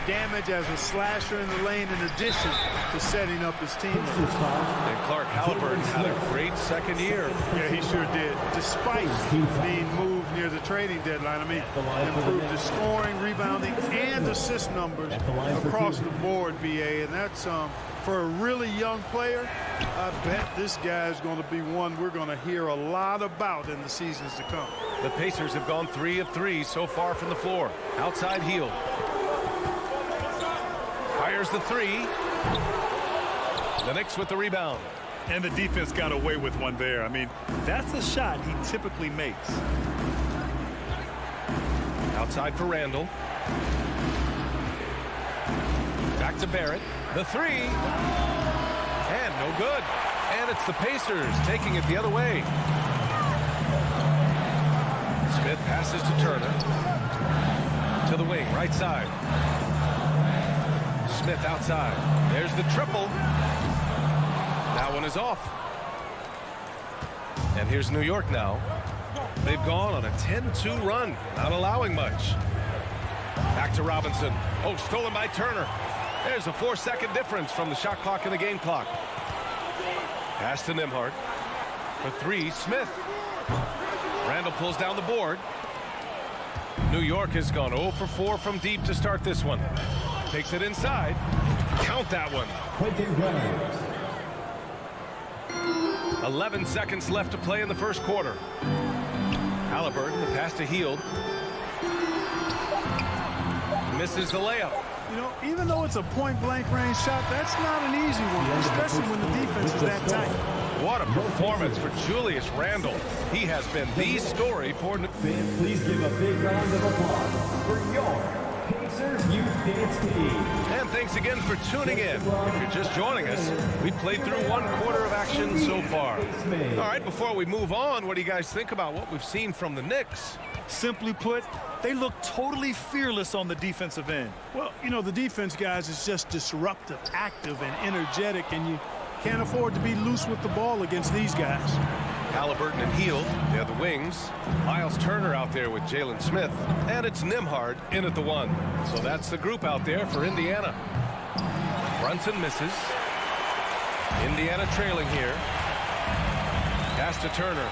damage as a slasher in the lane in addition to setting up his team. And Clark, Halliburton had a great second year. Yeah, he sure did. Despite being moved near the trading deadline, I mean, improved his scoring, rebounding, and assist numbers across the board, BA. And that's for a really young player, I bet this guy is going to be one we're going to hear a lot about in the seasons to come. The Pacers have gone 3 of 3 so far from the floor. Outside Hield. Fires the three. The Knicks with the rebound. And the defense got away with one there. I mean, that's a shot he typically makes. Outside for Randall. Back to Barrett. The three. And no good. And it's the Pacers taking it the other way. Smith passes to Turner. To the wing, right side. Smith outside. There's the triple. That one is off. And here's New York now. They've gone on a 10-2 run, not allowing much. Back to Robinson. Oh, stolen by Turner. There's a 4-second difference from the shot clock and the game clock. Pass to Nembhard. For three, Smith. Randall pulls down the board. New York has gone 0 for 4 from deep to start this one. Takes it inside. Count that one. 11 seconds left to play in the first quarter. Halliburton, the pass to Hield. Misses the layup. You know, even though it's a point-blank range shot, that's not an easy one, especially when the defense is that tight. What a performance for Julius Randle. He has been the story for... Fans, please give a big round of applause for your Pacers Youth Dance Team. And thanks again for tuning in. If you're just joining us, we played through 1 quarter of action so far. All right, before we move on, what do you guys think about what we've seen from the Knicks? Simply put, they look totally fearless on the defensive end. Well, you know, the defense, guys, is just disruptive, active, and energetic, and you can't afford to be loose with the ball against these guys. Halliburton and Hield, they are the wings. Miles Turner out there with Jalen Smith. And it's Nembhard in at the 1. So that's the group out there for Indiana. Brunson misses. Indiana trailing here. Pass to Turner.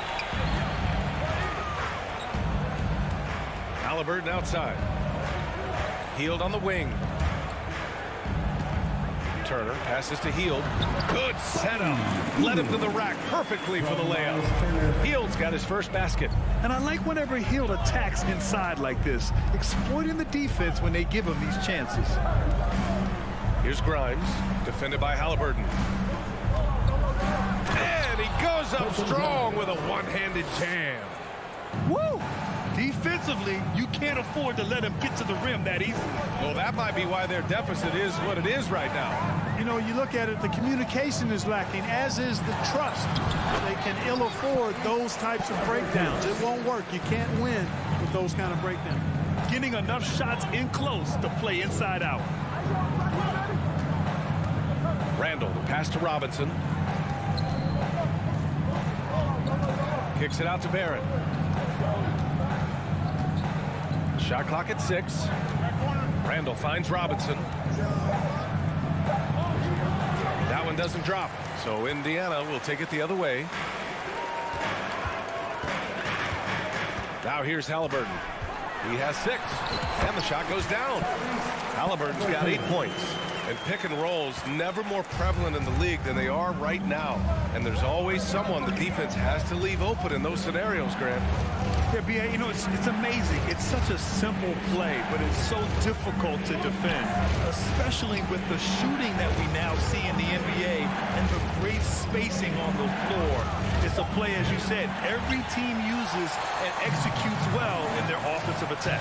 Halliburton outside. Hield on the wing. Turner passes to Hield. Good setup. Led him to the rack perfectly for the layup. Hield's got his first basket. And I like whenever Hield attacks inside like this, exploiting the defense when they give him these chances. Here's Grimes, defended by Halliburton. And he goes up strong with a one-handed jam. Woo! Defensively, you can't afford to let him get to the rim that easily. Well, that might be why their deficit is what it is right now. You know, you look at it, the communication is lacking, as is the trust. They can ill afford those types of breakdowns. It won't work. You can't win with those kind of breakdowns. Getting enough shots in close to play inside out. Randall, the pass to Robinson. Kicks it out to Barrett. Shot clock at 6. Randall finds Robinson. That one doesn't drop. So Indiana will take it the other way. Now here's Halliburton. He has 6. And the shot goes down. Halliburton's got 8 points. And pick and rolls never more prevalent in the league than they are right now. And there's always someone the defense has to leave open in those scenarios, Grant. Yeah, B.A., you know, it's amazing. It's such a simple play, but it's so difficult to defend, especially with the shooting that we now see in the NBA and the great spacing on the floor. It's a play, as you said, every team uses and executes well in their offensive attack.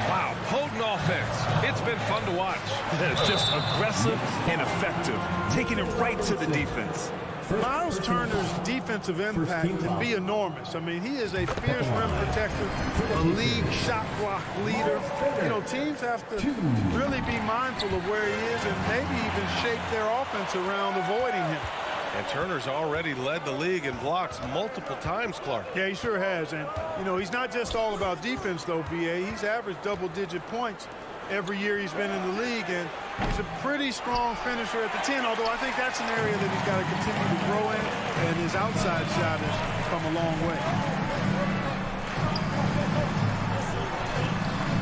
Wow, potent offense. It's been fun to watch. It's just aggressive and effective, taking it right to the defense. Miles Turner's defensive impact can be enormous. I mean, he is a fierce rim protector, a league shot block leader. You know, teams have to really be mindful of where he is and maybe even shape their offense around avoiding him. And Turner's already led the league in blocks multiple times, Clark. Yeah, he sure has. And, you know, he's not just all about defense, though, B.A. He's averaged double-digit points every year he's been in the league, and he's a pretty strong finisher at the 10, although I think that's an area that he's got to continue to grow in, and his outside shot has come a long way.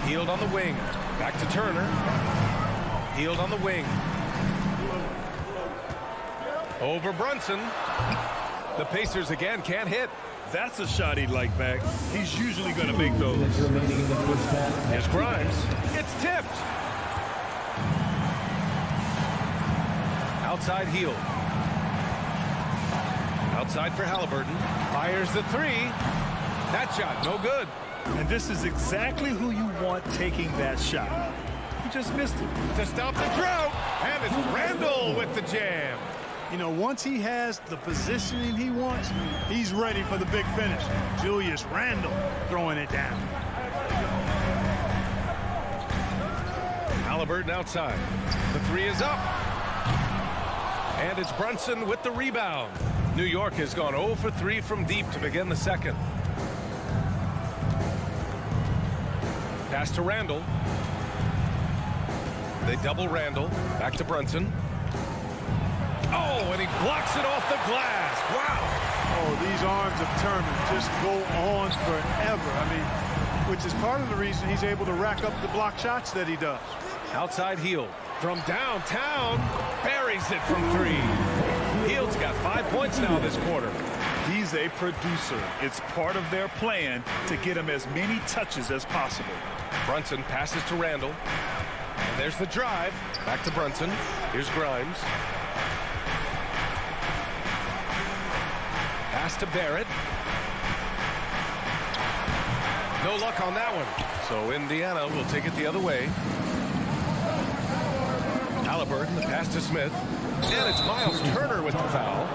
Hield on the wing. Back to Turner. Hield on the wing. Over Brunson. The Pacers again can't hit. That's a shot he'd like back. He's usually going to make those. Here's Grimes. It's tipped. outside heel. Outside for Halliburton. Fires the three. That shot, no good. And this is exactly who you want taking that shot. He just missed it. To stop the drought. And it's Randall with the jam. You know, once he has the positioning he wants, he's ready for the big finish. Julius Randle throwing it down. Halliburton outside. The three is up. And it's Brunson with the rebound. New York has gone 0 for 3 from deep to begin the second. Pass to Randall. They double Randall. Back to Brunson. Oh, and he blocks it off the glass. Wow. Oh, these arms of Turner just go on forever. I mean, which is part of the reason he's able to rack up the block shots that he does. Outside heel. From downtown. Buries it from 3. Hield's got 5 points now this quarter. He's a producer. It's part of their plan to get him as many touches as possible. Brunson passes to Randall. And there's the drive. Back to Brunson. Here's Grimes. Pass to Barrett. No luck on that one. So Indiana will take it the other way. Halliburton, the pass to Smith. And it's Miles Turner with the foul.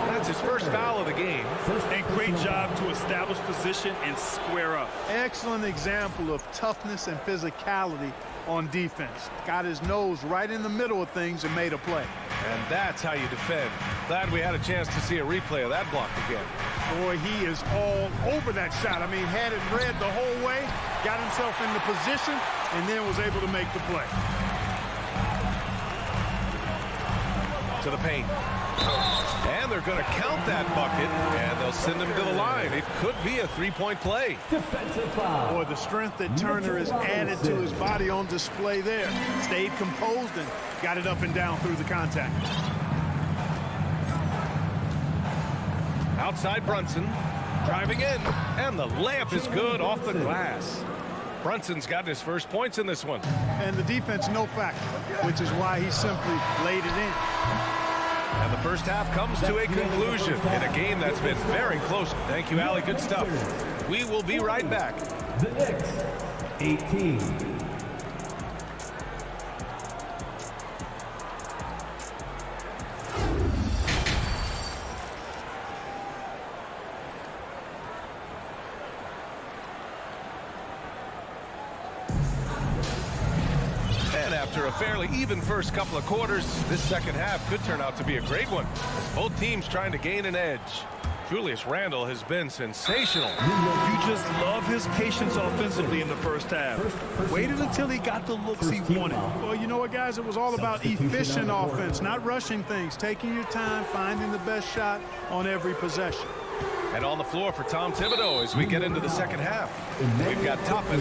That's his first foul of the game. And great job to establish position and square up. Excellent example of toughness and physicality on defense. Got his nose right in the middle of things and made a play. And that's how you defend. Glad we had a chance to see a replay of that block again. Boy, he is all over that shot. I mean, had it read the whole way, got himself in the position, and then was able to make the play. To the paint. And they're going to count that bucket, and they'll send him to the line. It could be a three-point play. Defensive foul. Boy, the strength that Turner has added to his body on display there. Stayed composed and got it up and down through the contact. Outside Brunson, driving in, and the layup is good off the glass. Brunson's got his first points in this one. And the defense no factor, which is why he simply laid it in. And the first half comes to a conclusion in a game that's been very close. Thank you, Allie. Good stuff. We will be right back. The Knicks, 18. After a fairly even first couple of quarters, this second half could turn out to be a great one, as both teams trying to gain an edge. Julius Randle has been sensational. You just love his patience offensively in the first half. Waited until he got the looks he wanted. Well, you know what, guys? It was all about efficient offense, not rushing things, taking your time, finding the best shot on every possession. And on the floor for Tom Thibodeau as we get into the second half. We've got Toppin.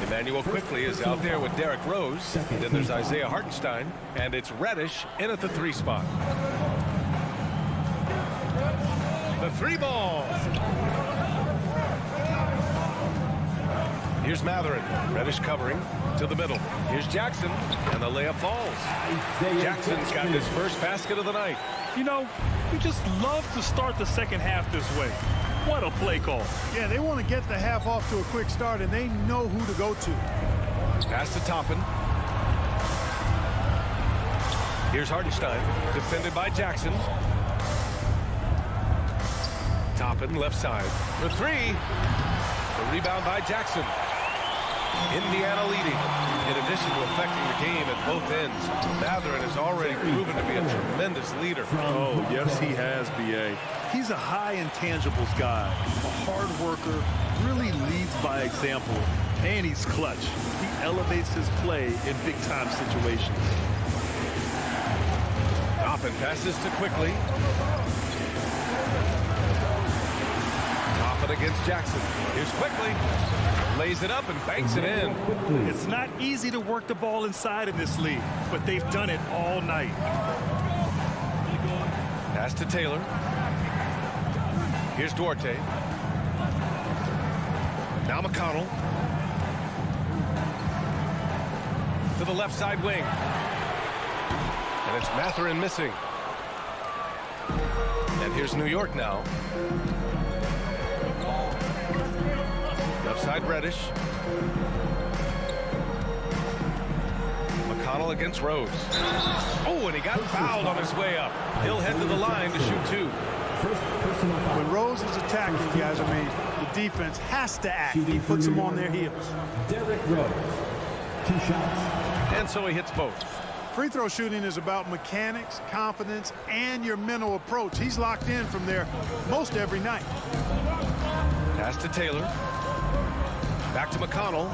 Emmanuel quickly is out there with Derrick Rose. Then there's Isaiah Hartenstein. And it's Reddish in at the 3 spot. The 3 ball. Here's Matherin. Reddish covering to the middle. Here's Jackson. And the layup falls. Jackson's got his first basket of the night. You know, you just love to start the second half this way. What a play call. Yeah, they want to get the half off to a quick start, and they know who to go to. Pass to Toppin. Here's Hartenstein, defended by Jackson. Toppin, left side. For 3. The rebound by Jackson. Indiana leading. In addition to affecting the game at both ends, Matherin has already proven to be a tremendous leader. Oh, yes, he has, B.A. He's a high intangibles guy, a hard worker, really leads by example, and he's clutch. He elevates his play in big-time situations. Toppin passes to Quickly. Toppin against Jackson. Here's Quickly. Lays it up and banks it in. It's not easy to work the ball inside in this league, but they've done it all night. Pass to Taylor. Here's Duarte. Now McConnell. To the left side wing. And it's Mathurin missing. And here's New York now. Left side Reddish. McConnell against Rose. Oh, and he got fouled on his way up. He'll head to the line to shoot 2. When Rose is attacking, guys, I mean, the defense has to act. He puts them on their heels. Derrick Rose, 2 shots. And so he hits both. Free throw shooting is about mechanics, confidence, and your mental approach. He's locked in from there most every night. Pass to Taylor. Back to McConnell.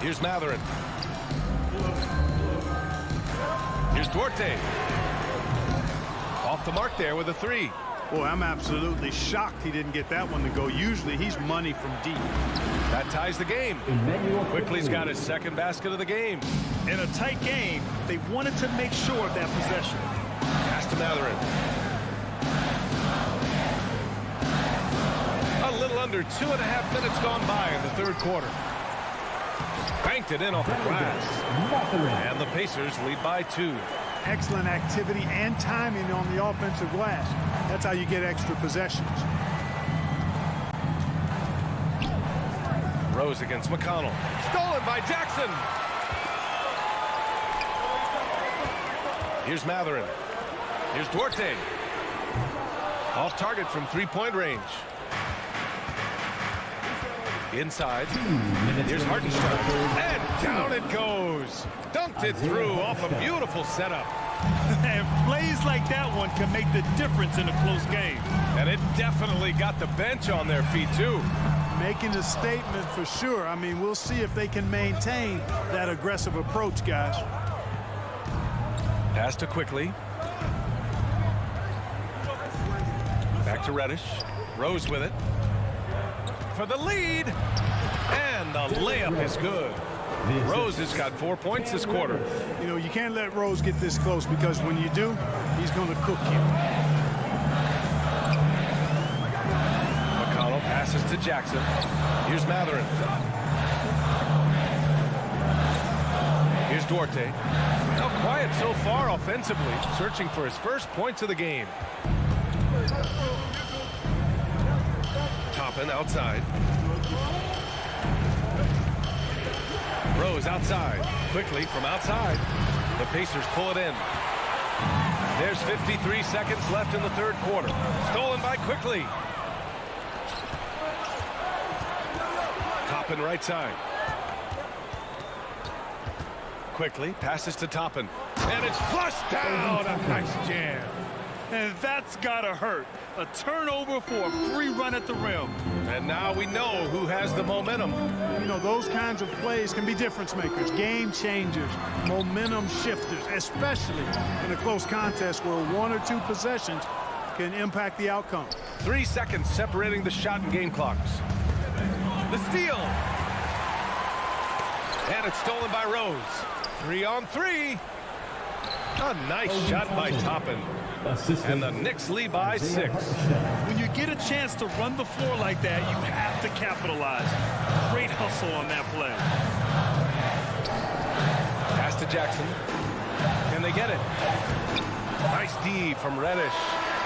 Here's Mathurin. Here's Duarte. Off the mark there with a 3. Boy, I'm absolutely shocked he didn't get that one to go. Usually he's money from deep. That ties the game. Quickly's got his second basket of the game. In a tight game, they wanted to make sure of that possession. Pass to Mathurin. A little under 2.5 minutes gone by in the third quarter. Banked it in off the glass. And the Pacers lead by 2. Excellent activity and timing on the offensive glass. That's how you get extra possessions. Rose against McConnell. Stolen by Jackson. Here's Mathurin. Here's Duarte. Off target from 3-point range. Inside. Here's Hartenstein. And down it goes. Dunked it through off a beautiful setup. And plays like that one can make the difference in a close game. And it definitely got the bench on their feet, too. Making a statement for sure. I mean, we'll see if they can maintain that aggressive approach, guys. Pass to Quickly. Back to Reddish. Rose with it. For the lead. And the layup is good. Rose has got 4 points this quarter. You know, you can't let Rose get this close because when you do, he's going to cook you. McConnell passes to Jackson. Here's Mathurin. Here's Duarte. Now quiet so far offensively, searching for his first points of the game. Toppin outside. Rose outside. Quickly from outside. The Pacers pull it in. There's 53 seconds left in the third quarter. Stolen by Quickly. Toppin right side. Quickly passes to Toppin. And it's flushed down. A nice jam. And that's gotta hurt. A turnover for a free run at the rim. And now we know who has the momentum. You know, those kinds of plays can be difference makers, game changers, momentum shifters, especially in a close contest where 1 or 2 possessions can impact the outcome. 3 seconds separating the shot and game clocks. The steal. And it's stolen by Rose. 3 on 3. A nice shot by Toppin. And the Knicks lead by 6. When you get a chance to run the floor like that, you have to capitalize. Great hustle on that play. Pass to Jackson. Can they get it? Nice D from Reddish.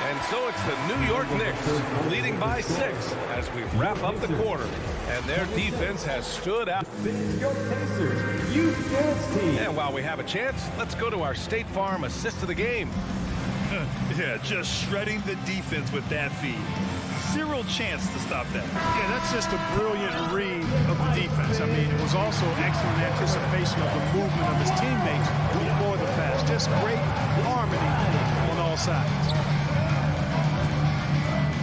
And so it's the New York Knicks leading by 6 as we wrap up the quarter. And their defense has stood out. Your Pacers Youth Dance Team. And while we have a chance, let's go to our State Farm assist of the game. Yeah, just shredding the defense with that feed. Zero chance to stop that. Yeah, that's just a brilliant read of the defense. I mean, it was also excellent anticipation of the movement of his teammates before the pass. Just great harmony on all sides.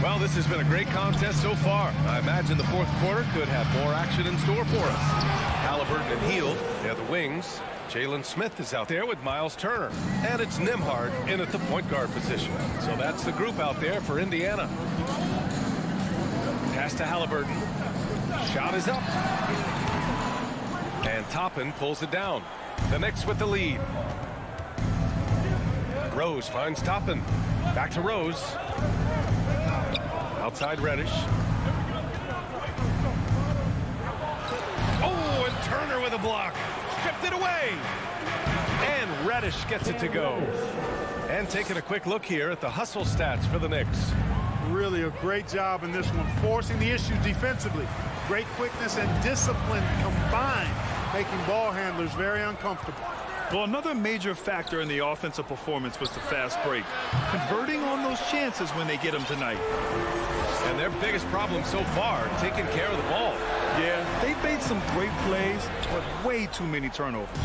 Well, this has been a great contest so far. I imagine the fourth quarter could have more action in store for us. Halliburton and Hield, they're the wings. Jalen Smith is out there with Miles Turner. And it's Nembhard in at the point guard position. So that's the group out there for Indiana. Pass to Halliburton. Shot is up. And Toppin pulls it down. The Knicks with the lead. Rose finds Toppin. Back to Rose. Outside Reddish. Oh, and Turner with a block. Stripped it away. And Reddish gets it to go. And taking a quick look here at the hustle stats for the Knicks. Really a great job in this one, forcing the issue defensively. Great quickness and discipline combined, making ball handlers very uncomfortable. Well, another major factor in the offensive performance was the fast break. Converting on those chances when they get them tonight. And their biggest problem so far, taking care of the ball. Yeah, they've made some great plays, but way too many turnovers.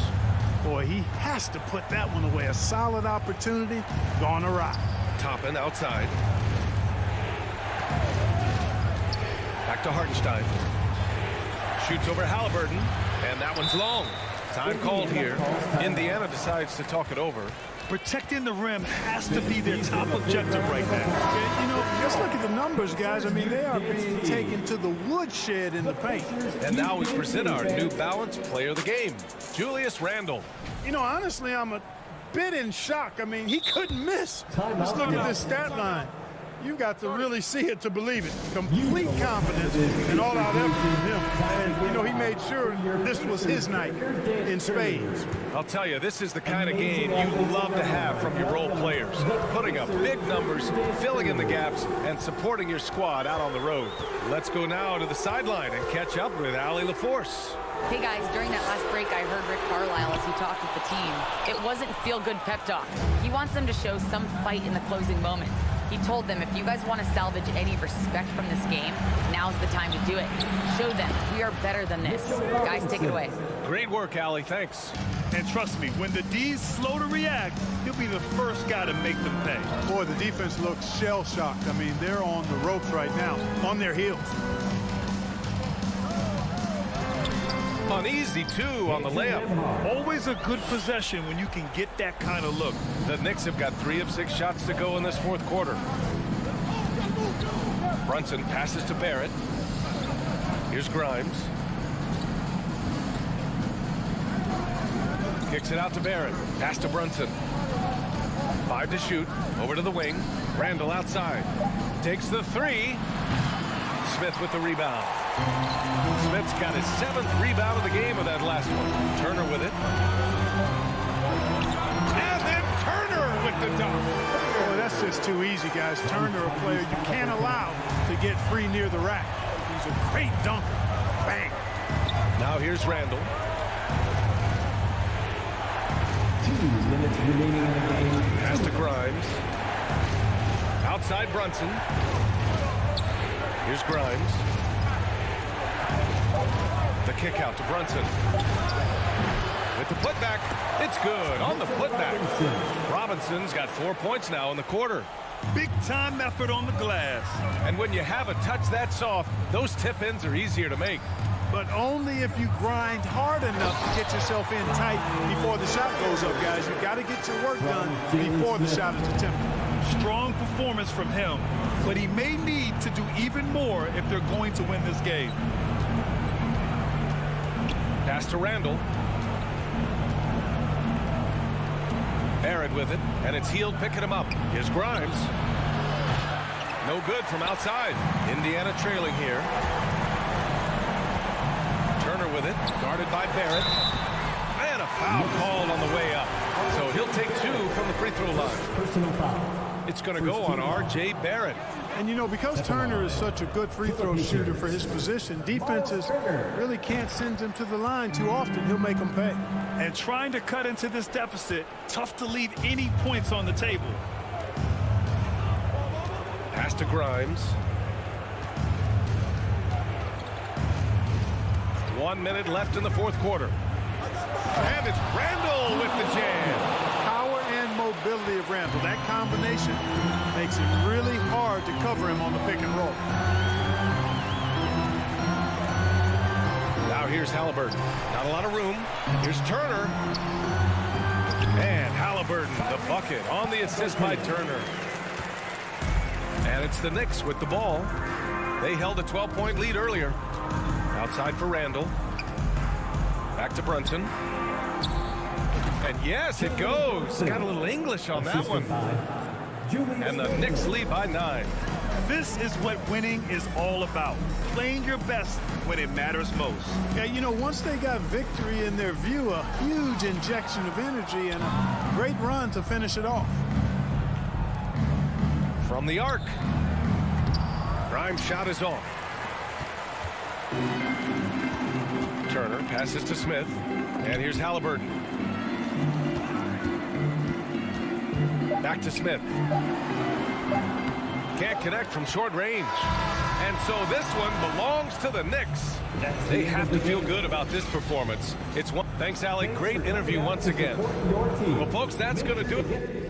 Boy, he has to put that one away. A solid opportunity gone awry. Toppin outside. Back to Hartenstein. Shoots over Halliburton, and that one's long. Time called here. Indiana decides to talk it over. Protecting the rim has to be their top objective right now. Yeah, you know, just look at the numbers, guys. I mean, they are being taken to the woodshed in the paint. And now we present our New Balance player of the game, Julius Randle. You know, honestly, I'm a bit in shock. I mean, he couldn't miss. Just look at this stat line. You got to really see it to believe it. Complete confidence and all-out effort from him. And, you know, he made sure this was his night in spades. I'll tell you, this is the kind of game you love to have from your role players. Putting up big numbers, filling in the gaps, and supporting your squad out on the road. Let's go now to the sideline and catch up with Allie LaForce. Hey guys, during that last break, I heard Rick Carlisle as he talked with the team. It wasn't feel-good pep talk. He wants them to show some fight in the closing moments. He told them, if you guys want to salvage any respect from this game, now's the time to do it. Show them we are better than this. Guys, take it away. Great work, Allie. Thanks. And trust me, when the D's slow to react, he'll be the first guy to make them pay. Boy, the defense looks shell-shocked. I mean, they're on the ropes right now, on their heels. Uneasy, too, on the layup. Always a good possession when you can get that kind of look. The Knicks have got 3 of 6 shots to go in this fourth quarter. Brunson passes to Barrett. Here's Grimes. Kicks it out to Barrett. Pass to Brunson. 5 to shoot. Over to the wing. Randle outside. Takes the 3. Smith with the rebound. Smith's got his 7th rebound of the game with that last one. Turner with it. And then Turner with the dunk. Boy, that's just too easy, guys. Turner, a player you can't allow to get free near the rack. He's a great dunker. Bang. Now here's Randle. 2 minutes remaining in the game. Pass to Grimes. Outside Brunson. Here's Grimes. The kick out to Brunson. With the putback, it's good on the putback. Robinson's got 4 points now in the quarter. Big time effort on the glass. And when you have a touch that soft, those tip-ins are easier to make. But only if you grind hard enough to get yourself in tight before the shot goes up, guys. You've got to get your work done before the shot is attempted. Strong performance from him, but he may need to do even more if they're going to win this game. Pass to Randle. Barrett with it, and it's Hield picking him up. Here's Grimes. No good from outside. Indiana trailing here. Turner with it, guarded by Barrett. And a foul called on the way up. So he'll take 2 from the free throw line. Personal foul. It's going to go on R.J. Barrett. And, you know, because Turner is such a good free throw shooter for his position, defenses really can't send him to the line too often. He'll make them pay. And trying to cut into this deficit, tough to leave any points on the table. Pass to Grimes. 1 minute left in the fourth quarter. And it's Randle with the jam. Power and mobility of Randle. That combination makes it really hard to cover him on the pick and roll. Now here's Halliburton. Not a lot of room. Here's Turner. And Halliburton, the bucket on the assist by Turner. And it's the Knicks with the ball. They held a 12-point lead earlier. Outside for Randle. Back to Brunson. And yes, it goes. Got a little English on that one. And the Knicks lead by 9. This is what winning is all about. Playing your best when it matters most. Yeah, you know, once they got victory in their view, a huge injection of energy and a great run to finish it off. From the arc. Grimes' shot is off. Turner passes to Smith. And here's Halliburton. Back to Smith. Can't connect from short range. And so this one belongs to the Knicks. They have to feel good about this performance. It's one. Thanks, Allie. Great interview once again. Well, folks, that's going to do it.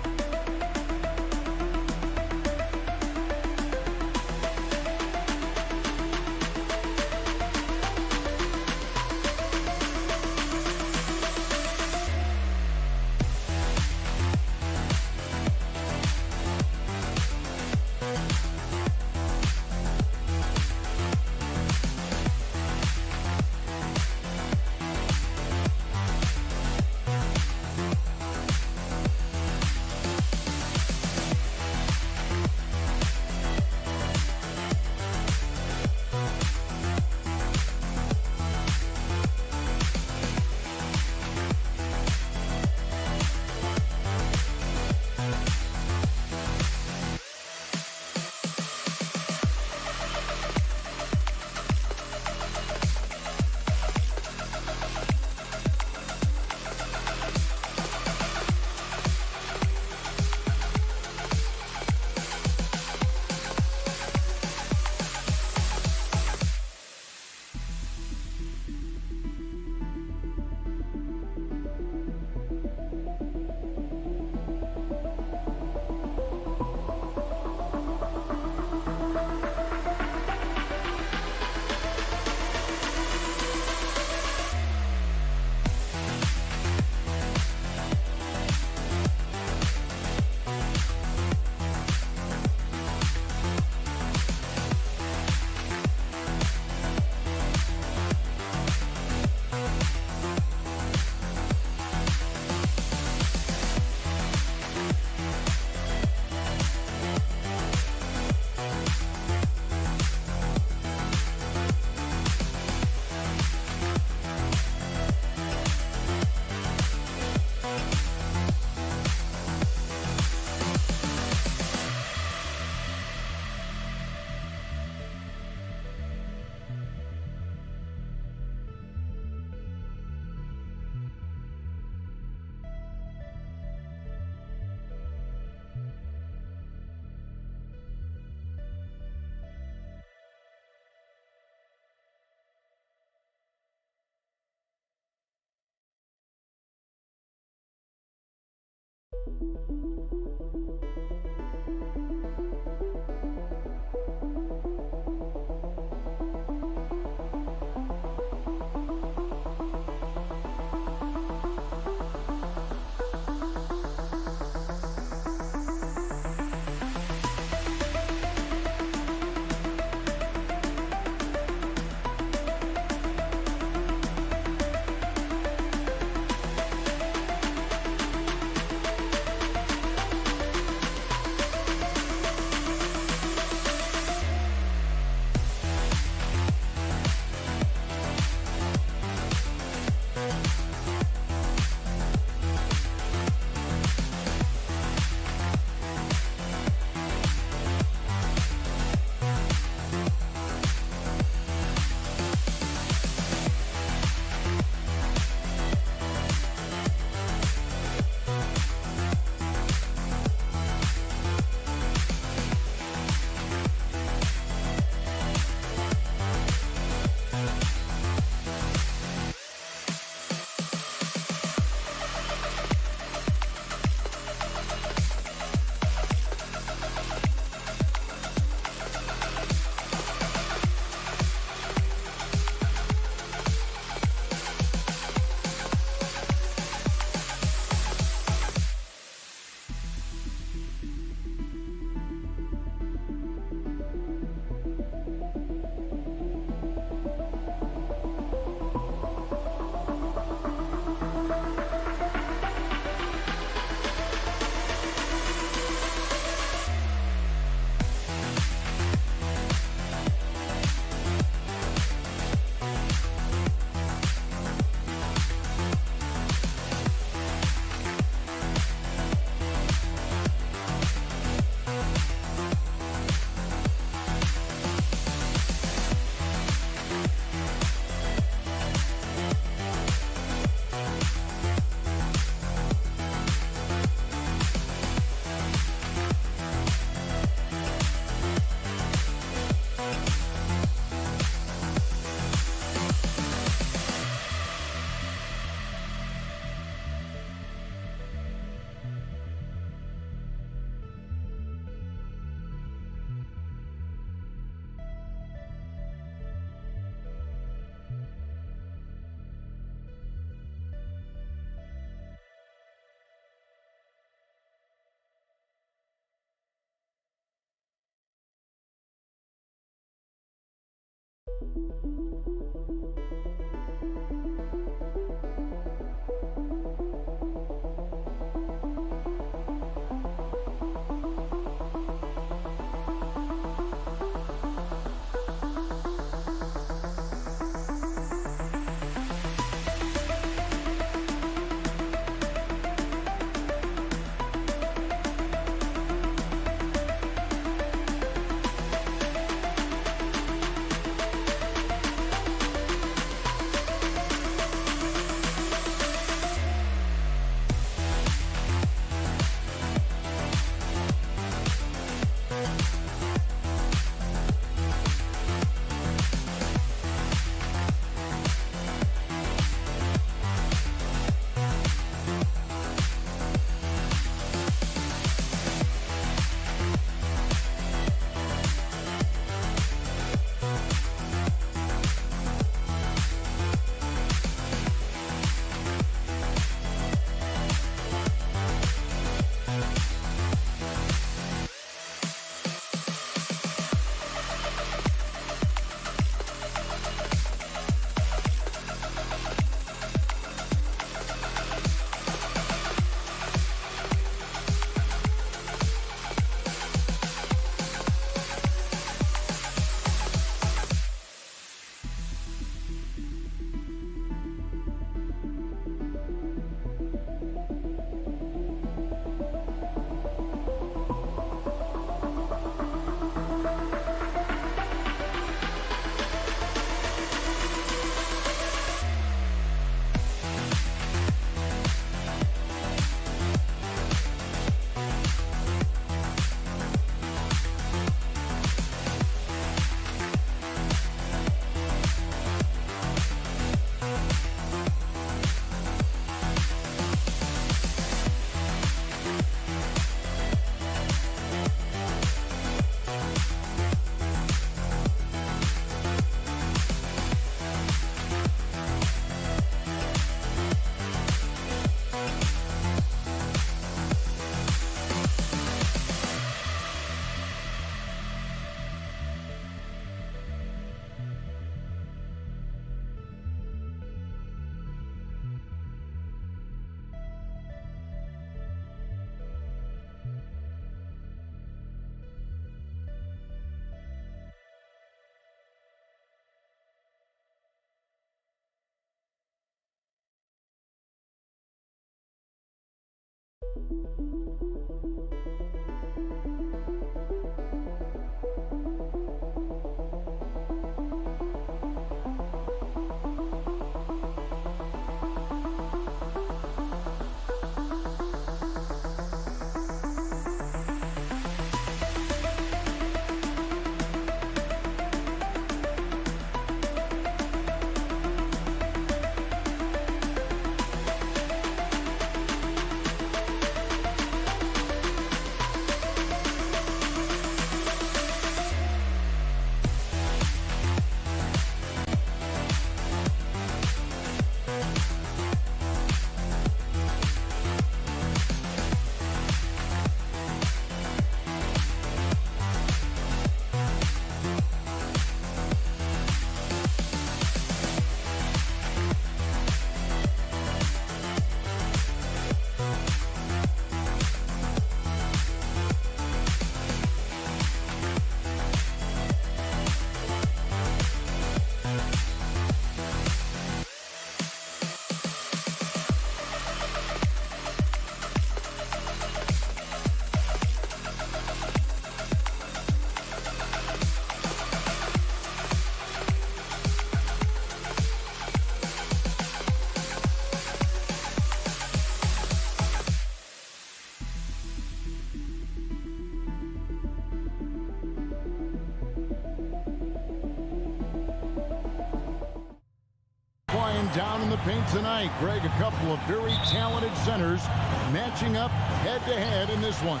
Down in the paint tonight. Greg, a couple of very talented centers matching up head-to-head in this one.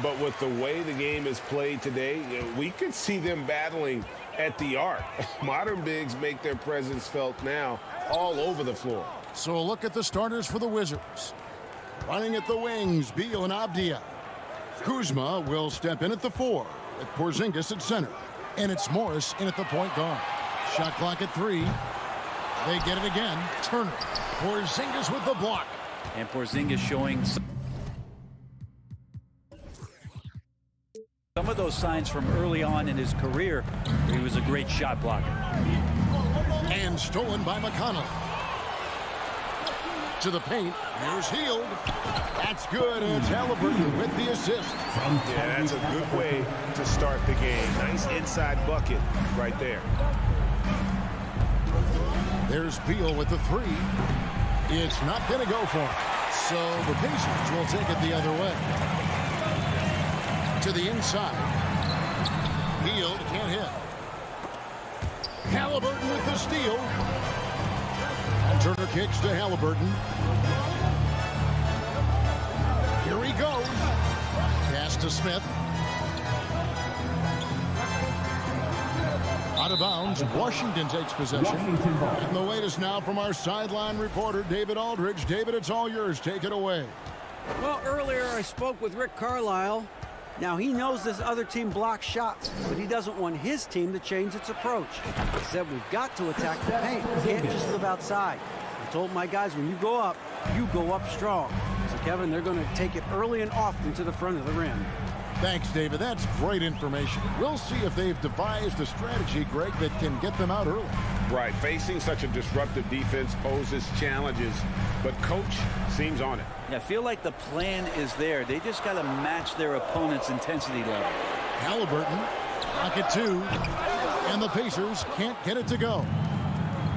But with the way the game is played today, we could see them battling at the arc. Modern bigs make their presence felt now all over the floor. So a look at the starters for the Wizards. Running at the wings, Beal and Avdia. Kuzma will step in at the 4, with Porzingis at center. And it's Morris in at the point guard. Shot clock at 3. They get it again. Turner. Porzingis with the block. And Porzingis showing some of those signs from early on in his career. He was a great shot blocker. And stolen by McConnell. To the paint. Here's Hield. That's good. And it's Halliburton with the assist. Yeah, that's a good way to start the game. Nice inside bucket right there. There's Beal with the 3. It's not going to go for him. So the Pacers will take it the other way. To the inside. Hield can't hit. Halliburton with the steal. And Turner kicks to Halliburton. Here he goes. Pass to Smith. Out of bounds. Washington takes possession. And the latest now from our sideline reporter, David Aldridge. David, it's all yours. Take it away. Well, earlier I spoke with Rick Carlisle. Now, he knows this other team blocks shots, but he doesn't want his team to change its approach. He said we've got to attack the paint. We can't just live outside. I told my guys, when you go up strong. So, Kevin, they're going to take it early and often to the front of the rim. Thanks, David. That's great information. We'll see if they've devised a strategy, Greg, that can get them out early. Right. Facing such a disruptive defense poses challenges, but coach seems on it. Yeah, I feel like the plan is there. They just got to match their opponent's intensity level. Halliburton, pocket 2, and the Pacers can't get it to go.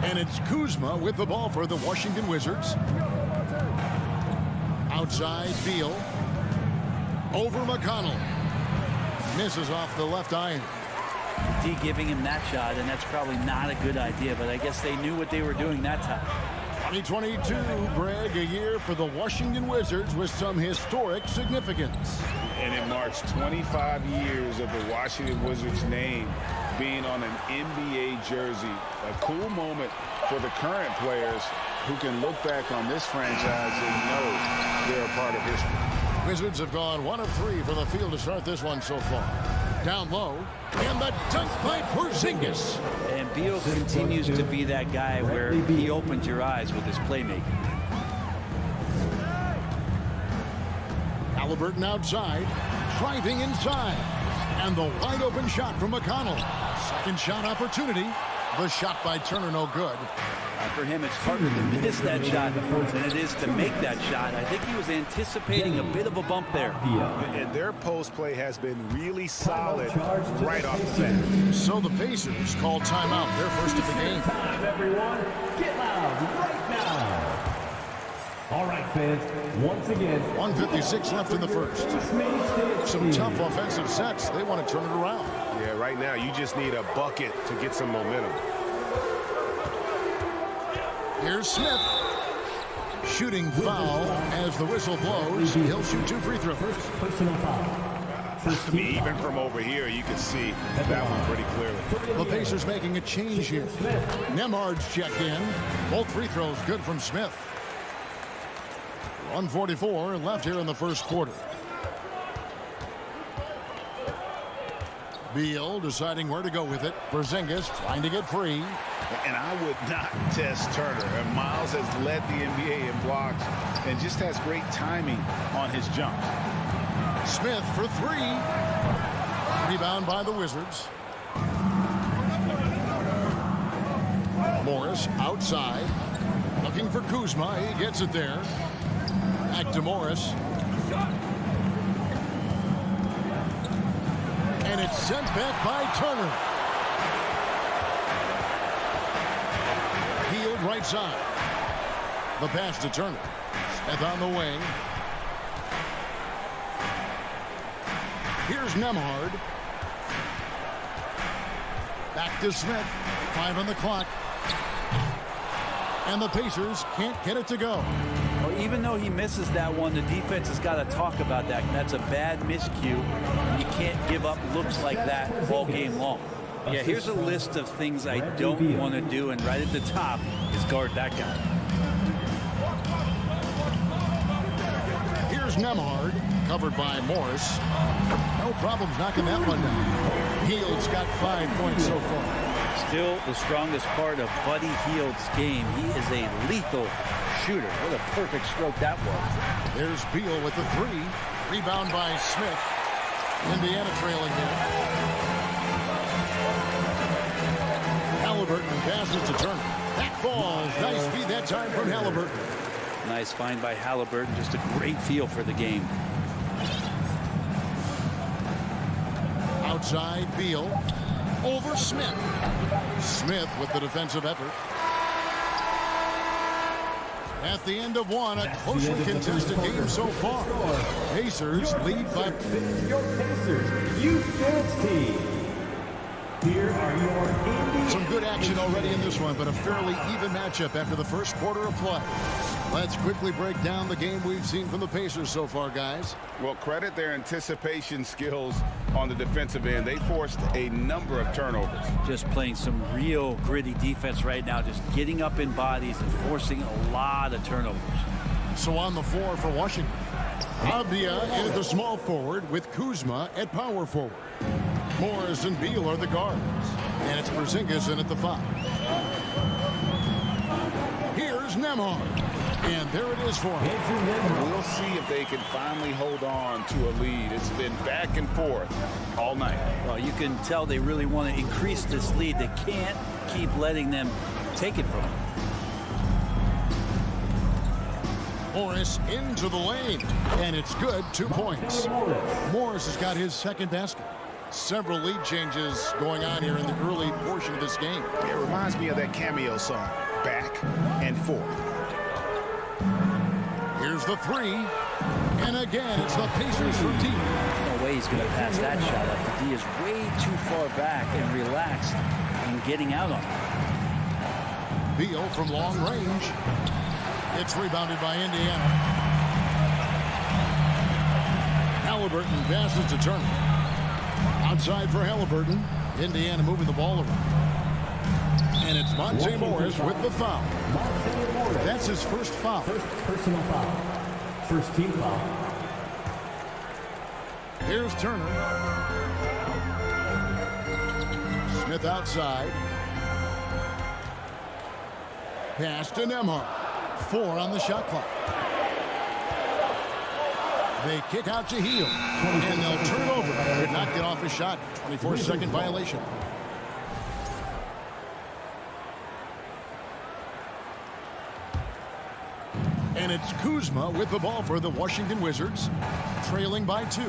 And it's Kuzma with the ball for the Washington Wizards. Outside, Beal. Over McConnell. Misses off the left iron. D giving him that shot, and that's probably not a good idea, but I guess they knew what they were doing that time. 2022, Greg, a year for the Washington Wizards with some historic significance. And it marks 25 years of the Washington Wizards name being on an NBA jersey. A cool moment for the current players who can look back on this franchise and know they're a part of history. Wizards have gone 1 of 3 for the field to start this one so far. Down low, and the dunk by Porzingis. And Beal continues to be that guy where he opens your eyes with his playmaking. Halliburton outside, driving inside. And the wide open shot from McConnell. Second shot opportunity. The shot by Turner no good. For him, it's harder to miss that shot than it is to make that shot. I think he was anticipating a bit of a bump there. And their post play has been really solid right off the bat. So the Pacers call timeout. Their first of the game. Time, everyone. Get loud right now. All right, fans. Once again, 1:56 left in the first. Some tough offensive sets. They want to turn it around. Yeah, right now you just need a bucket to get some momentum. Here's Smith. Shooting foul as the whistle blows. He'll shoot 2 free throws. Personal foul. Even from over here, you can see that one pretty clearly. The Pacers making a change here. Nemhard's checked in. Both free throws good from Smith. 1:44 left here in the first quarter. Beal deciding where to go with it. Porzingis trying to get free. And I would not test Turner. And Miles has led the NBA in blocks and just has great timing on his jump. Smith for 3. Rebound by the Wizards. Morris outside. Looking for Kuzma. He gets it there. Back to Morris. And it's sent back by Turner. Hield right side. The pass to Turner. Smith on the wing. Here's Nemhard. Back to Smith. 5 on the clock. And the Pacers can't get it to go. Well, even though he misses that one, the defense has got to talk about that. That's a bad miscue. You can't give up looks like that all game long. Yeah, here's a list of things I don't want to do, and right at the top is guard that guy. Here's Nemhard, covered by Morris. No problems knocking that one down. Hield's got 5 points so far. still the strongest part of Buddy Hield's game. He is a lethal shooter. What a perfect stroke that was. There's Beal with the 3. Rebound by Smith. Indiana trailing here. Halliburton passes to Turner. That falls. Nice feed that time from Halliburton. Nice find by Halliburton. Just a great feel for the game. Outside, Beal. Over Smith. Smith with the defensive effort. At the end of one, a closely contested game so far. Pacers lead by... Your Pacers Youth Dance Team. Here are your Some good action already in this one, but a fairly even matchup after the first quarter of play. Let's quickly break down the game we've seen from the Pacers so far, guys. Well, credit their anticipation skills on the defensive end. They forced a number of turnovers. Just playing some real gritty defense right now, just getting up in bodies and forcing a lot of turnovers. So on the floor for Washington, Avdia is the small forward with Kuzma at power forward. Morris and Beal are the guards. And it's Porzingis in at the 5. Here's Nembhard. And there it is for him. We'll see if they can finally hold on to a lead. It's been back and forth all night. Well, you can tell they really want to increase this lead. They can't keep letting them take it from them. Morris into the lane. And it's good. 2 points. Morris has got his second basket. Several lead changes going on here in the early portion of this game. It reminds me of that cameo song, Back and Forth. Here's the 3. And again, it's the Pacers from deep. No way he's going to pass that shot up. The D is way too far back and relaxed and getting out on it. Beal from long range. It's rebounded by Indiana. Halliburton passes to Turner. Outside for Halliburton. Indiana moving the ball around. And it's Monte Morris with the foul. That's his first foul. First personal foul. First team foul. Here's Turner. Smith outside. Pass to Nembhard. 4 on the shot clock. They kick out to Hield. And they'll turn it over. Did not get off his shot. 24-second violation. And it's Kuzma with the ball for the Washington Wizards. Trailing by 2.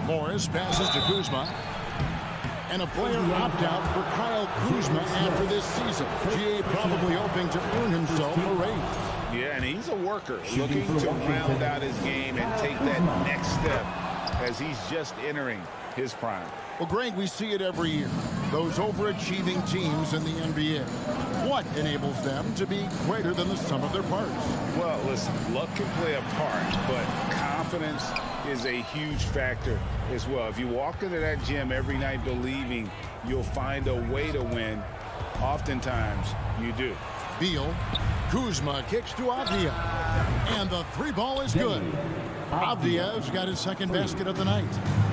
Morris passes to Kuzma. And a player opt-out for Kyle Kuzma after this season. GA probably hoping to earn himself a raise. Yeah, and he's a worker looking to round out his game and take that next step as he's just entering his prime. Well, Greg, we see it every year. Those overachieving teams in the NBA. What enables them to be greater than the sum of their parts? Well, listen, luck can play a part, but confidence is a huge factor as well. If you walk into that gym every night believing you'll find a way to win, oftentimes you do. Beal. Kuzma kicks to Avdia. And the 3 ball is good. Avdia's got his second basket of the night.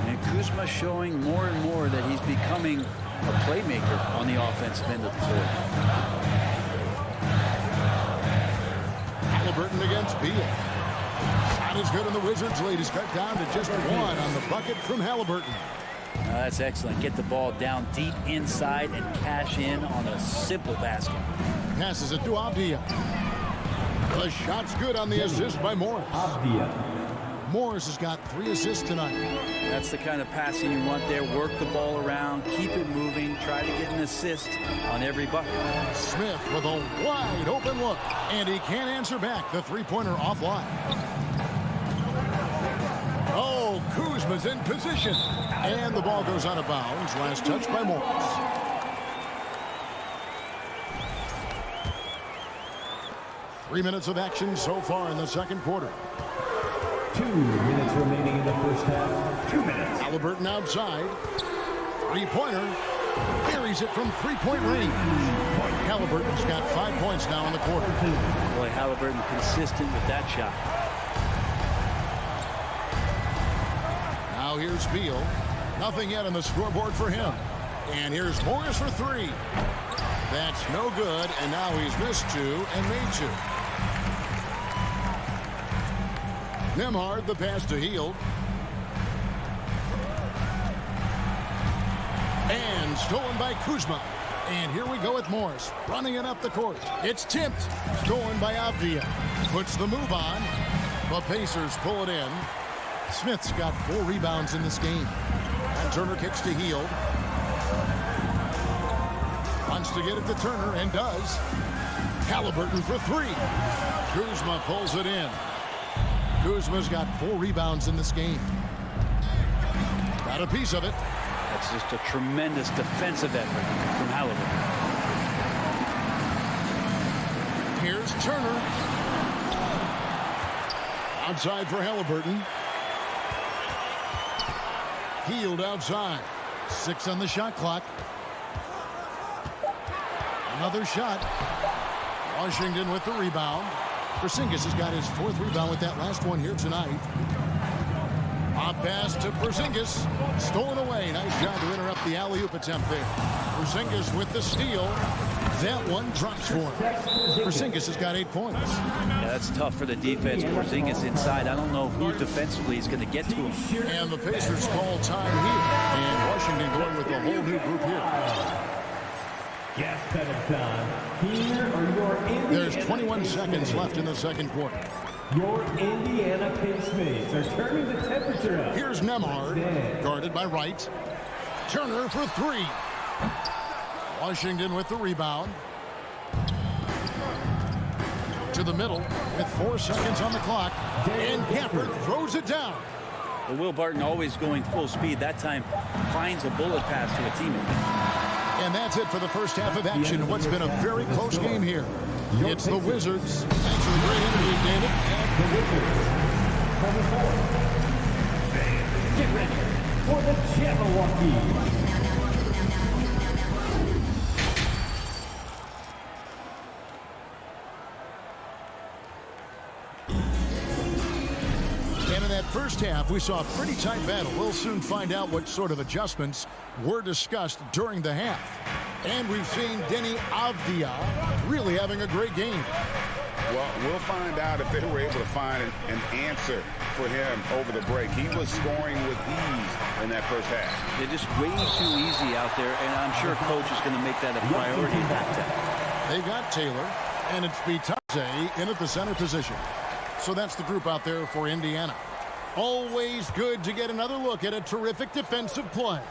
And Kuzma showing more and more that he's becoming a playmaker on the offensive end of the floor. Halliburton against Beal. Shot is good, and the Wizards lead is cut down to just 1 on the bucket from Halliburton. That's excellent. Get the ball down deep inside and cash in on a simple basket. Passes it to Avdia. The shot's good on the assist by Morris. Morris has got 3 assists tonight. That's the kind of passing you want there. Work the ball around, keep it moving, try to get an assist on every bucket. Smith with a wide open look, and he can't answer back. The 3-pointer offline. Oh, Kuzma's in position. And the ball goes out of bounds. Last touch by Morris. Three minutes of action so far in the second quarter. 2 minutes remaining in the first half. 2 minutes. Halliburton outside. 3-pointer. Carries it from 3-point range. Halliburton's got 5 points now in the quarter. Boy, Halliburton consistent with that shot. Now here's Beal. Nothing yet on the scoreboard for him. And here's Morris for three. That's no good, and now he's missed two and made two. Nembhard, the pass to Hield. And stolen by Kuzma. And here we go with Morris, running it up the court. It's tipped, stolen by Avdia. Puts the move on. The Pacers pull it in. Smith's got 4 rebounds in this game. And Turner kicks to Hield. Wants to get it to Turner, and does. Halliburton for three. Kuzma pulls it in. Kuzma's got 4 rebounds in this game. Got a piece of it. That's just a tremendous defensive effort from Halliburton. Here's Turner. Outside for Halliburton. Hield outside. 6 on the shot clock. Another shot. Washington with the rebound. Porzingis has got his 4th rebound with that last one here tonight. Hop pass to Porzingis. Stolen away. Nice job to interrupt the alley-oop attempt there. Porzingis with the steal. That one drops for him. Porzingis has got 8 points. Yeah, that's tough for the defense. Porzingis inside. I don't know who defensively is going to get to him. And the Pacers call time here. And Washington going with a whole new group here. Gas pedal time. Here are your Indiana. There's 21 seconds left in the second quarter. Your Indiana Pacemates are turning the temperature up. Here's Nembhard, guarded by Wright. Turner for three. Washington with the rebound. To the middle with 4 seconds on the clock. And Gafford throws it down. Well, Will Barton always going full speed. That time finds a bullet pass to a teammate. And that's it for the first half of action. What's been a very close game here. It's the Wizards. Thanks for the great interview, David. The Wizards. Get ready for the Jabberwocky. And in that first half, we saw a pretty tight battle. We'll soon find out what sort of adjustments were discussed during the half. And we've seen Deni Avdia really having a great game. Well, we'll find out if they were able to find an answer for him over the break. He was scoring with ease in that first half. They're just way too easy out there, and I'm sure coach is going to make that a priority at halftime. They got Taylor, and it's Bitadze in at the center position. So that's the group out there for Indiana. Always good to get another look at a terrific defensive play.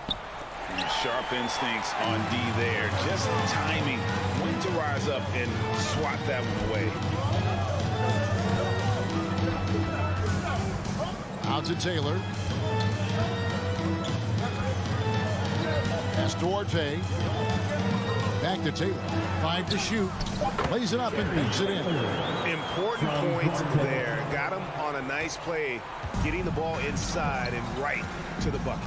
Sharp instincts on D there. Just timing when to rise up and swat that one away. Out to Taylor. Pass to Duarte. Back to Taylor. 5 to shoot. Lays it up and beats it in. Important points there. Got him on a nice play, getting the ball inside and right to the bucket.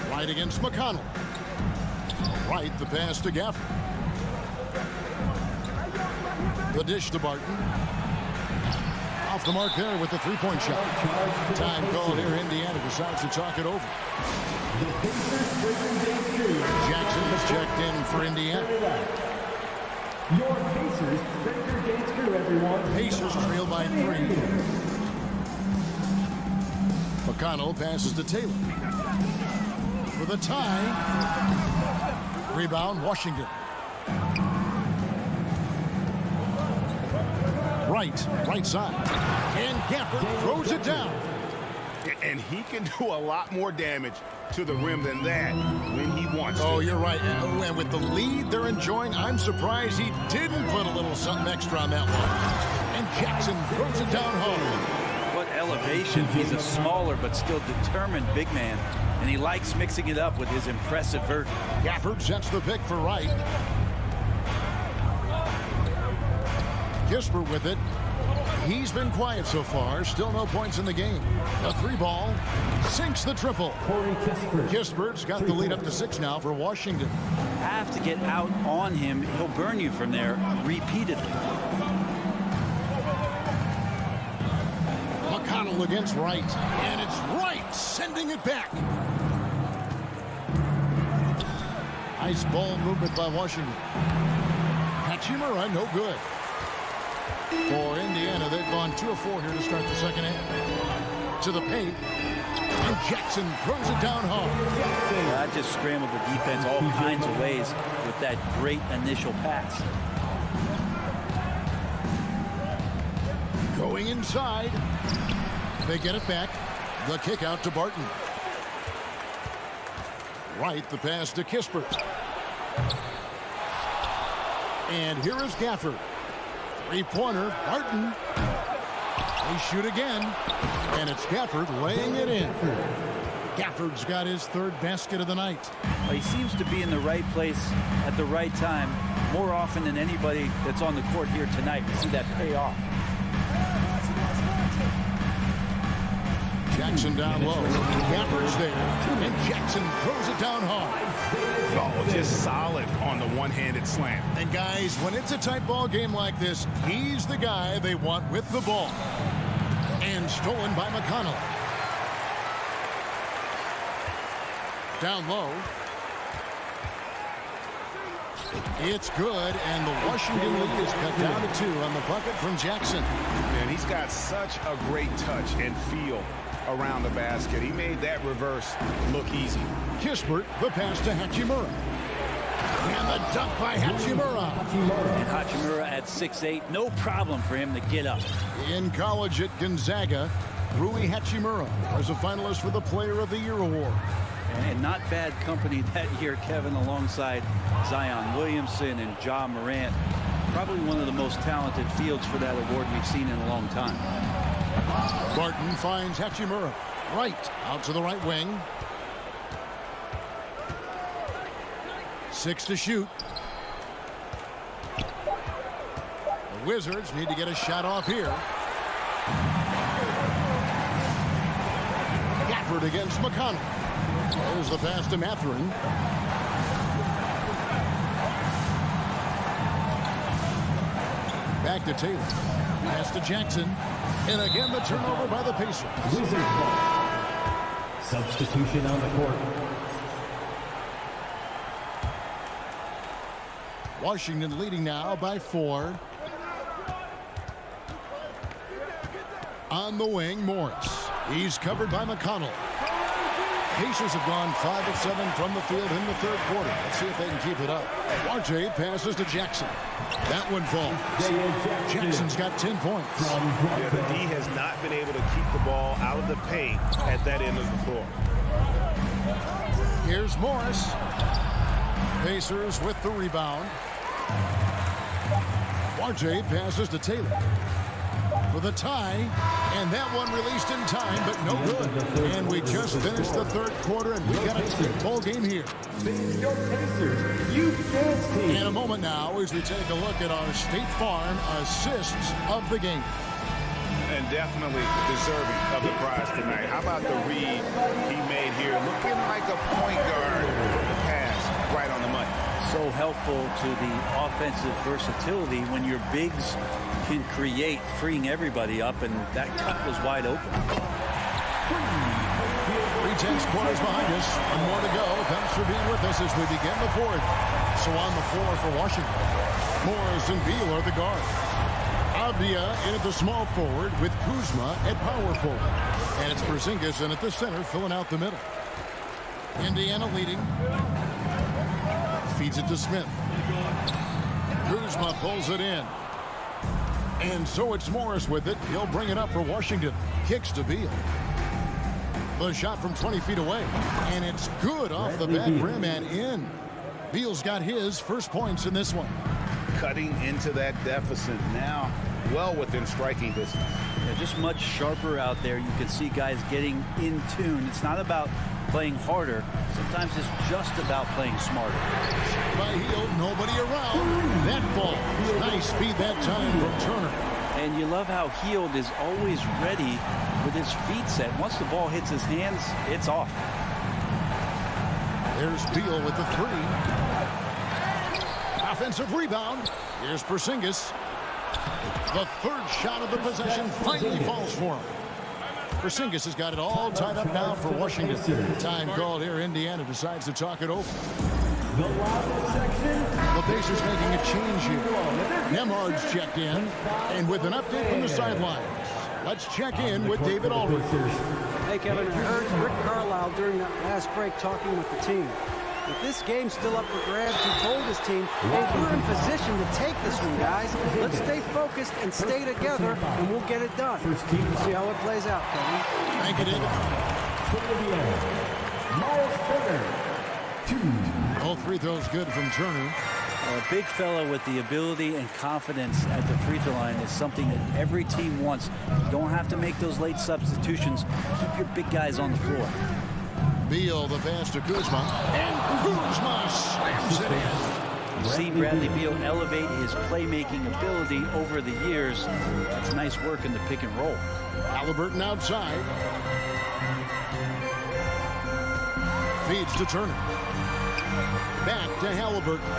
Right against McConnell. Right, the pass to Gafford. The dish to Barton. Off the mark there with the three-point shot. Time called here. Indiana decides to talk it over. Jackson is checked in for Indiana. Your Pacers breaker dance crew, everyone. Pacers trail by 3. McConnell passes to Taylor. For the tie. Rebound, Washington. Right side. And Gafford throws it down. And he can do a lot more damage to the rim than that when he wants to. Oh, you're right. And with the lead they're enjoying, I'm surprised he didn't put a little something extra on that one. And Jackson throws it down home. What elevation. He's a smaller but still determined big man. And he likes mixing it up with his impressive vert. Gafford sets the pick for Wright. Kispert with it. He's been quiet so far. Still no points in the game. A 3-ball. Sinks the triple. Kispert's got the lead up to 6 now for Washington. Have to get out on him. He'll burn you from there repeatedly. McConnell against Wright. And it's Wright sending it back. Nice ball movement by Washington. Hachimura, no good. For Indiana, they've gone 2 of 4 here to start the second half. To the paint. And Jackson throws it down hard. That just scrambled the defense all kinds of ways with that great initial pass. Going inside. They get it back. The kick out to Barton. Right, the pass to Kispert. And here is Gafford. Three-pointer, Barton. They shoot again. And it's Gafford laying it in. Gafford's got his 3rd basket of the night. Well, he seems to be in the right place at the right time more often than anybody that's on the court here tonight. We see that pay off. Jackson down low. Gafford's there. And Jackson throws it down hard. Oh, just solid on the one-handed slam. And guys, when it's a tight ball game like this, he's the guy they want with the ball. And stolen by McConnell. Down low. It's good, and the Washington lead is cut down to 2 on the bucket from Jackson. And he's got such a great touch and feel around the basket. He made that reverse look easy. Kispert, the pass to Hachimura. And the dunk by Hachimura. And Hachimura at 6'8", no problem for him to get up. In college at Gonzaga, Rui Hachimura was a finalist for the Player of the Year award. And not bad company that year, Kevin, alongside Zion Williamson and Ja Morant. Probably one of the most talented fields for that award we've seen in a long time. Barton finds Hachimura. Right, out to the right wing. 6 to shoot. The Wizards need to get a shot off here. Gafford against McConnell. There's the pass to Mathurin. Back to Taylor. Pass to Jackson. And again the turnover by the Pacers. Wizards ball. Substitution on the court. Washington leading now by 4. On the wing, Morris. He's covered by McConnell. Pacers have gone 5 of 7 from the field in the 3rd quarter. Let's see if they can keep it up. RJ passes to Jackson. That one falls. Jackson's got 10 points. Yeah, the D has not been able to keep the ball out of the paint at that end of the floor. Here's Morris. Pacers with the rebound. RJ passes to Taylor for the tie, and that one released in time, but no good. And we just finished the 3rd quarter, and we got a ball game here. Your Pacers Youth Dance Team. In a moment now, as we take a look at our State Farm assists of the game. And definitely deserving of the prize tonight. How about the read he made here? Looking like a point guard with the pass right on the money. So helpful to the offensive versatility when your bigs can create, freeing everybody up, and that cut was wide open. 3 quarters behind us, and more to go. Thanks for being with us as we begin the 4th. So on the floor for Washington, Morris and Beal are the guards. Avdia in at the small forward with Kuzma at power forward. And it's Porzingis in at the center, filling out the middle. Indiana leading. Feeds it to Smith. Kuzma pulls it in. And so it's Morris with it. He'll bring it up for Washington. Kicks to Beal. The shot from 20 feet away. And it's good off the back rim and in. Beal's got his first points in this one. Cutting into that deficit now, well within striking distance. Yeah, just much sharper out there. You can see guys getting in tune. It's not about playing harder. Sometimes it's just about playing smarter. By Hield, nobody around. That ball. Nice speed that time from Turner. And you love how Hield is always ready with his feet set. Once the ball hits his hands, it's off. There's Beal with the 3. Offensive rebound. Here's Porzingis. The 3rd shot of the possession finally falls for him. Porzingis has got it all tied up now for Washington. Time called here. Indiana decides to talk it over. The Pacers making a change here. Nembhard's checked in, and with an update from the sidelines. Let's check in with David Aldridge. Hey, Kevin, I heard Rick Carlisle during that last break talking with the team. With this game still up for grabs, he told his team, hey, we're in position to take this one, guys. Let's stay focused and stay together, and we'll get it done. We'll see how it plays out, Kevin. Thank you, David. Miles Turner. 2. All free throws good from Turner. A big fella with the ability and confidence at the free throw line is something that every team wants. You don't have to make those late substitutions. Keep your big guys on the floor. Beal, the pass to Kuzma. And Kuzma slams it in. See Bradley Beal elevate his playmaking ability over the years. That's nice work in the pick and roll. Halliburton outside. Feeds to Turner. Back to Halliburton.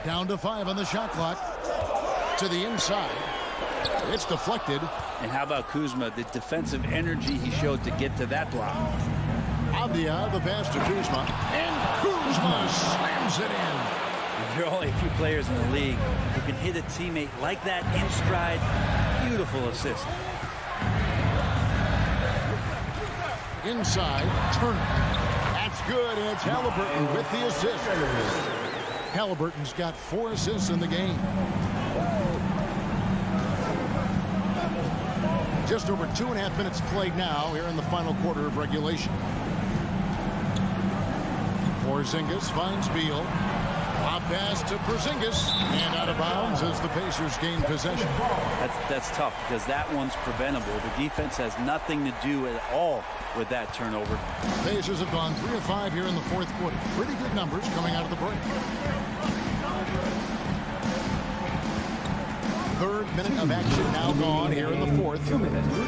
Down to 5 on the shot clock. To the inside. It's deflected. And how about Kuzma, the defensive energy he showed to get to that block. Avdia, the pass to Kuzma. And Kuzma slams it in. There are only a few players in the league who can hit a teammate like that in stride. Beautiful assist. Inside, Turner. That's good, and it's Halliburton with the assist. Halliburton's got 4 assists in the game. Just over 2.5 minutes played now here in the final quarter of regulation. Porzingis finds Beal. Lob pass to Porzingis, and out of bounds as the Pacers gain possession. That's tough because that one's preventable. The defense has nothing to do at all with that turnover. Pacers have gone 3 of 5 here in the fourth quarter. Pretty good numbers coming out of the break. Third minute of action now gone here in the fourth. Who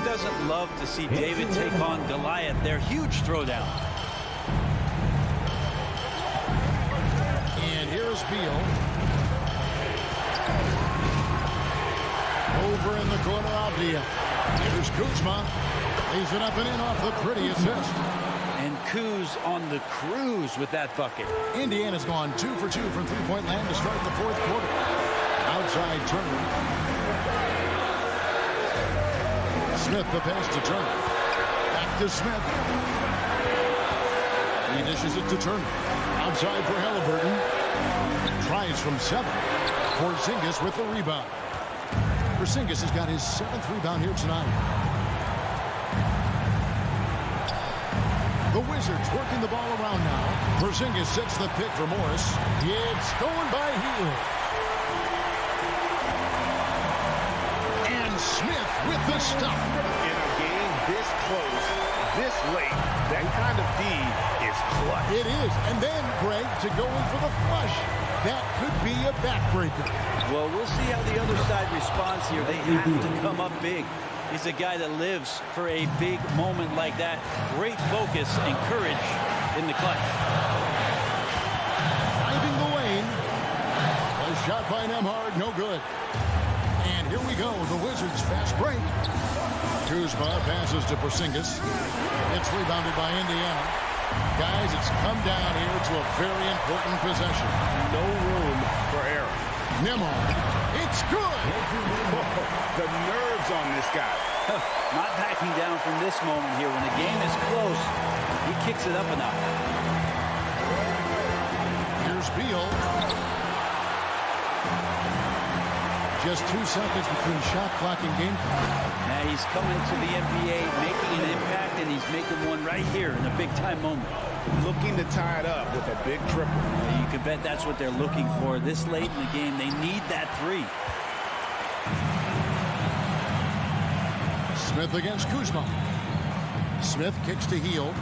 doesn't love to see David take on Goliath? Their huge throwdown. And here's Beal. Over in the corner, Avdia. Here's Kuzma. Lays it up and in off the pretty assist. And Kuz on the cruise with that bucket. Indiana's gone 2 for 2 from three-point land to start the fourth quarter. Outside Turner. Smith, the pass to Turner. Back to Smith. He dishes it to Turner. Outside for Halliburton. Tries from 7. Porzingis with the rebound. Porzingis has got his 7th rebound here tonight. The Wizards working the ball around now. Porzingis sets the pick for Morris. It's stolen by Hill. And Smith with the stop. In a game this close, this late, that kind of D is clutch. It is. And then, Greg, to go in for the flush. That could be a backbreaker. Well, we'll see how the other side responds here. They have to come up big. He's a guy that lives for a big moment like that. Great focus and courage in the clutch. Driving the lane. A shot by Nembhard, no good. And here we go, the Wizards fast break. Kuzma passes to Porzingis. It's rebounded by Indiana. Guys, it's come down here to a very important possession. No room for error. Nembhard. It's good. The nerves on this guy. Not backing down from this moment here. When the game is close, he kicks it up a notch. Here's Beal. Just 2 seconds between shot clock and game clock. Now he's coming to the NBA, making an impact, and he's making one right here in a big-time moment. Looking to tie it up with a big triple. You can bet that's what they're looking for. This late in the game, they need that 3. Smith against Kuzma. Smith kicks to Hill.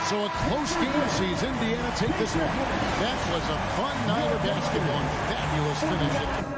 So a close game sees Indiana take this one. That was a fun night of basketball. Fabulous finish.